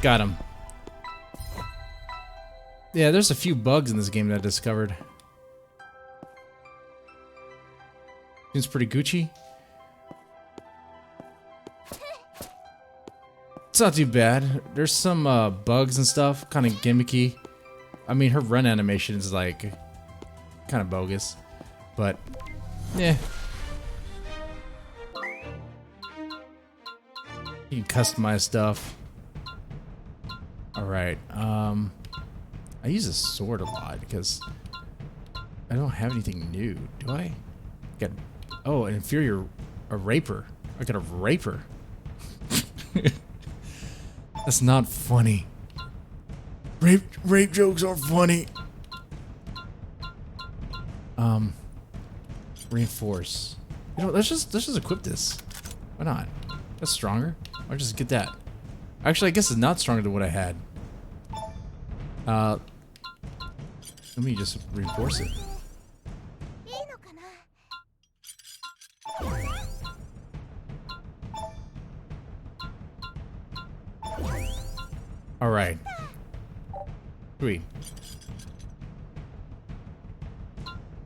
Got him. Yeah, there's a few bugs in this game that I discovered. Seems pretty Gucci. It's not too bad. There's some bugs and stuff, kind of gimmicky. I mean, her run animation is like kind of bogus, but yeah. You can customize stuff. All right. I use a sword a lot because I don't have anything new, do I? Got an inferior, a raper. I got a raper. That's not funny. Rape jokes are funny. Reinforce. You know, let's just equip this. Why not? That's stronger. I'll just get that. Actually, I guess it's not stronger than what I had. Let me just reinforce it. All right. Sweet.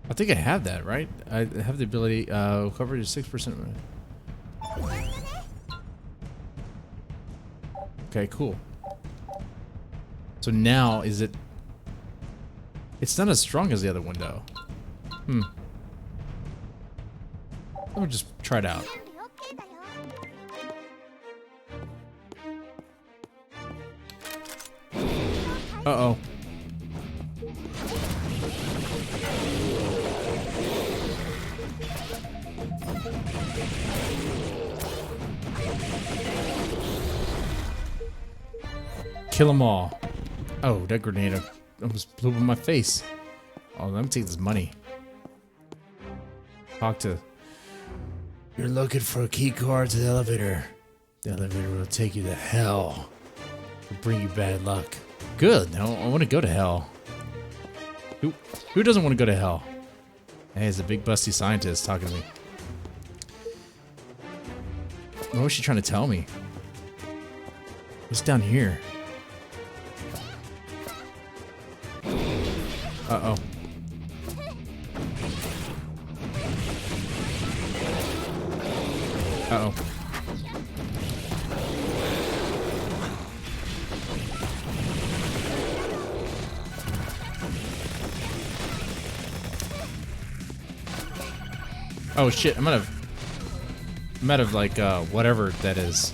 I think I have that, right? I have the ability, coverage is 6%. Okay, cool. So now, is it... It's not as strong as the other one, though. Let me just try it out. Uh-oh. Kill them all. Oh, that grenade almost blew up in my face. Oh, let me take this money. Talk to... You're looking for a key card to the elevator. The elevator will take you to hell. It'll bring you bad luck. Good. No, I want to go to hell. Who doesn't want to go to hell? Hey, it's a big busty scientist talking to me. What was she trying to tell me? What's down here? Uh-oh. Uh-oh. Oh shit, I'm out of like whatever that is.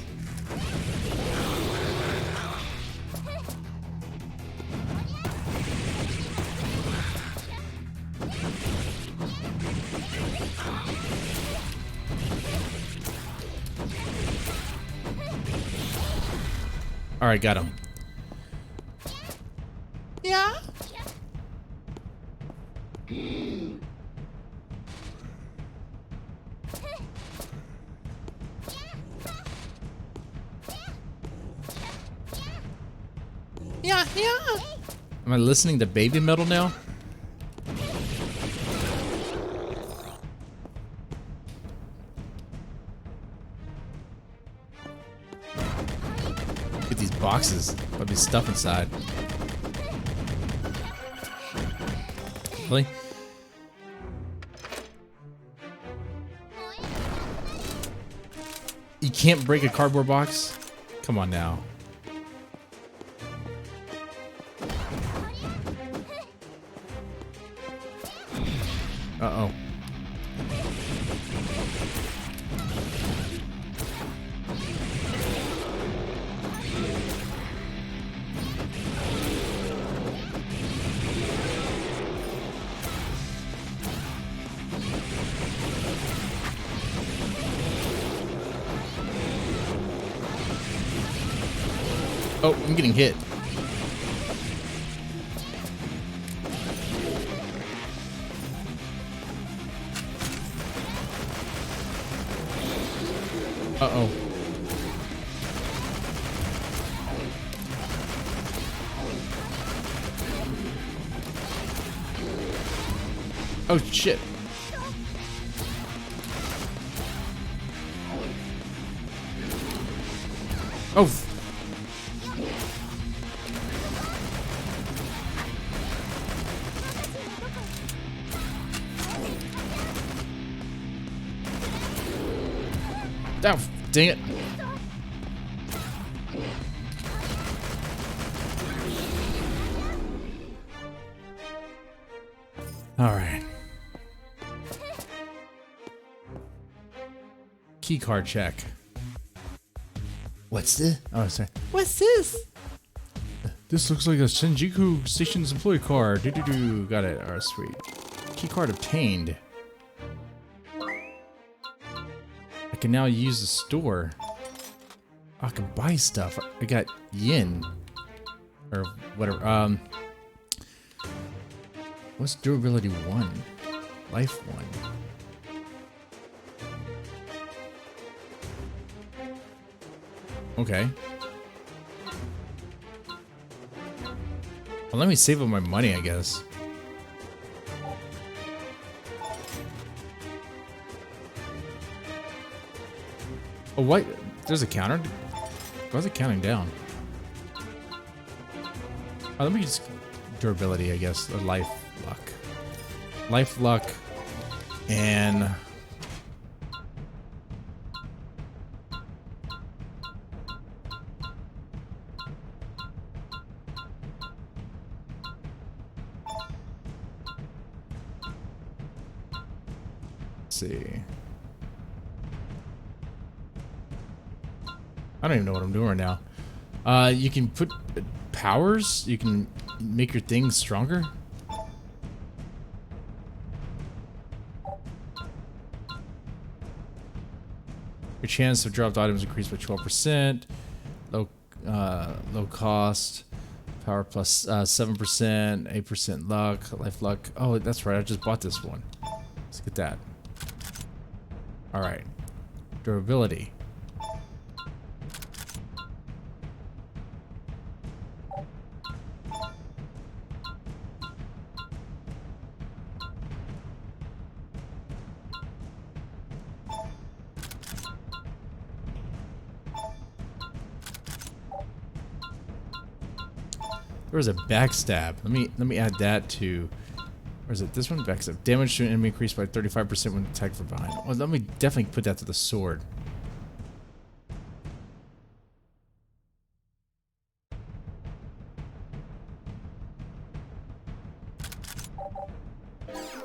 All right, got him. Yeah. Yeah, yeah. Am I listening to baby metal now? Get these boxes. There'll be stuff inside. Really? You can't break a cardboard box? Come on now. Uh-oh. Oh, I'm getting hit. Uh-oh. Oh, shit. Oh. Oh, dang it. Alright. Key card check. What's this? Oh, sorry. What's this? This looks like a Shinjuku Station's employee card. Do-do-do. Got it. Alright, sweet. Key card obtained. I can now use the store. I can buy stuff. I got yen. Or whatever. What's durability 1? Life 1. Okay. Well, let me save up my money, I guess. Oh, what? There's a counter? Why is it counting down? Oh, let me just... Durability, I guess. Or life luck. Life luck. And... let's see. I don't even know what I'm doing right now. You can put powers. You can make your things stronger. Your chance of dropped items increased by 12%. Low cost. Power plus 7%. 8% luck. Life luck. Oh, that's right. I just bought this one. Let's get that. All right. Durability. There was a backstab. Let me add that to. Or is it this one? Backstab. Damage to an enemy increased by 35% when attacked from behind. Well, let me definitely put that to the sword.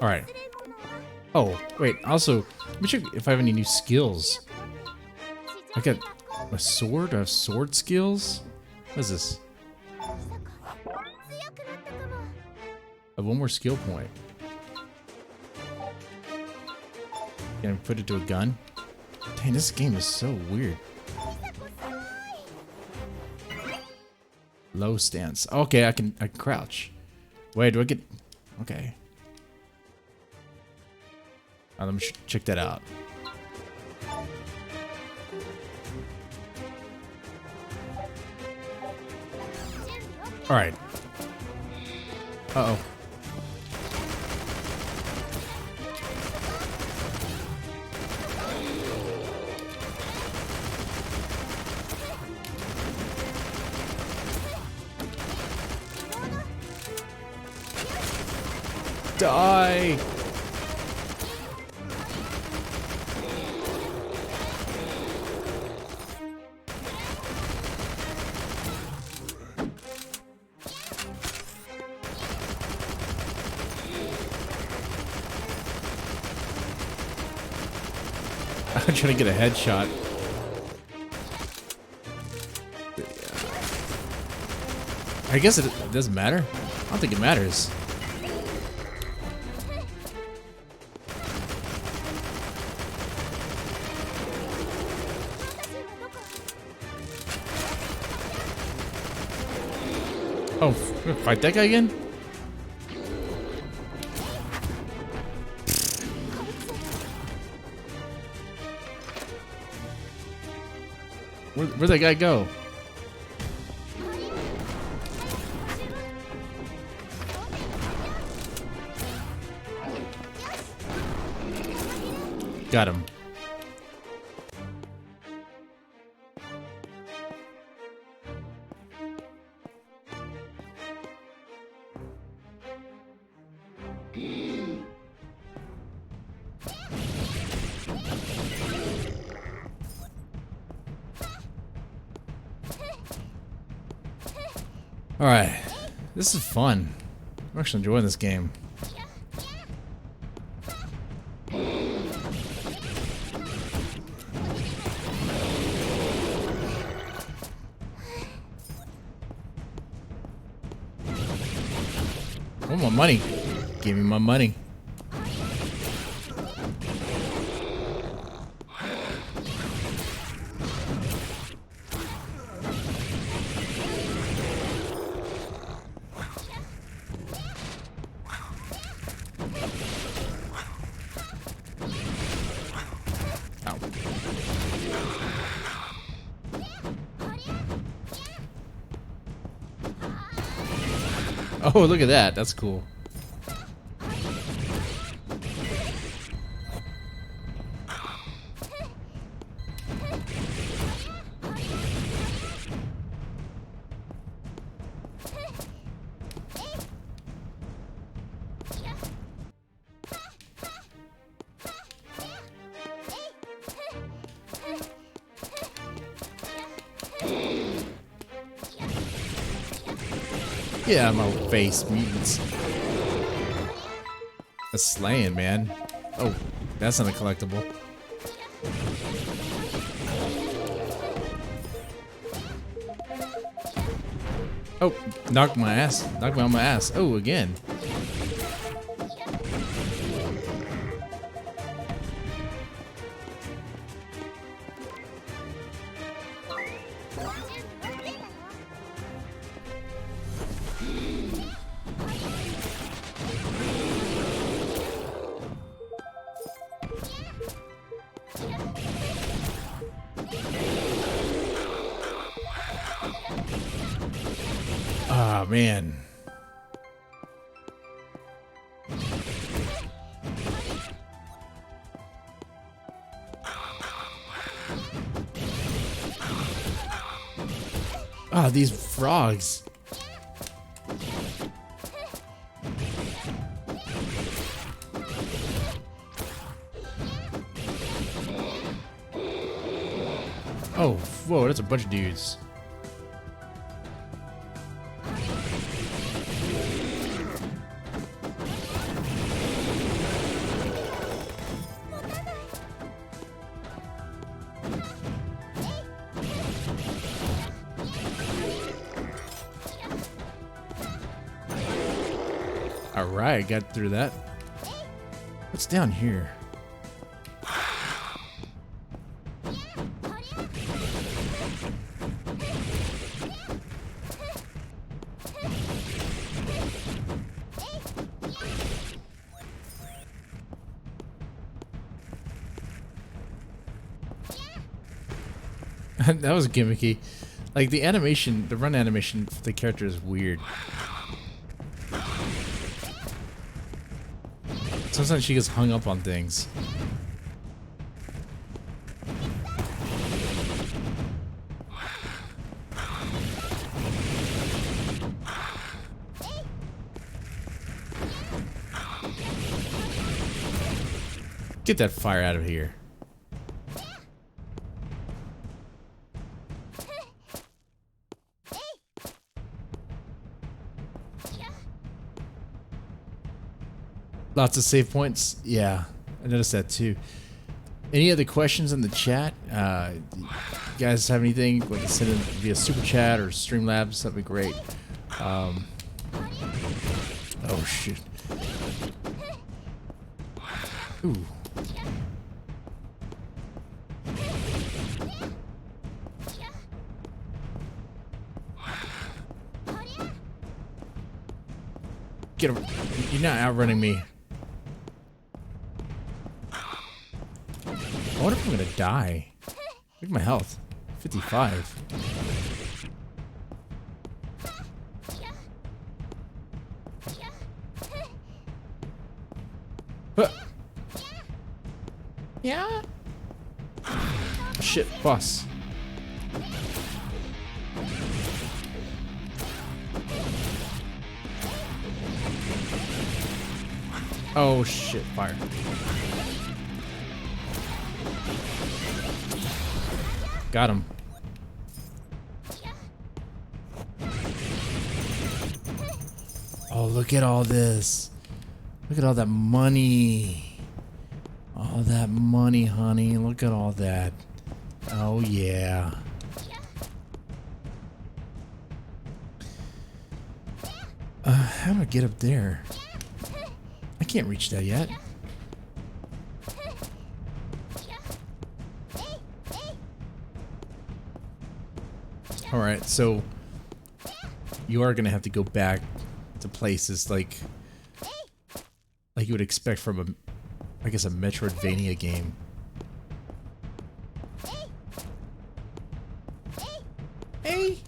Alright. Oh, wait. Also, let me check if I have any new skills. I got a sword? I have sword skills? What is this? I have one more skill point. Can I put it to a gun? Dang, this game is so weird. Low stance. Okay, I can crouch. Wait, do I get... Okay. Let me check that out. Alright. Uh-oh. Die! I'm trying to get a headshot. I guess it doesn't matter. I don't think it matters. Oh, fight that guy again? Where'd that guy go? Got him. Alright. This is fun. I'm actually enjoying this game. Oh, my money. Give me my money. Oh, look at that. That's cool. Yeah, my face mutants. That's slaying, man. Oh, that's not a collectible. Oh, knocked my ass. Knocked me on my ass. Oh, again. Ah, man. Ah, these frogs. Oh, whoa, that's a bunch of dudes. Alright, got through that. What's down here? That was gimmicky. Like the animation, the run animation for the character is weird. Sometimes she gets hung up on things. Get that fire out of here. Lots of save points. Yeah, I noticed that too. Any other questions in the chat? You guys have anything? Like send it via super chat or Streamlabs. That'd be great. Oh shit. Ooh. Get him. You're not outrunning me. I wonder if I'm gonna die. Look at my health. 55. Yeah. Shit, boss. Oh shit, fire. Got him. Oh, look at all this. Look at all that money. All that money, honey. Look at all that. Oh, yeah. How do I get up there? I can't reach that yet. Alright, so you are gonna have to go back to places like you would expect from a, I guess, a Metroidvania game. Hey!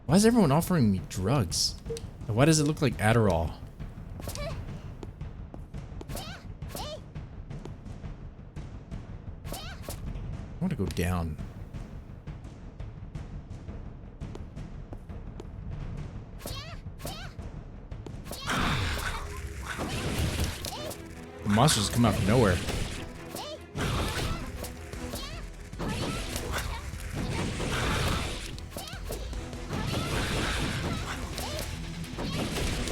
Why is everyone offering me drugs? And why does it look like Adderall? I want to go down. The monsters come out of nowhere.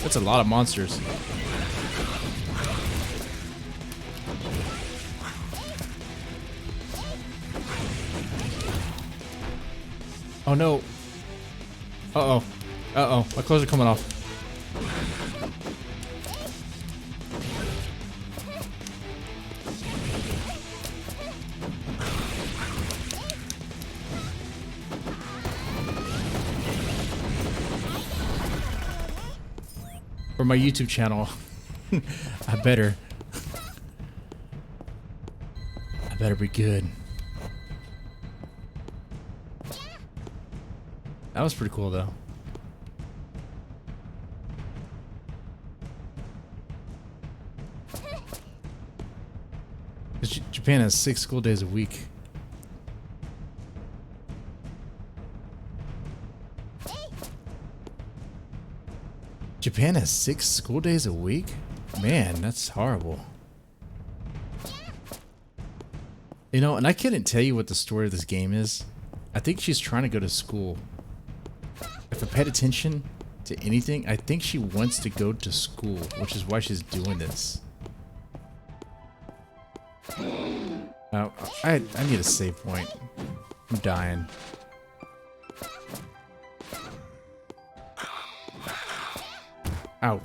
That's a lot of monsters. Oh no. Uh-oh. Uh-oh. My clothes are coming off. For my YouTube channel. I better be good. That was pretty cool though. Japan has 6 school days a week. Japan has 6 school days a week? Man, that's horrible. You know, and I couldn't tell you what the story of this game is. I think she's trying to go to school. If I paid attention to anything, I think she wants to go to school, which is why she's doing this. I need a save point. I'm dying. Ow.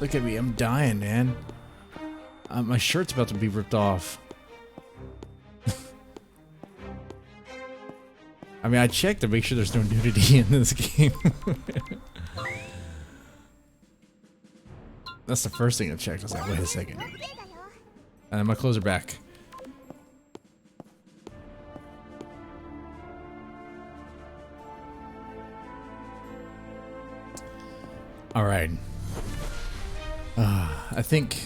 Look at me, I'm dying, man. My shirt's about to be ripped off. I mean, I checked to make sure there's no nudity in this game. That's the first thing I checked. I was like, wait a second. And my clothes are back. Alright. I think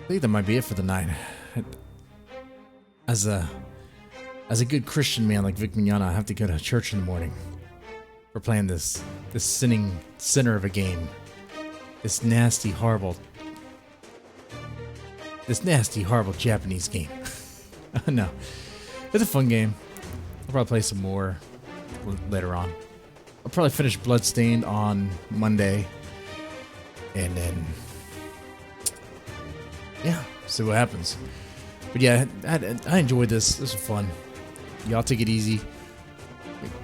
that might be it for the night. As a good Christian man like Vic Mignogna, I have to go to church in the morning. We're playing this sinning sinner of a game. This nasty, horrible Japanese game. No. It's a fun game. I'll probably play some more later on. I'll probably finish Bloodstained on Monday. And then, yeah, see what happens. But yeah, I enjoyed this. This was fun. Y'all take it easy.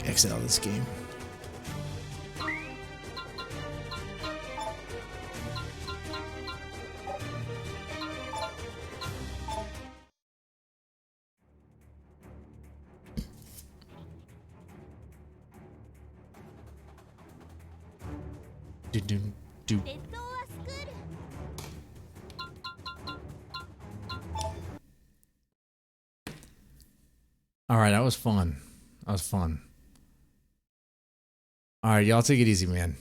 Exit out of this game. Do. Alright, that was fun. That was fun. Alright, y'all take it easy, man.